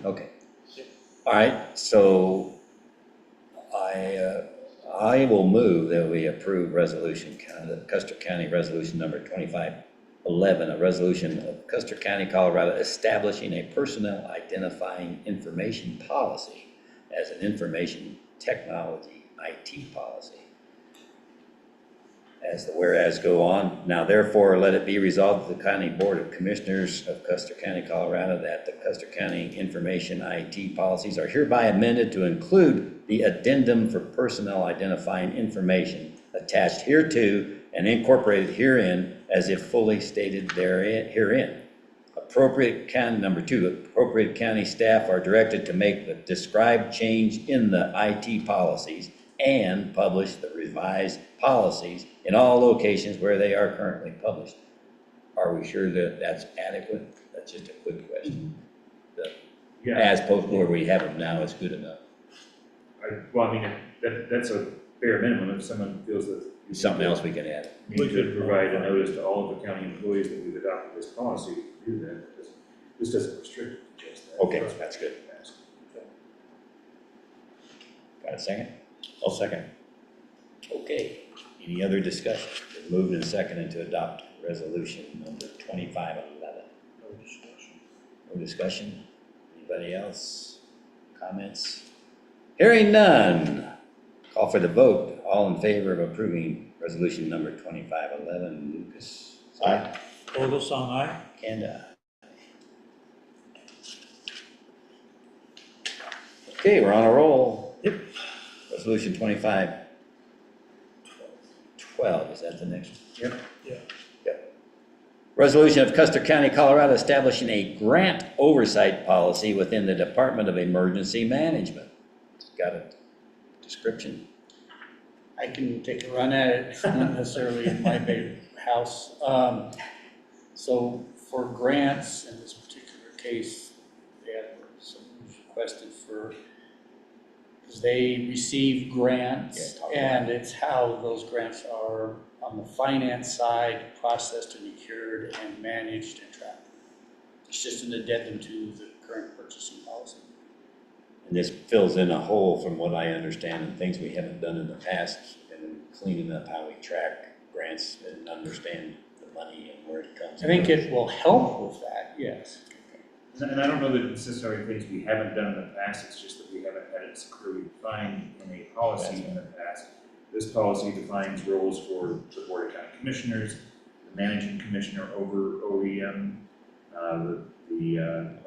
Okay. All right, so I will move that we approve resolution, Custer County Resolution number 2511, a resolution of Custer County, Colorado, establishing a personnel identifying information policy as an information technology IT policy. As the whereas go on, now therefore let it be resolved that the County Board of Commissioners of Custer County, Colorado, that the Custer County information IT policies are hereby amended to include the addendum for personnel identifying information attached hereto and incorporated herein as if fully stated herein. Appropriate county, number 2, appropriate county staff are directed to make the described change in the IT policies and publish the revised policies in all locations where they are currently published. Are we sure that that's adequate? That's just a quick question. Yeah. As opposed to where we have them now is good enough. Well, I mean, that's a bare minimum. If someone feels that Something else we can add. we could provide a notice to all of the county employees that we've adopted this policy to do that. This doesn't restrict it to just that. Okay, that's good. Got a second? I'll second. Okay, any other discussion? Been moved and seconded to adopt resolution number 2511. No discussion. No discussion? Anybody else? Comments? Hearing none. Call for the vote. All in favor of approving resolution number 2511, Lucas. Aye. Vogelsong, aye. Kanda. Okay, we're on a roll. Yep. Resolution 2512, is that the next one? Yep. Yeah. Yep. Resolution of Custer County, Colorado, establishing a grant oversight policy within the Department of Emergency Management. It's got a description. I can take a run at it, not necessarily in my big house. So for grants, in this particular case, they had some requested for, because they receive grants, and it's how those grants are on the finance side, processed and procured and managed and tracked. It's just an addendum to the current purchasing policy. And this fills in a hole from what I understand and things we haven't done in the past, and cleaning up how we track grants and understand the money and where it comes I think from. it will help with that, yes. And I don't know that it's necessarily things we haven't done in the past, it's just that we haven't had it clearly defined in a policy in the past. This policy defines roles for the Board of County Commissioners, the Managing Commissioner over OEM, the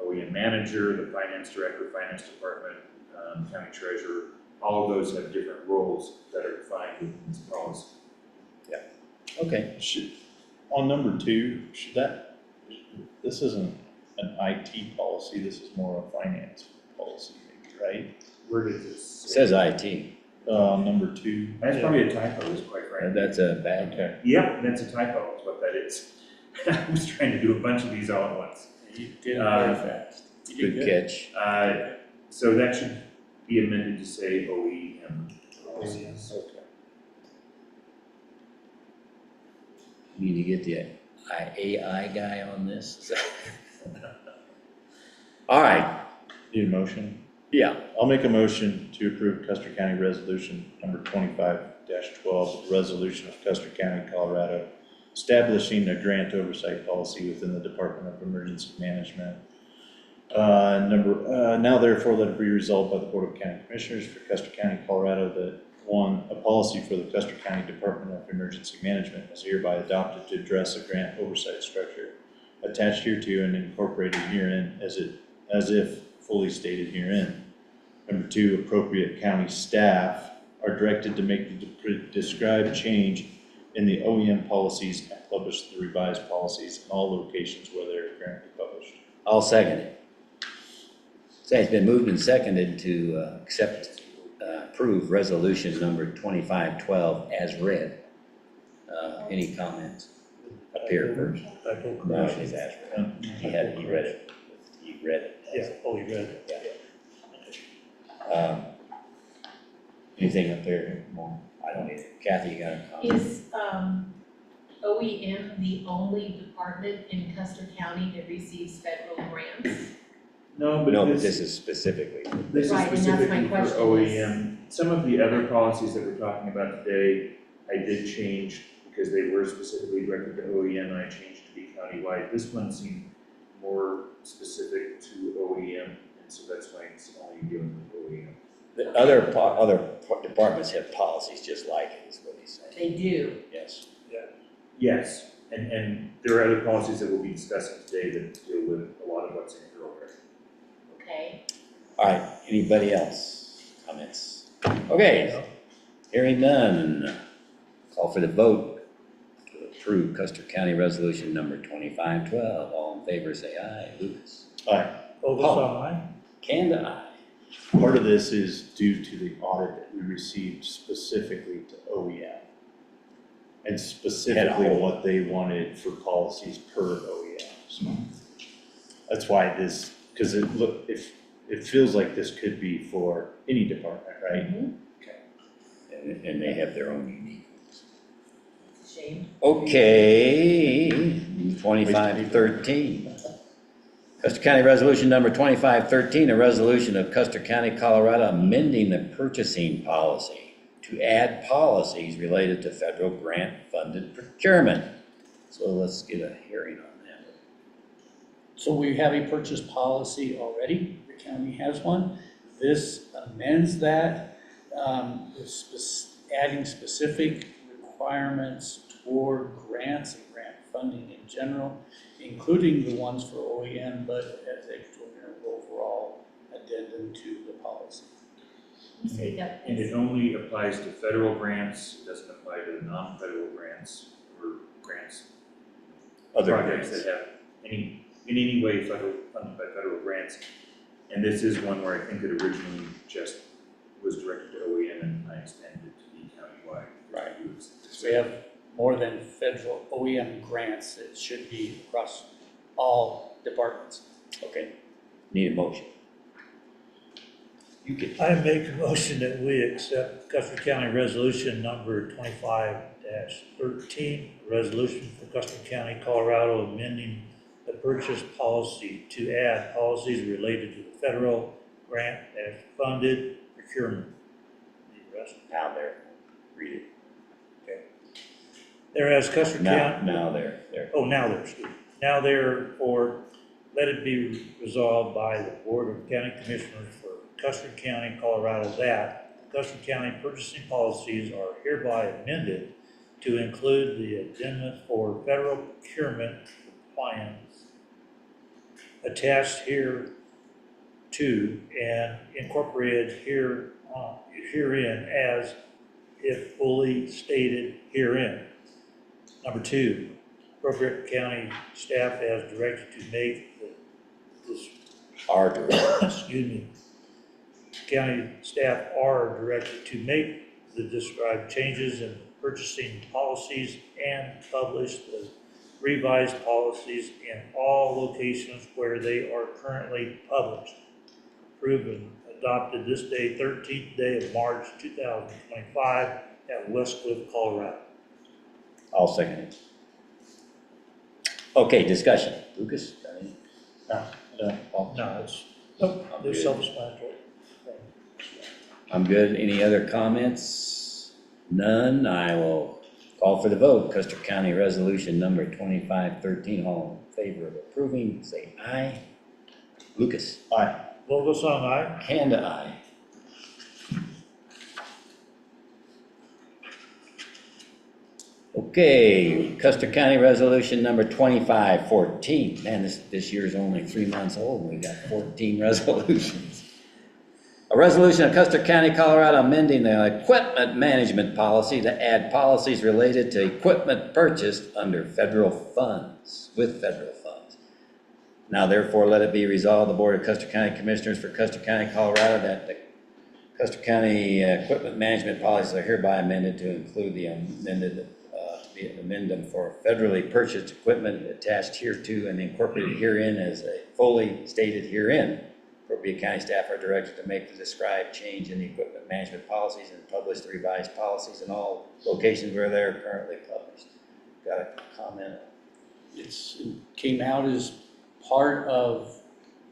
OEM Manager, the Finance Director, Finance Department, County Treasurer. All of those have different roles that are defined within this policy. Yeah. Okay. On number 2, this isn't an IT policy, this is more a finance policy, maybe, right? Where does this? It says IT. Number 2. That's probably a typo, is quite frankly. That's a bad. Okay. Yep, that's a typo, is what that is. I was trying to do a bunch of these all at once. You did it very fast. You did Good catch. So that should be amended to say OEM. Okay. You need to get the AI guy on this. All right. Need a motion? Yeah. I'll make a motion to approve Custer County Resolution number 25-12, resolution of Custer County, Colorado, establishing a grant oversight policy within the Department of Emergency Management. Now therefore let it be resolved by the Board of County Commissioners for Custer County, Colorado, that 1, a policy for the Custer County Department of Emergency Management is hereby adopted to address a grant oversight structure attached hereto and incorporated herein as if fully stated herein. Number 2, appropriate county staff are directed to make the described change in the OEM policies and publish the revised policies in all locations where they are currently published. I'll second it. Say it's been moved and seconded to approve resolution number 2512 as read. Any comments? Up here first. No, it is as read. He read it. He read it. Yeah, oh, you read it? Yeah. Anything up there more? I don't either. Kathy, you got a comment? Is OEM the only department in Custer County that receives federal grants? No, but this is specifically. This is Right, and that's my specifically for question OEM. Some of the other policies that we're talking about today, I did change because they were specifically directed to OEM, and I changed to be countywide. This one seemed more specific to OEM, and so that's why it's only dealing with OEM. The other departments have policies just like it, is what he's saying. They do. Yes. Yes, and there are other policies that we'll be discussing today that deal with a lot of what's in here already. Okay. All right, anybody else? Comments? Okay, hearing none. Call for the vote to approve Custer County Resolution number 2512. All in favor, say aye. Lucas? Aye. Aye. Kanda, aye. Part of this is due to the audit that we received specifically to OEM. And specifically what they wanted for policies per OEM. So that's why this, because it feels like this could be for any department, right? Okay. And they have their own unique ones. Shame. Okay, 2513. Custer County Resolution number 2513, a resolution of Custer County, Colorado, amending the purchasing policy to add policies related to federal grant-funded procurement. So let's get a hearing on that. So we have a purchase policy already, the county has one. This amends that, adding specific requirements toward grants and grant funding in general, including the ones for OEM, but as a overall addendum to the policy. And it only applies to federal grants, it doesn't apply to non-federal grants or grants, projects that have in any way funded by federal grants. And this is one where I think it originally just was directed to OEM and I extended it to be countywide. Right. So we have more than federal OEM grants, it should be across all departments. Okay, need a motion. I make a motion that we accept Custer County Resolution number 25-12 13, resolution for Custer County, Colorado, amending the purchase policy to add policies related to the federal grant as funded procurement. Need the rest? Now there, read it. Okay. Whereas Custer County. Now there. Oh, now there, excuse me. Now therefore, let it be resolved by the Board of County Commissioners for Custer County, Colorado, that Custer County purchasing policies are hereby amended to include the addendum for federal procurement compliance attached here to and incorporated herein as if fully stated herein. Number 2, appropriate county staff as directed to make excuse me. County staff are directed to make the described changes in purchasing policies and publish the revised policies in all locations where they are currently published. Approved and adopted this day, 13th day of March 2025 at Westcliff, Colorado. I'll second it. Okay, discussion. Lucas? got any? No, it's self-explanatory. I'm good. Any other comments? None. I will call for the vote. Custer County Resolution number 2513. All in favor of approving, say aye. Lucas? Aye. Vogelsong, aye. Kanda, aye. Okay, Custer County Resolution number 2514. Man, this year's only 3 months old and we got 14 resolutions. A resolution of Custer County, Colorado, amending the equipment management policy to add policies related to equipment purchased under federal funds, with federal funds. Now therefore, let it be resolved, the Board of Custer County Commissioners for Custer County, Colorado, that the Custer County equipment management policies are hereby amended to include the amendment for federally purchased equipment attached hereto and incorporated herein as a fully stated herein. Appropriate county staff are directed to make the described change in the equipment management policies and publish the revised policies in all locations where they are currently published. Got a comment? It came out as part of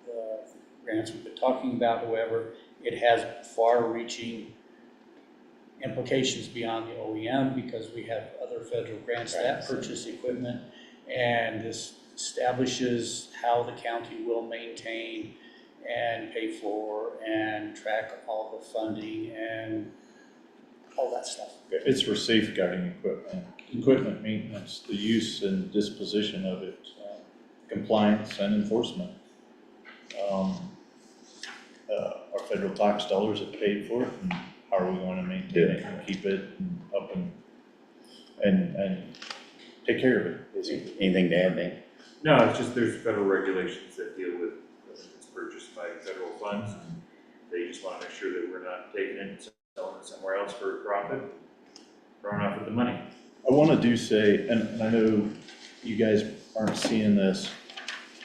the grants we've been talking about. However, it has far-reaching implications beyond the OEM because we have other federal grants that purchase equipment, and this establishes how the county will maintain and pay for and track all the funding and all that stuff. It's for safeguarding equipment maintenance, the use and disposition of it, compliance and enforcement. Our federal tax dollars have paid for it, and how are we going to maintain it and keep it up and take care of it, basically. Anything to add, Dave? No, it's just there's federal regulations that deal with whether it's purchased by federal funds. They just want to make sure that we're not taking it and selling it somewhere else for profit, throwing off with the money. I want to do say, and I know you guys aren't seeing this,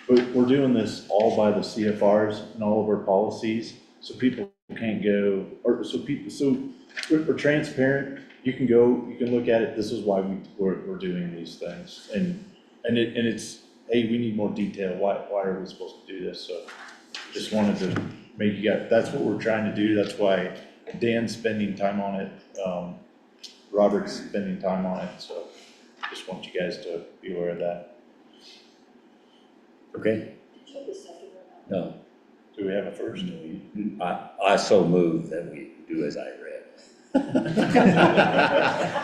but we're doing this all by the CFRs and all of our policies, so people can't go, or so we're transparent. You can go, you can look at it. This is why we're doing these things, and it's, hey, we need more detail. Why are we supposed to do this? So just wanted to make you guys, that's what we're trying to do. That's why Dan's spending time on it. Robert's spending time on it. So just want you guys to be aware of that. Okay. No. Do we have a first? I so move that we do as I read.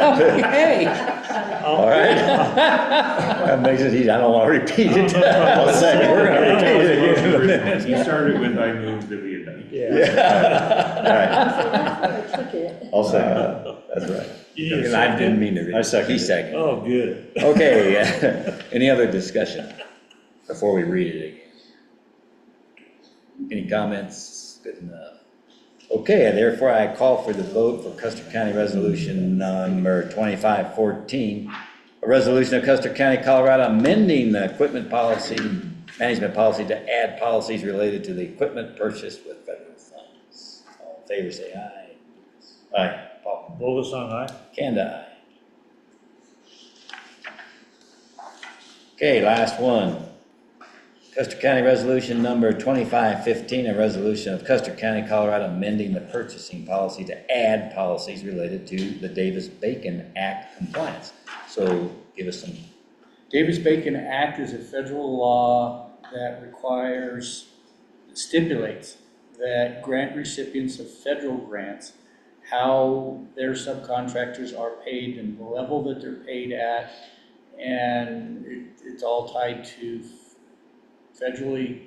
Okay. All right. That makes it easy. I don't want to repeat it. One second. We're going to repeat it again. You started with I moved that we had. Yeah. All right. I'll second. That's right. Because I didn't mean to read. I second. He seconded. Oh, good. Okay. Any other discussion before we read it again? Any comments? Good enough. Okay, therefore I call for the vote for Custer County Resolution number 2514, a resolution of Custer County, Colorado, amending the equipment policy, management policy to add policies related to the equipment purchased with federal funds. All in favor say aye. Aye. Paul. Vogelsong, aye. Kanda, aye. Okay, last one. Custer County Resolution Number 2515, a resolution of Custer County, Colorado, amending the purchasing policy to add policies related to the Davis-Bacon Act compliance. So give us some. Davis-Bacon Act is a federal law that stipulates that grant recipients of federal grants, how their subcontractors are paid and the level that they're paid at, and it's all tied to federally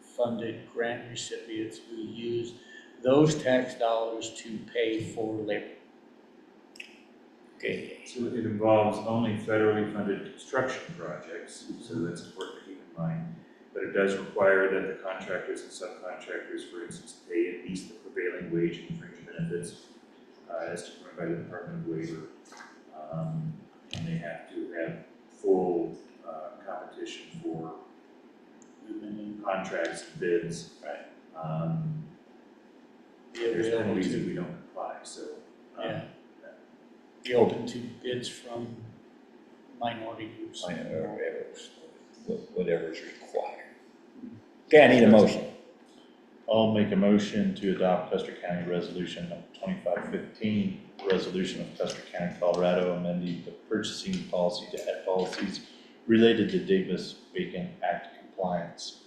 funded grant recipients who use those tax dollars to pay for labor. Okay. So it involves only federally funded construction projects, so that's important to keep in mind. But it does require that the contractors and subcontractors, for instance, pay at least the prevailing wage and fringe benefits as determined by the Department of Labor. And they have to have full competition for contracts and bids. Right. There's penalties if we don't comply, so. Yeah. Be open to bids from minority groups. Whatever is required. Okay, I need a motion. I'll make a motion to adopt Custer County Resolution number 2515, resolution of Custer County, Colorado, amending the purchasing policy to add policies related to Davis-Bacon Act compliance.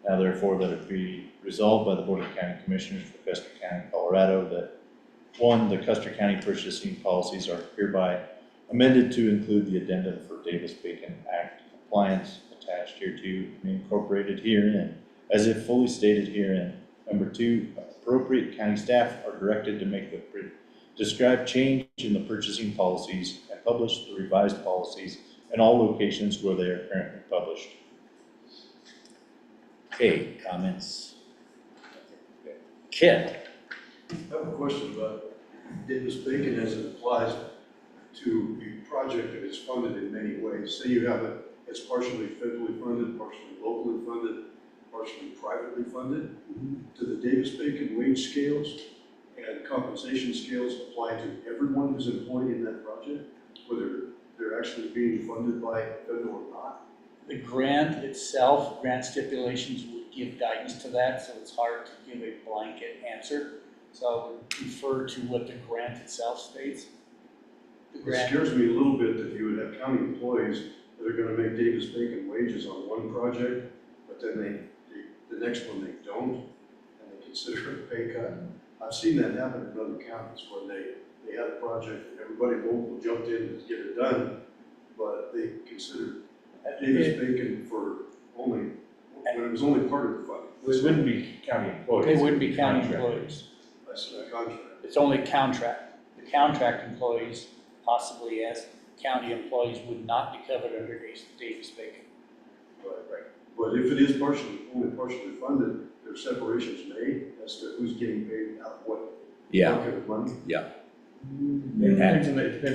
Now therefore, let it be resolved by the Board of County Commissioners for Custer County, Colorado, that 1, the Custer County purchasing policies are hereby amended to include the addendum for Davis-Bacon Act compliance attached hereto and incorporated herein, as if fully stated herein. Number 2, appropriate county staff are directed to make the described change in the purchasing policies and publish the revised policies in all locations where they are currently published. Okay, comments? Kit? I have a question about Davis-Bacon as it applies to a project that is funded in many ways. Say you have it as partially federally funded, partially locally funded, partially privately funded. Do the Davis-Bacon wage scales and compensation scales apply to everyone who's employed in that project, whether they're actually being funded by federal or not? The grant itself, grant stipulations would give guidance to that, so it's hard to give a blanket answer. So I would refer to what the grant itself states. It scares me a little bit that you would have county employees that are gonna make Davis-Bacon wages on one project, but then the next one they don't, and they consider it a pay cut. I've seen that happen in other counties where they had a project and everybody local jumped in to get it done, but they considered Davis-Bacon for only, when it was only part of the fund. This wouldn't be county employees. They wouldn't be county Contractors. employees. I said contract. It's only contract. The contract employees, possibly as county employees, would not be covered under Davis-Bacon. Right. But if it is only partially funded, there are separations made as to who's getting paid out of what bucket of money. Yeah. It depends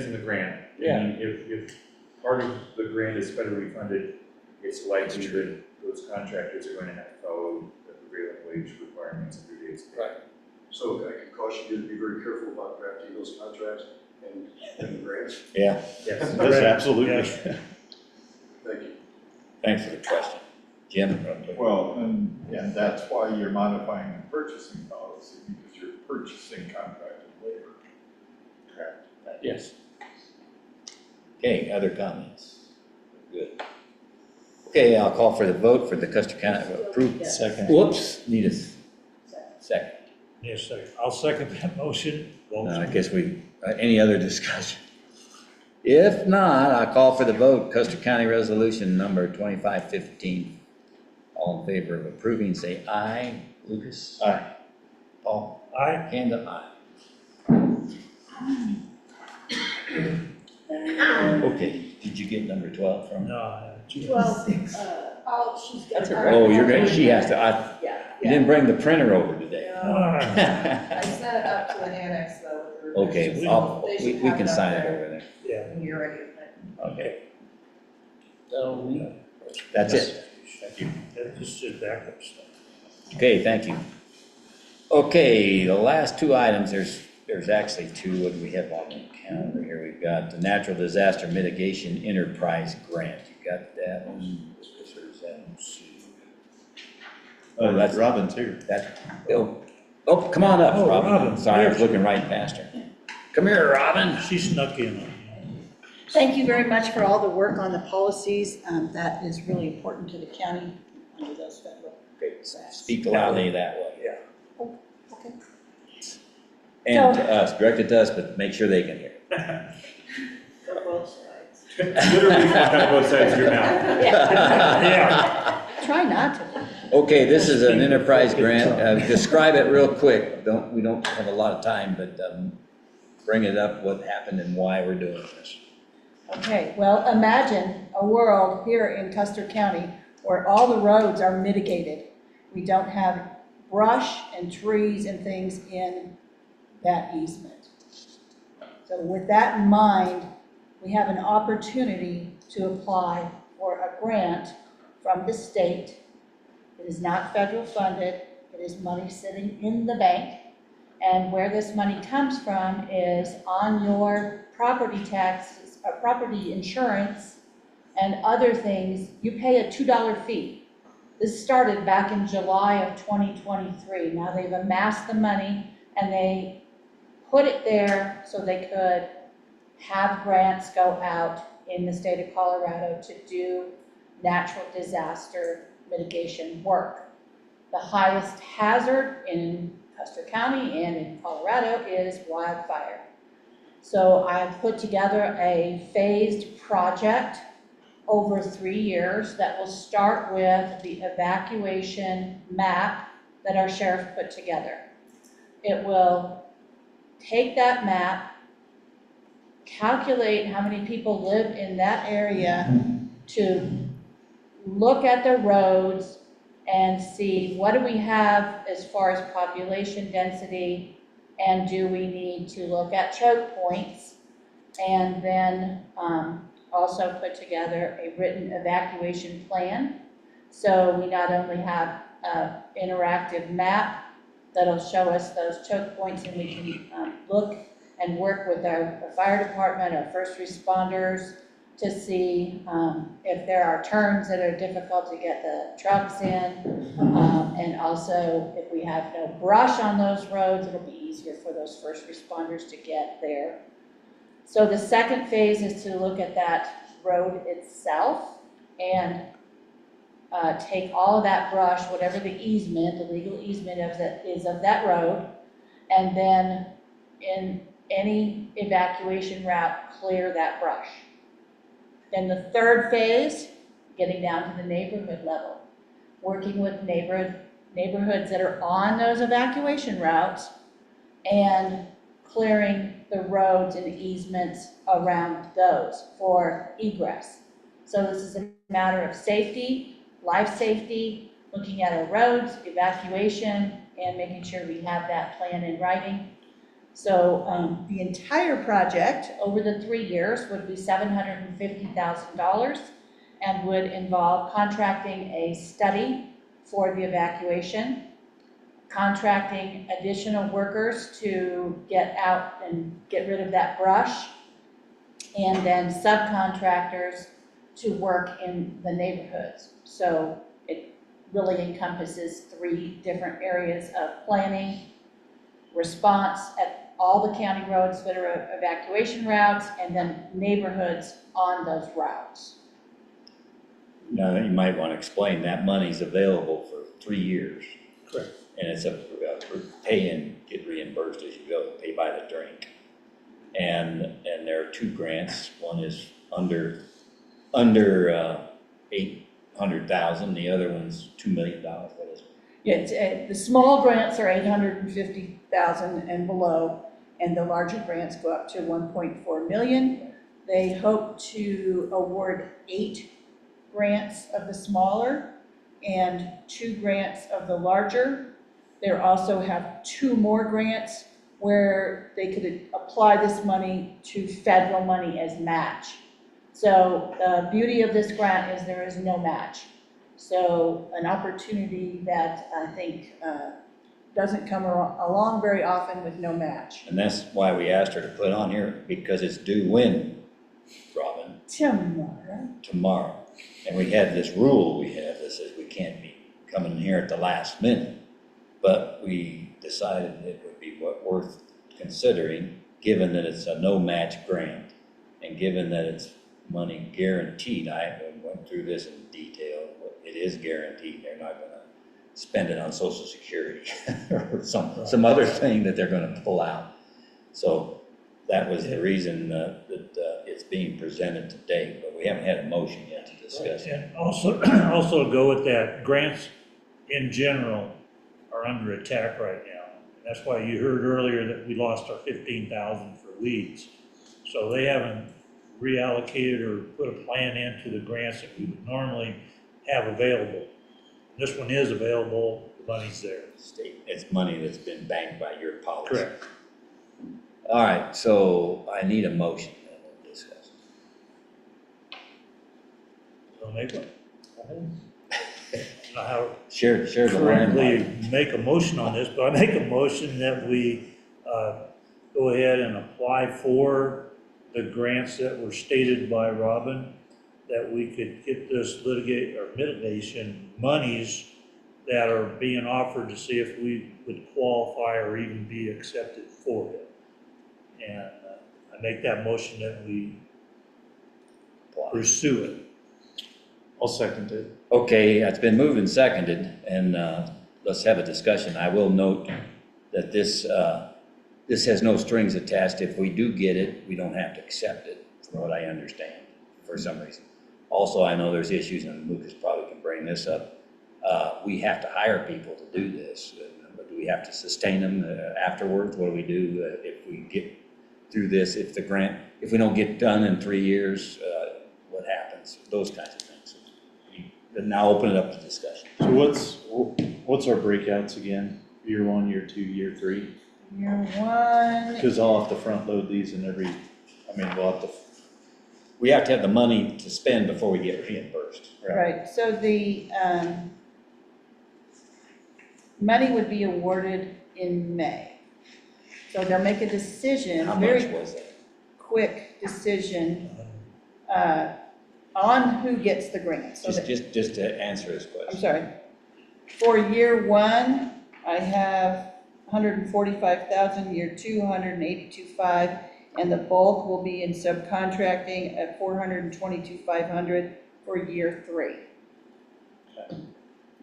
on the grant. Yeah. I mean, if part of the grant is federally funded, it's likely that those contractors are going to have to follow the prevailing wage requirements under Davis-Bacon. Right. So I can caution you to be very careful about drafting those contracts and grants. Yeah. Yes. Yes, absolutely. Yes. Thank you. Thanks for the question. Jim? Well, and that's why you're modifying the purchasing policy, because you're purchasing contracted labor. Correct. Yes. Okay, other comments? Good. Okay, I'll call for the vote for the Custer County approved. Second. Whoops, need a second. Yes, sir. I'll second that motion. I guess any other discussion? If not, I'll call for the vote. Custer County Resolution Number 2515. All in favor of approving, say aye. Lucas? Aye. Paul? Aye. Kanda, aye. Okay, did you get number 12 from? No. Well, she's got. Oh, she has to, Yeah. you didn't bring the printer over today. I sent it up to an annex though. with the Okay, revisions. They should we have can it up sign it there over there. Yeah. When you're ready. Okay, So, that's it. Thank you. This is backup stuff. Okay, thank you. Okay, the last two items, there's actually two. What do we have on the calendar here? We've got the Natural Disaster Mitigation Enterprise Grant. You got that one. Oh, that's- Robin's here. That's Bill. Oh, come on up, Oh, Robin. Robin. Sorry, I was looking right past her. Come here, Robin. She snuck in. Thank you very much for all the work on the policies. That is really important to the county under those federal. Okay, speak loudly that way. Yeah. Oh, okay. And to us, directed to us, but make sure they can hear. For both sides. Literally talk out both sides of your mouth. Yeah. Try not to. Okay, this is an enterprise grant. Describe it real quick. We don't have a lot of time, but bring it up, what happened and why we're doing this. Okay, well, imagine a world here in Custer County where all the roads are mitigated. We don't have brush and trees and things in that easement. So with that in mind, we have an opportunity to apply for a grant from the state. It is not federal funded, it is money sitting in the bank. And where this money comes from is on your property taxes, or property insurance and other things, you pay a $2 fee. This started back in July of 2023. Now they've amassed the money and they put it there so they could have grants go out in the state of Colorado to do natural disaster mitigation work. The highest hazard in Custer County and in Colorado is wildfire. So I've put together a phased project over 3 years that will start with the evacuation map that our sheriff put together. It will take that map, calculate how many people live in that area, to look at the roads and see what do we have as far as population density, and do we need to look at choke points, and then also put together a written evacuation plan. So we not only have an interactive map that'll show us those choke points, and we can look and work with our fire department, our first responders, to see if there are turns that are difficult to get the trucks in. And also, if we have no brush on those roads, it'll be easier for those first responders to get there. So the second phase is to look at that road itself and take all of that brush, whatever the easement, the legal easement of that road, and then in any evacuation route, clear that brush. Then the third phase, getting down to the neighborhood level, working with neighborhoods that are on those evacuation routes and clearing the roads and easements around those for egress. So this is a matter of safety, life safety, looking at our roads, evacuation, and making sure we have that plan in writing. So the entire project over the 3 years would be $750,000 and would involve contracting a study for the evacuation, contracting additional workers to get out and get rid of that brush, and then subcontractors to work in the neighborhoods. So it really encompasses 3 different areas of planning, response at all the county roads that are evacuation routes, and then neighborhoods on those routes. Now, you might want to explain that money's available for 3 years. Correct. And it's a pay and get reimbursed as you go, pay by the drink. And there are 2 grants. One is under 800,000, the other one's $2 million. What is it? Yeah, the small grants are 850,000 and below, and the larger grants go up to 1.4 million. They hope to award 8 grants of the smaller and 2 grants of the larger. They also have 2 more grants where they could apply this money to federal money as match. So the beauty of this grant is there is no match. So an opportunity that I think doesn't come along very often with no match. And that's why we asked her to put on here, because it's due when, Robin? Tomorrow. Tomorrow. And we had this rule we have that says we can't be coming in here at the last minute. But we decided it would be worth considering, given that it's a no-match grant, and given that it's money guaranteed. I went through this in detail. It is guaranteed. They're not gonna spend it on Social Security or some other thing that they're gonna pull out. So that was the reason that it's being presented today, but we haven't had a motion yet to discuss it. And also go with that, grants in general are under attack right now. That's why you heard earlier that we lost our 15,000 for weeds. So they haven't reallocated or put a plan into the grants that we would normally have available. This one is available, the money's there. State, it's money that's been banked by your policy. Correct. All right, so I need a motion that we'll discuss. So make one. How Share the currently limelight. make a motion on this, but I make a motion that we go ahead and apply for the grants that were stated by Robin, that we could get this mitigation monies that are being offered to see if we would qualify or even be accepted for it. And I make that motion that we pursue it. I'll second it. Okay, it's been moved and seconded, and let's have a discussion. I will note that this has no strings attached. If we do get it, we don't have to accept it, from what I understand, for some reason. Also, I know there's issues, and Lucas probably can bring this up. We have to hire people to do this, but do we have to sustain them afterwards? What do we do if we get through this? If we don't get done in 3 years, what happens? Those kinds of things. But now open it up to discussion. So what's our breakouts again? Year 1, year 2, year 3? Year 1. Because I'll have to front load these in we'll have to. We have to have the money to spend before we get reimbursed. Right, so the money would be awarded in May. So they'll make a decision, How much very was it? quick decision on who gets the grant. So Just to answer his question. I'm sorry. For year 1, I have 145,000, year 2, 182,500, and the bulk will be in subcontracting at 422,500 for year 3.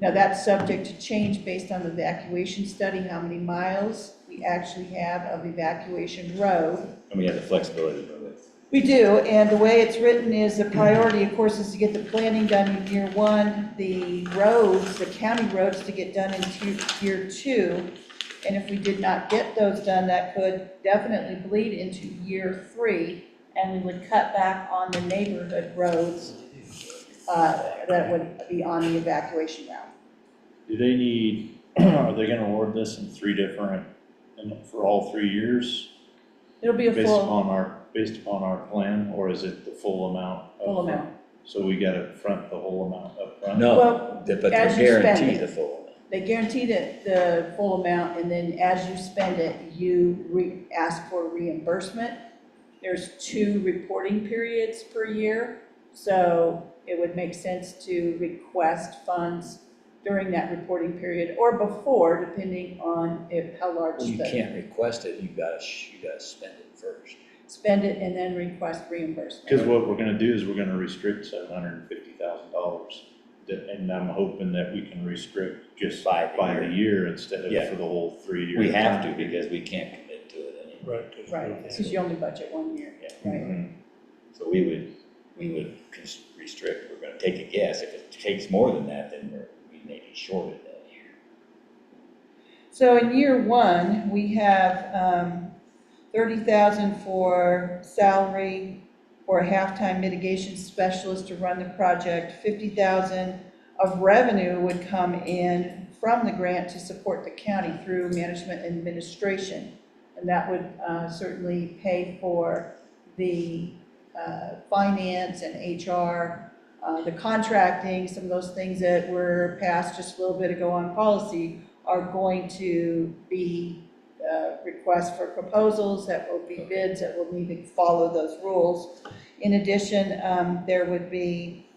Now that's subject to change based on the evacuation study, how many miles we actually have of evacuation road. And we have the flexibility to move it. We do, and the way it's written is the priority, of course, is to get the planning done in year 1, the roads, the county roads to get done in year 2. And if we did not get those done, that could definitely bleed into year 3, and we would cut back on the neighborhood roads that would be on the evacuation route. Do they need, are they gonna award this in 3 different, for all 3 years? It'll be a Based full, upon our plan, or is it the full amount? full amount. So we gotta front the whole amount up front? No, Well, but they as you spend guarantee it. the full amount. They guarantee the full amount, and then as you spend it, you ask for reimbursement. There's 2 reporting periods per year, so it would make sense to request funds during that reporting period or before, depending on how large Well, you the, can't request it, you gotta spend it first. spend it and then request reimbursement. Because what we're gonna do is we're gonna restrict $750,000. And I'm hoping that we can restrict just by the year instead of Yeah. for the whole 3 years. We have to because we can't commit to it anymore. Right. Right, because you only budget 1 year, right? Mhm. So we would restrict, we're gonna take a guess. If it takes more than that, then we may be shorted that year. So in year 1, we have 30,000 for salary for a halftime mitigation specialist to run the project. 50,000 of revenue would come in from the grant to support the county through management and administration. And that would certainly pay for the finance and HR, the contracting, some of those things that were passed just a little bit ago on policy are going to be requests for proposals, that will be bids, that will need to follow those rules. In addition, there would be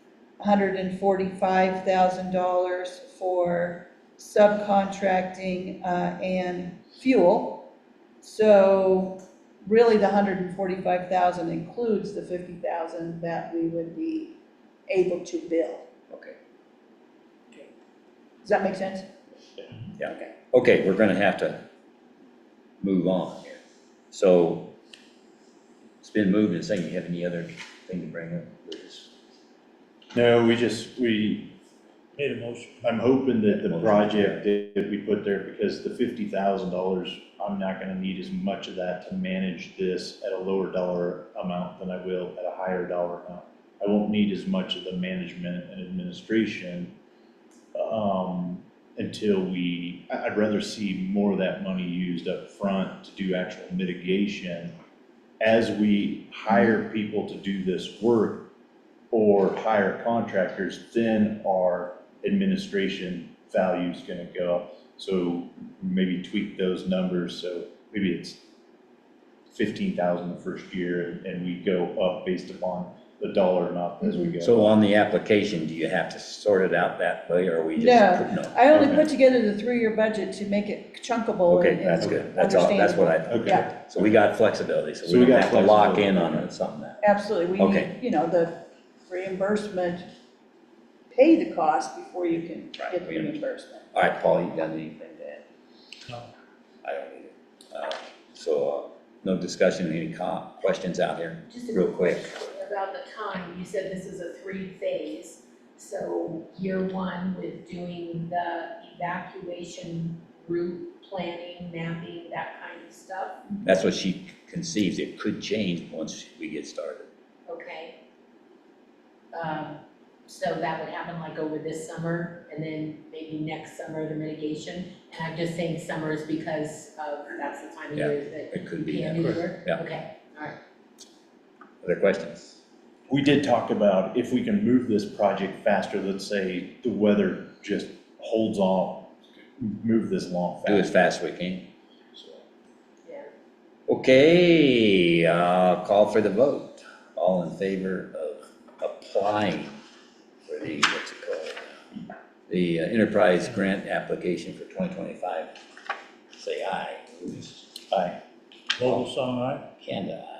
$145,000 for subcontracting and fuel. So really the 145,000 includes the 50,000 that we would be able to bill. Okay. Does that make sense? Yeah. Okay, we're gonna have to move on here. So it's been moved and seconded. You have any other thing to bring up? No, we Made a motion. I'm hoping that the project that we put there, because the $50,000, I'm not gonna need as much of that to manage this at a lower dollar amount than I will at a higher dollar amount. I won't need as much of the management and administration, until I'd rather see more of that money used up front to do actual mitigation. As we hire people to do this work or hire contractors, then our administration value is gonna go up. So maybe tweak those numbers, so maybe it's 15,000 the first year, and we go up based upon the dollar amount as we go. So on the application, do you have to sort it out that way, or we just? No, I only Okay. put together the 3-year budget to make it chunkable Okay, and that's good. That's all, that's what I thought. Okay. Yeah. So we got flexibility, so So we we don't got have to lock flexibility. in on something that. Absolutely, we Okay. need, the reimbursement, pay the cost before you can Right, get the we understand. reimbursement. All right, Paul, you got anything to add? No. I don't either. No discussion, any questions out here, Just a real quick? question about the time, you said this is a 3-phase, so year 1 with doing the evacuation route planning, mapping, that kind of stuff, That's what she conceives. It could change once we get started. okay? So that would happen like over this summer, and then maybe next summer, the mitigation? And I'm just saying summers because that's the time of year that It could you be, can't do the work? yeah. Okay, all right. Other questions? We did talk about if we can move this project faster, let's say the weather just holds on, move this along Do faster. as fast as we can. Yeah. Okay, call for the vote. All in favor of applying for the, what's it called? The enterprise grant application for 2025, say aye. Aye. Vogelsong, aye? Kanda, aye.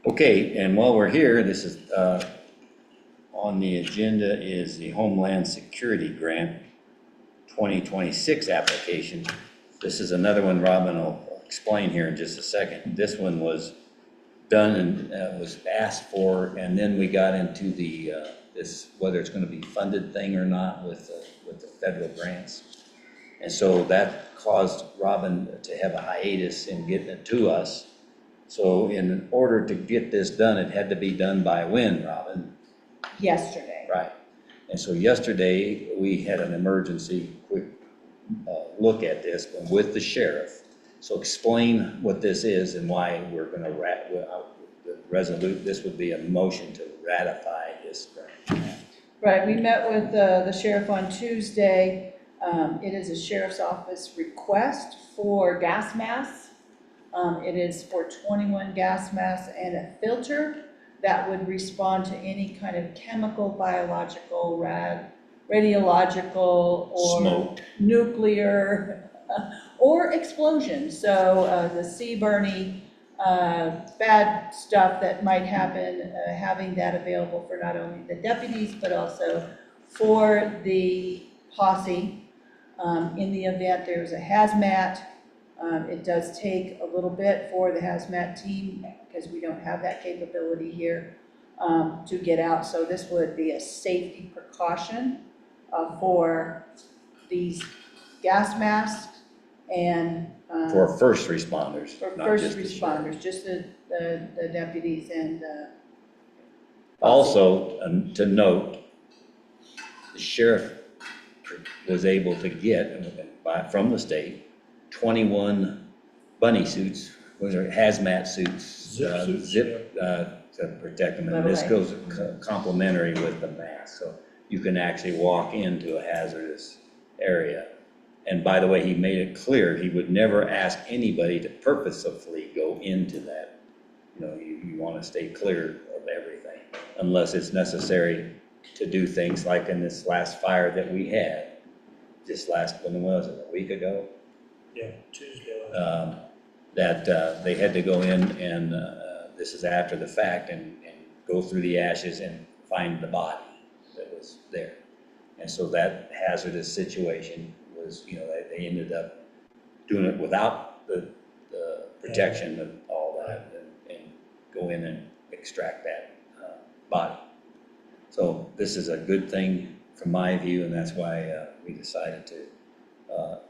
Okay, and while we're here, this is, on the agenda is the Homeland Security Grant 2026 application. This is another one Robin will explain here in just a second. This one was done and was asked for, and then we got into the, this, whether it's gonna be funded thing or not with the federal grants. And so that caused Robin to have a hiatus in getting it to us. So in order to get this done, it had to be done by when, Robin? Yesterday. Right. And so yesterday, we had an emergency quick look at this with the sheriff. So explain what this is and why we're gonna this would be a motion to ratify this grant. Right, we met with the sheriff on Tuesday. It is a sheriff's office request for gas masks. It is for 21 gas masks and a filter that would respond to any kind of chemical, biological, radiological, or Smoke. nuclear, or explosion. So the sea-burning, bad stuff that might happen, having that available for not only the deputies, but also for the posse. In the event there's a hazmat, it does take a little bit for the hazmat team, because we don't have that capability here, to get out. So this would be a safety precaution for these gas masks and For first responders, for not first just the sheriff. responders, just the deputies and Also, to note, the sheriff was able to get, from the state, 21 bunny suits, what are hazmat suits. Zip suits, Zip, to protect them, and this Right. goes complementary with the mask, so you can actually walk into a hazardous area. And by the way, he made it clear, he would never ask anybody to purposefully go into that you want to stay clear of everything unless it's necessary to do things like in this last fire that we had, when was it, a week ago? Yeah, Tuesday. That they had to go in and, this is after the fact, and go through the ashes and find the body that was there. And so that hazardous situation was, they ended up doing it without the protection of all that and go in and extract that body. So this is a good thing from my view, and that's why we decided to,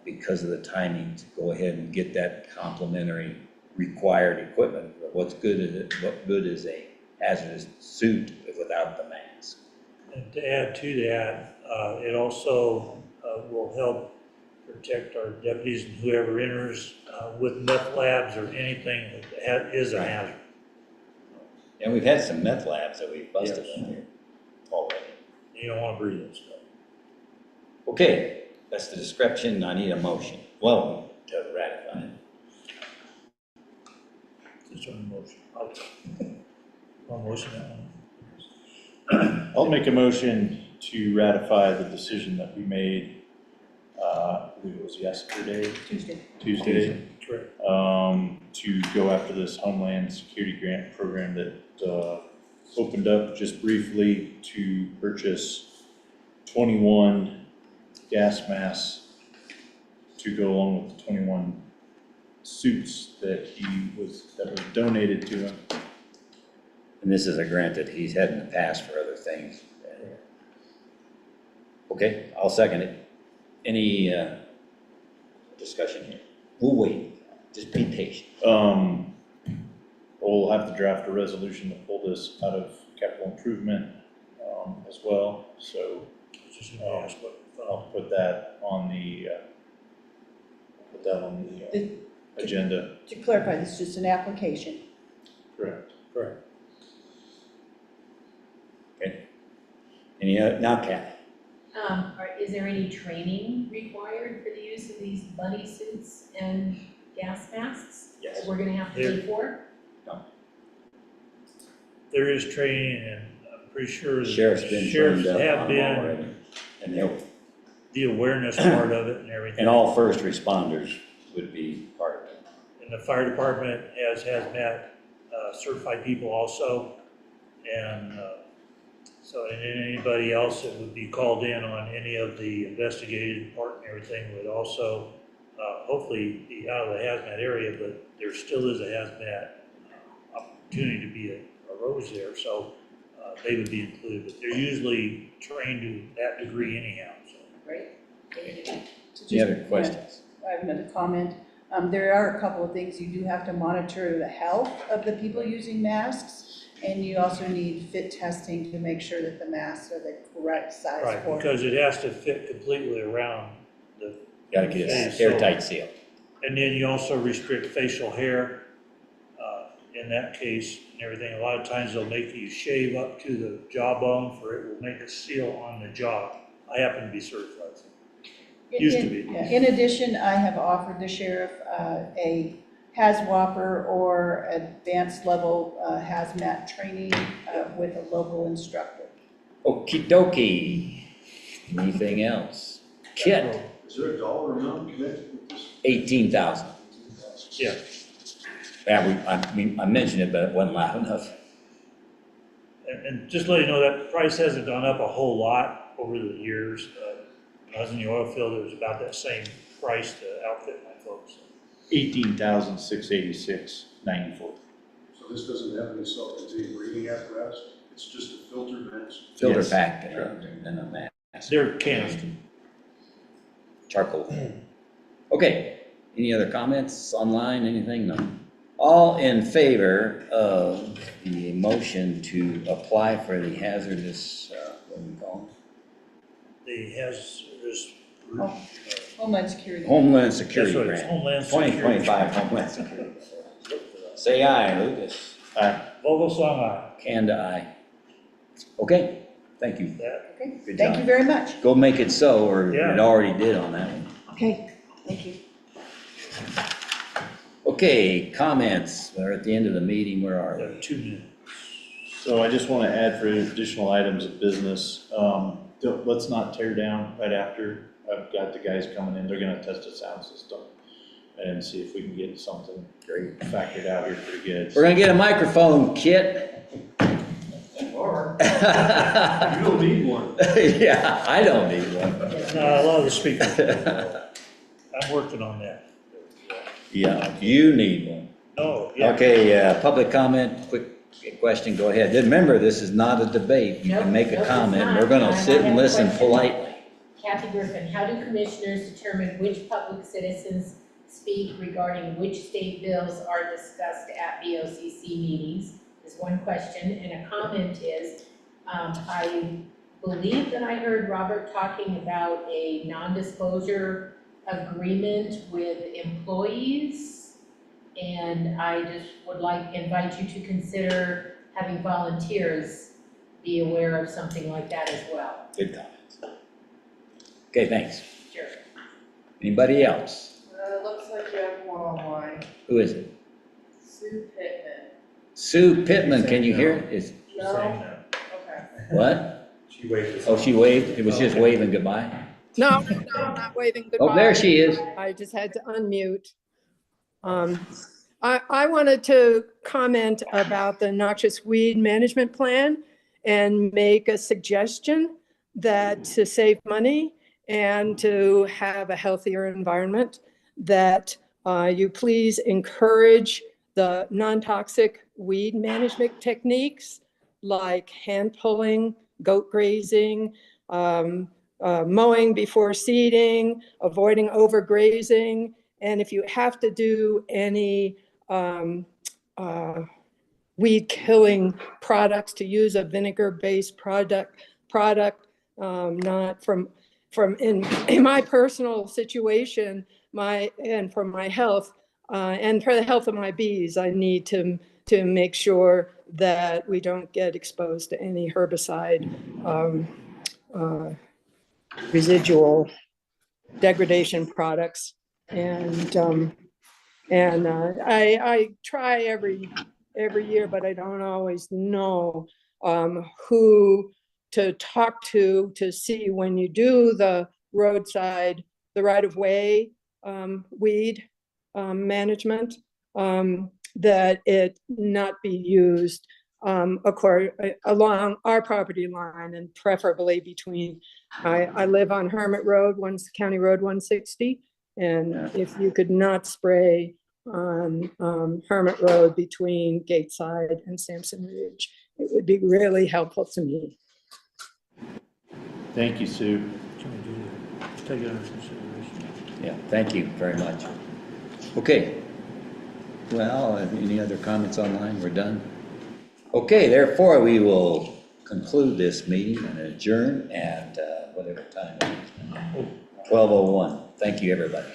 because of the timing, to go ahead and get that complementary required equipment. But what good is a hazardous suit without the mask? And to add to that, it also will help protect our deputies and whoever enters with meth labs or anything that is a hazard. And we've had some meth labs that we've busted in here already. You don't want to breathe that stuff. Okay, that's the description. I need a motion. Well, to ratify it. It's on motion. I'll motion that one. I'll make a motion to ratify the decision that we made, I believe it was yesterday. Tuesday. Correct. To go after this Homeland Security Grant program that, opened up just briefly to purchase 21 gas masks to go along with the 21 suits that was donated to him. And this is a grant that he's had in the past for other things. Okay, I'll second it. Any discussion here? We'll wait. Just be patient. We'll have to draft a resolution to pull this out of capital improvement, as well, so, I'll put that on the, agenda. To clarify, this is just an application. Correct. Correct. Okay. Any, now Kathy? Is there any training required for the use of these buddy suits and gas masks? Yes. That we're gonna have to pay for? There is training, and I'm pretty sure the Sheriff's been sheriffs trained up have on them been, already. And they'll, the awareness part of it and everything. and all first responders would be part of it. And the fire department has hazmat certified people also. And and then anybody else that would be called in on any of the investigated part and everything would also hopefully be out of the hazmat area, but there still is a hazmat opportunity to be a rose there, so they would be included. But they're usually trained to that degree anyhow, so. Great. Any other questions? I have another comment. There are a couple of things. You do have to monitor the health of the people using masks, and you also need fit testing to make sure that the masks are the correct size Right, for. because it has to fit completely around the. Gotta get face, it airtight seal. And then you also restrict facial hair, in that case and everything. A lot of times they'll make you shave up to the jawbone for it will make a seal on the jaw. I happen to be certified, so. Used to be. In addition, I have offered the sheriff a HAZWOPER or advanced level hazmat training with a local instructor. Okie dokie. Anything else? Kit, Is there a dollar amount connected with this? 18,000. Yeah. Yeah, I mentioned it, but it wasn't loud enough. And just to let you know, that price hasn't gone up a whole lot over the years. When I was in the oil field, it was about that same price to outfit my folks. $18,686.94. So this doesn't have any self-contained breathing apparatus? It's just a filter mask? Filter Yes. pack and a mask. They're canister. Charcoal. Okay, any other comments online, anything? No. All in favor of the motion to apply for the hazardous, what do we call The hazardous. Homeland Security. it? Homeland Security That's right, it's Grant. Homeland Security. 2025 Homeland Security. Say aye, Lucas. Aye. Vogel song aye. Kanda, aye. Okay, thank you. That, Okay, Good thank job. you very much. Go make it so, or Yeah. it already did on that one. Okay, thank you. Okay, comments. We're at the end of the meeting. Where are we? 2 minutes. So I just want to add for additional items of business, let's not tear down right after. I've got the guys coming in, they're gonna test the sound system and see if we can get something great factored out here pretty good. We're gonna get a microphone, Kit. Or, you don't need one. Yeah, I don't need one. No, a lot of the speakers. I'm working on that. Yeah, you need one. No, yeah. Okay, public comment, quick question, go ahead. Remember, this is not a debate. You can Nope, make nope, a it's comment. not. We're gonna I sit have and a listen question. politely. Kathy Griffin, how do commissioners determine which public citizens speak regarding which state bills are discussed at BOCC meetings? Is one question, and a comment is, I believe that I heard Robert talking about a non-disclosure agreement with employees, and I just would invite you to consider having volunteers be aware of something like that as well. Good comments. Okay, thanks. Sure. Anybody else? It looks like you have one online. Who is it? Sue Pittman. Sue Pittman, can you hear it? Is, No? Okay. what? She waved. Oh, she waved? It was just waving goodbye? No, no, I'm not waving goodbye. Oh, there she is. I just had to unmute. I wanted to comment about the noxious weed management plan and make a suggestion that to save money and to have a healthier environment, that you please encourage the non-toxic weed management techniques like hand pulling, goat grazing, mowing before seeding, avoiding overgrazing. And if you have to do any weed killing products, to use a vinegar-based product, not from in my personal situation, and for my health, and for the health of my bees, I need to make sure that we don't get exposed to any herbicide residual degradation products. And I try every year, but I don't always know who to talk to see when you do the roadside, the right-of-way weed management, that it not be used along our property line, and preferably between, I live on Hermit Road, County Road 160, and if you could not spray on Hermit Road between Gateside and Sampson Ridge, it would be really helpful to me. Thank you, Sue. Can we do that? Take it under consideration. Yeah, thank you very much. Okay. Well, any other comments online? We're done. Okay, therefore, we will conclude this meeting and adjourn at whatever time it is. 12:01. Thank you, everybody.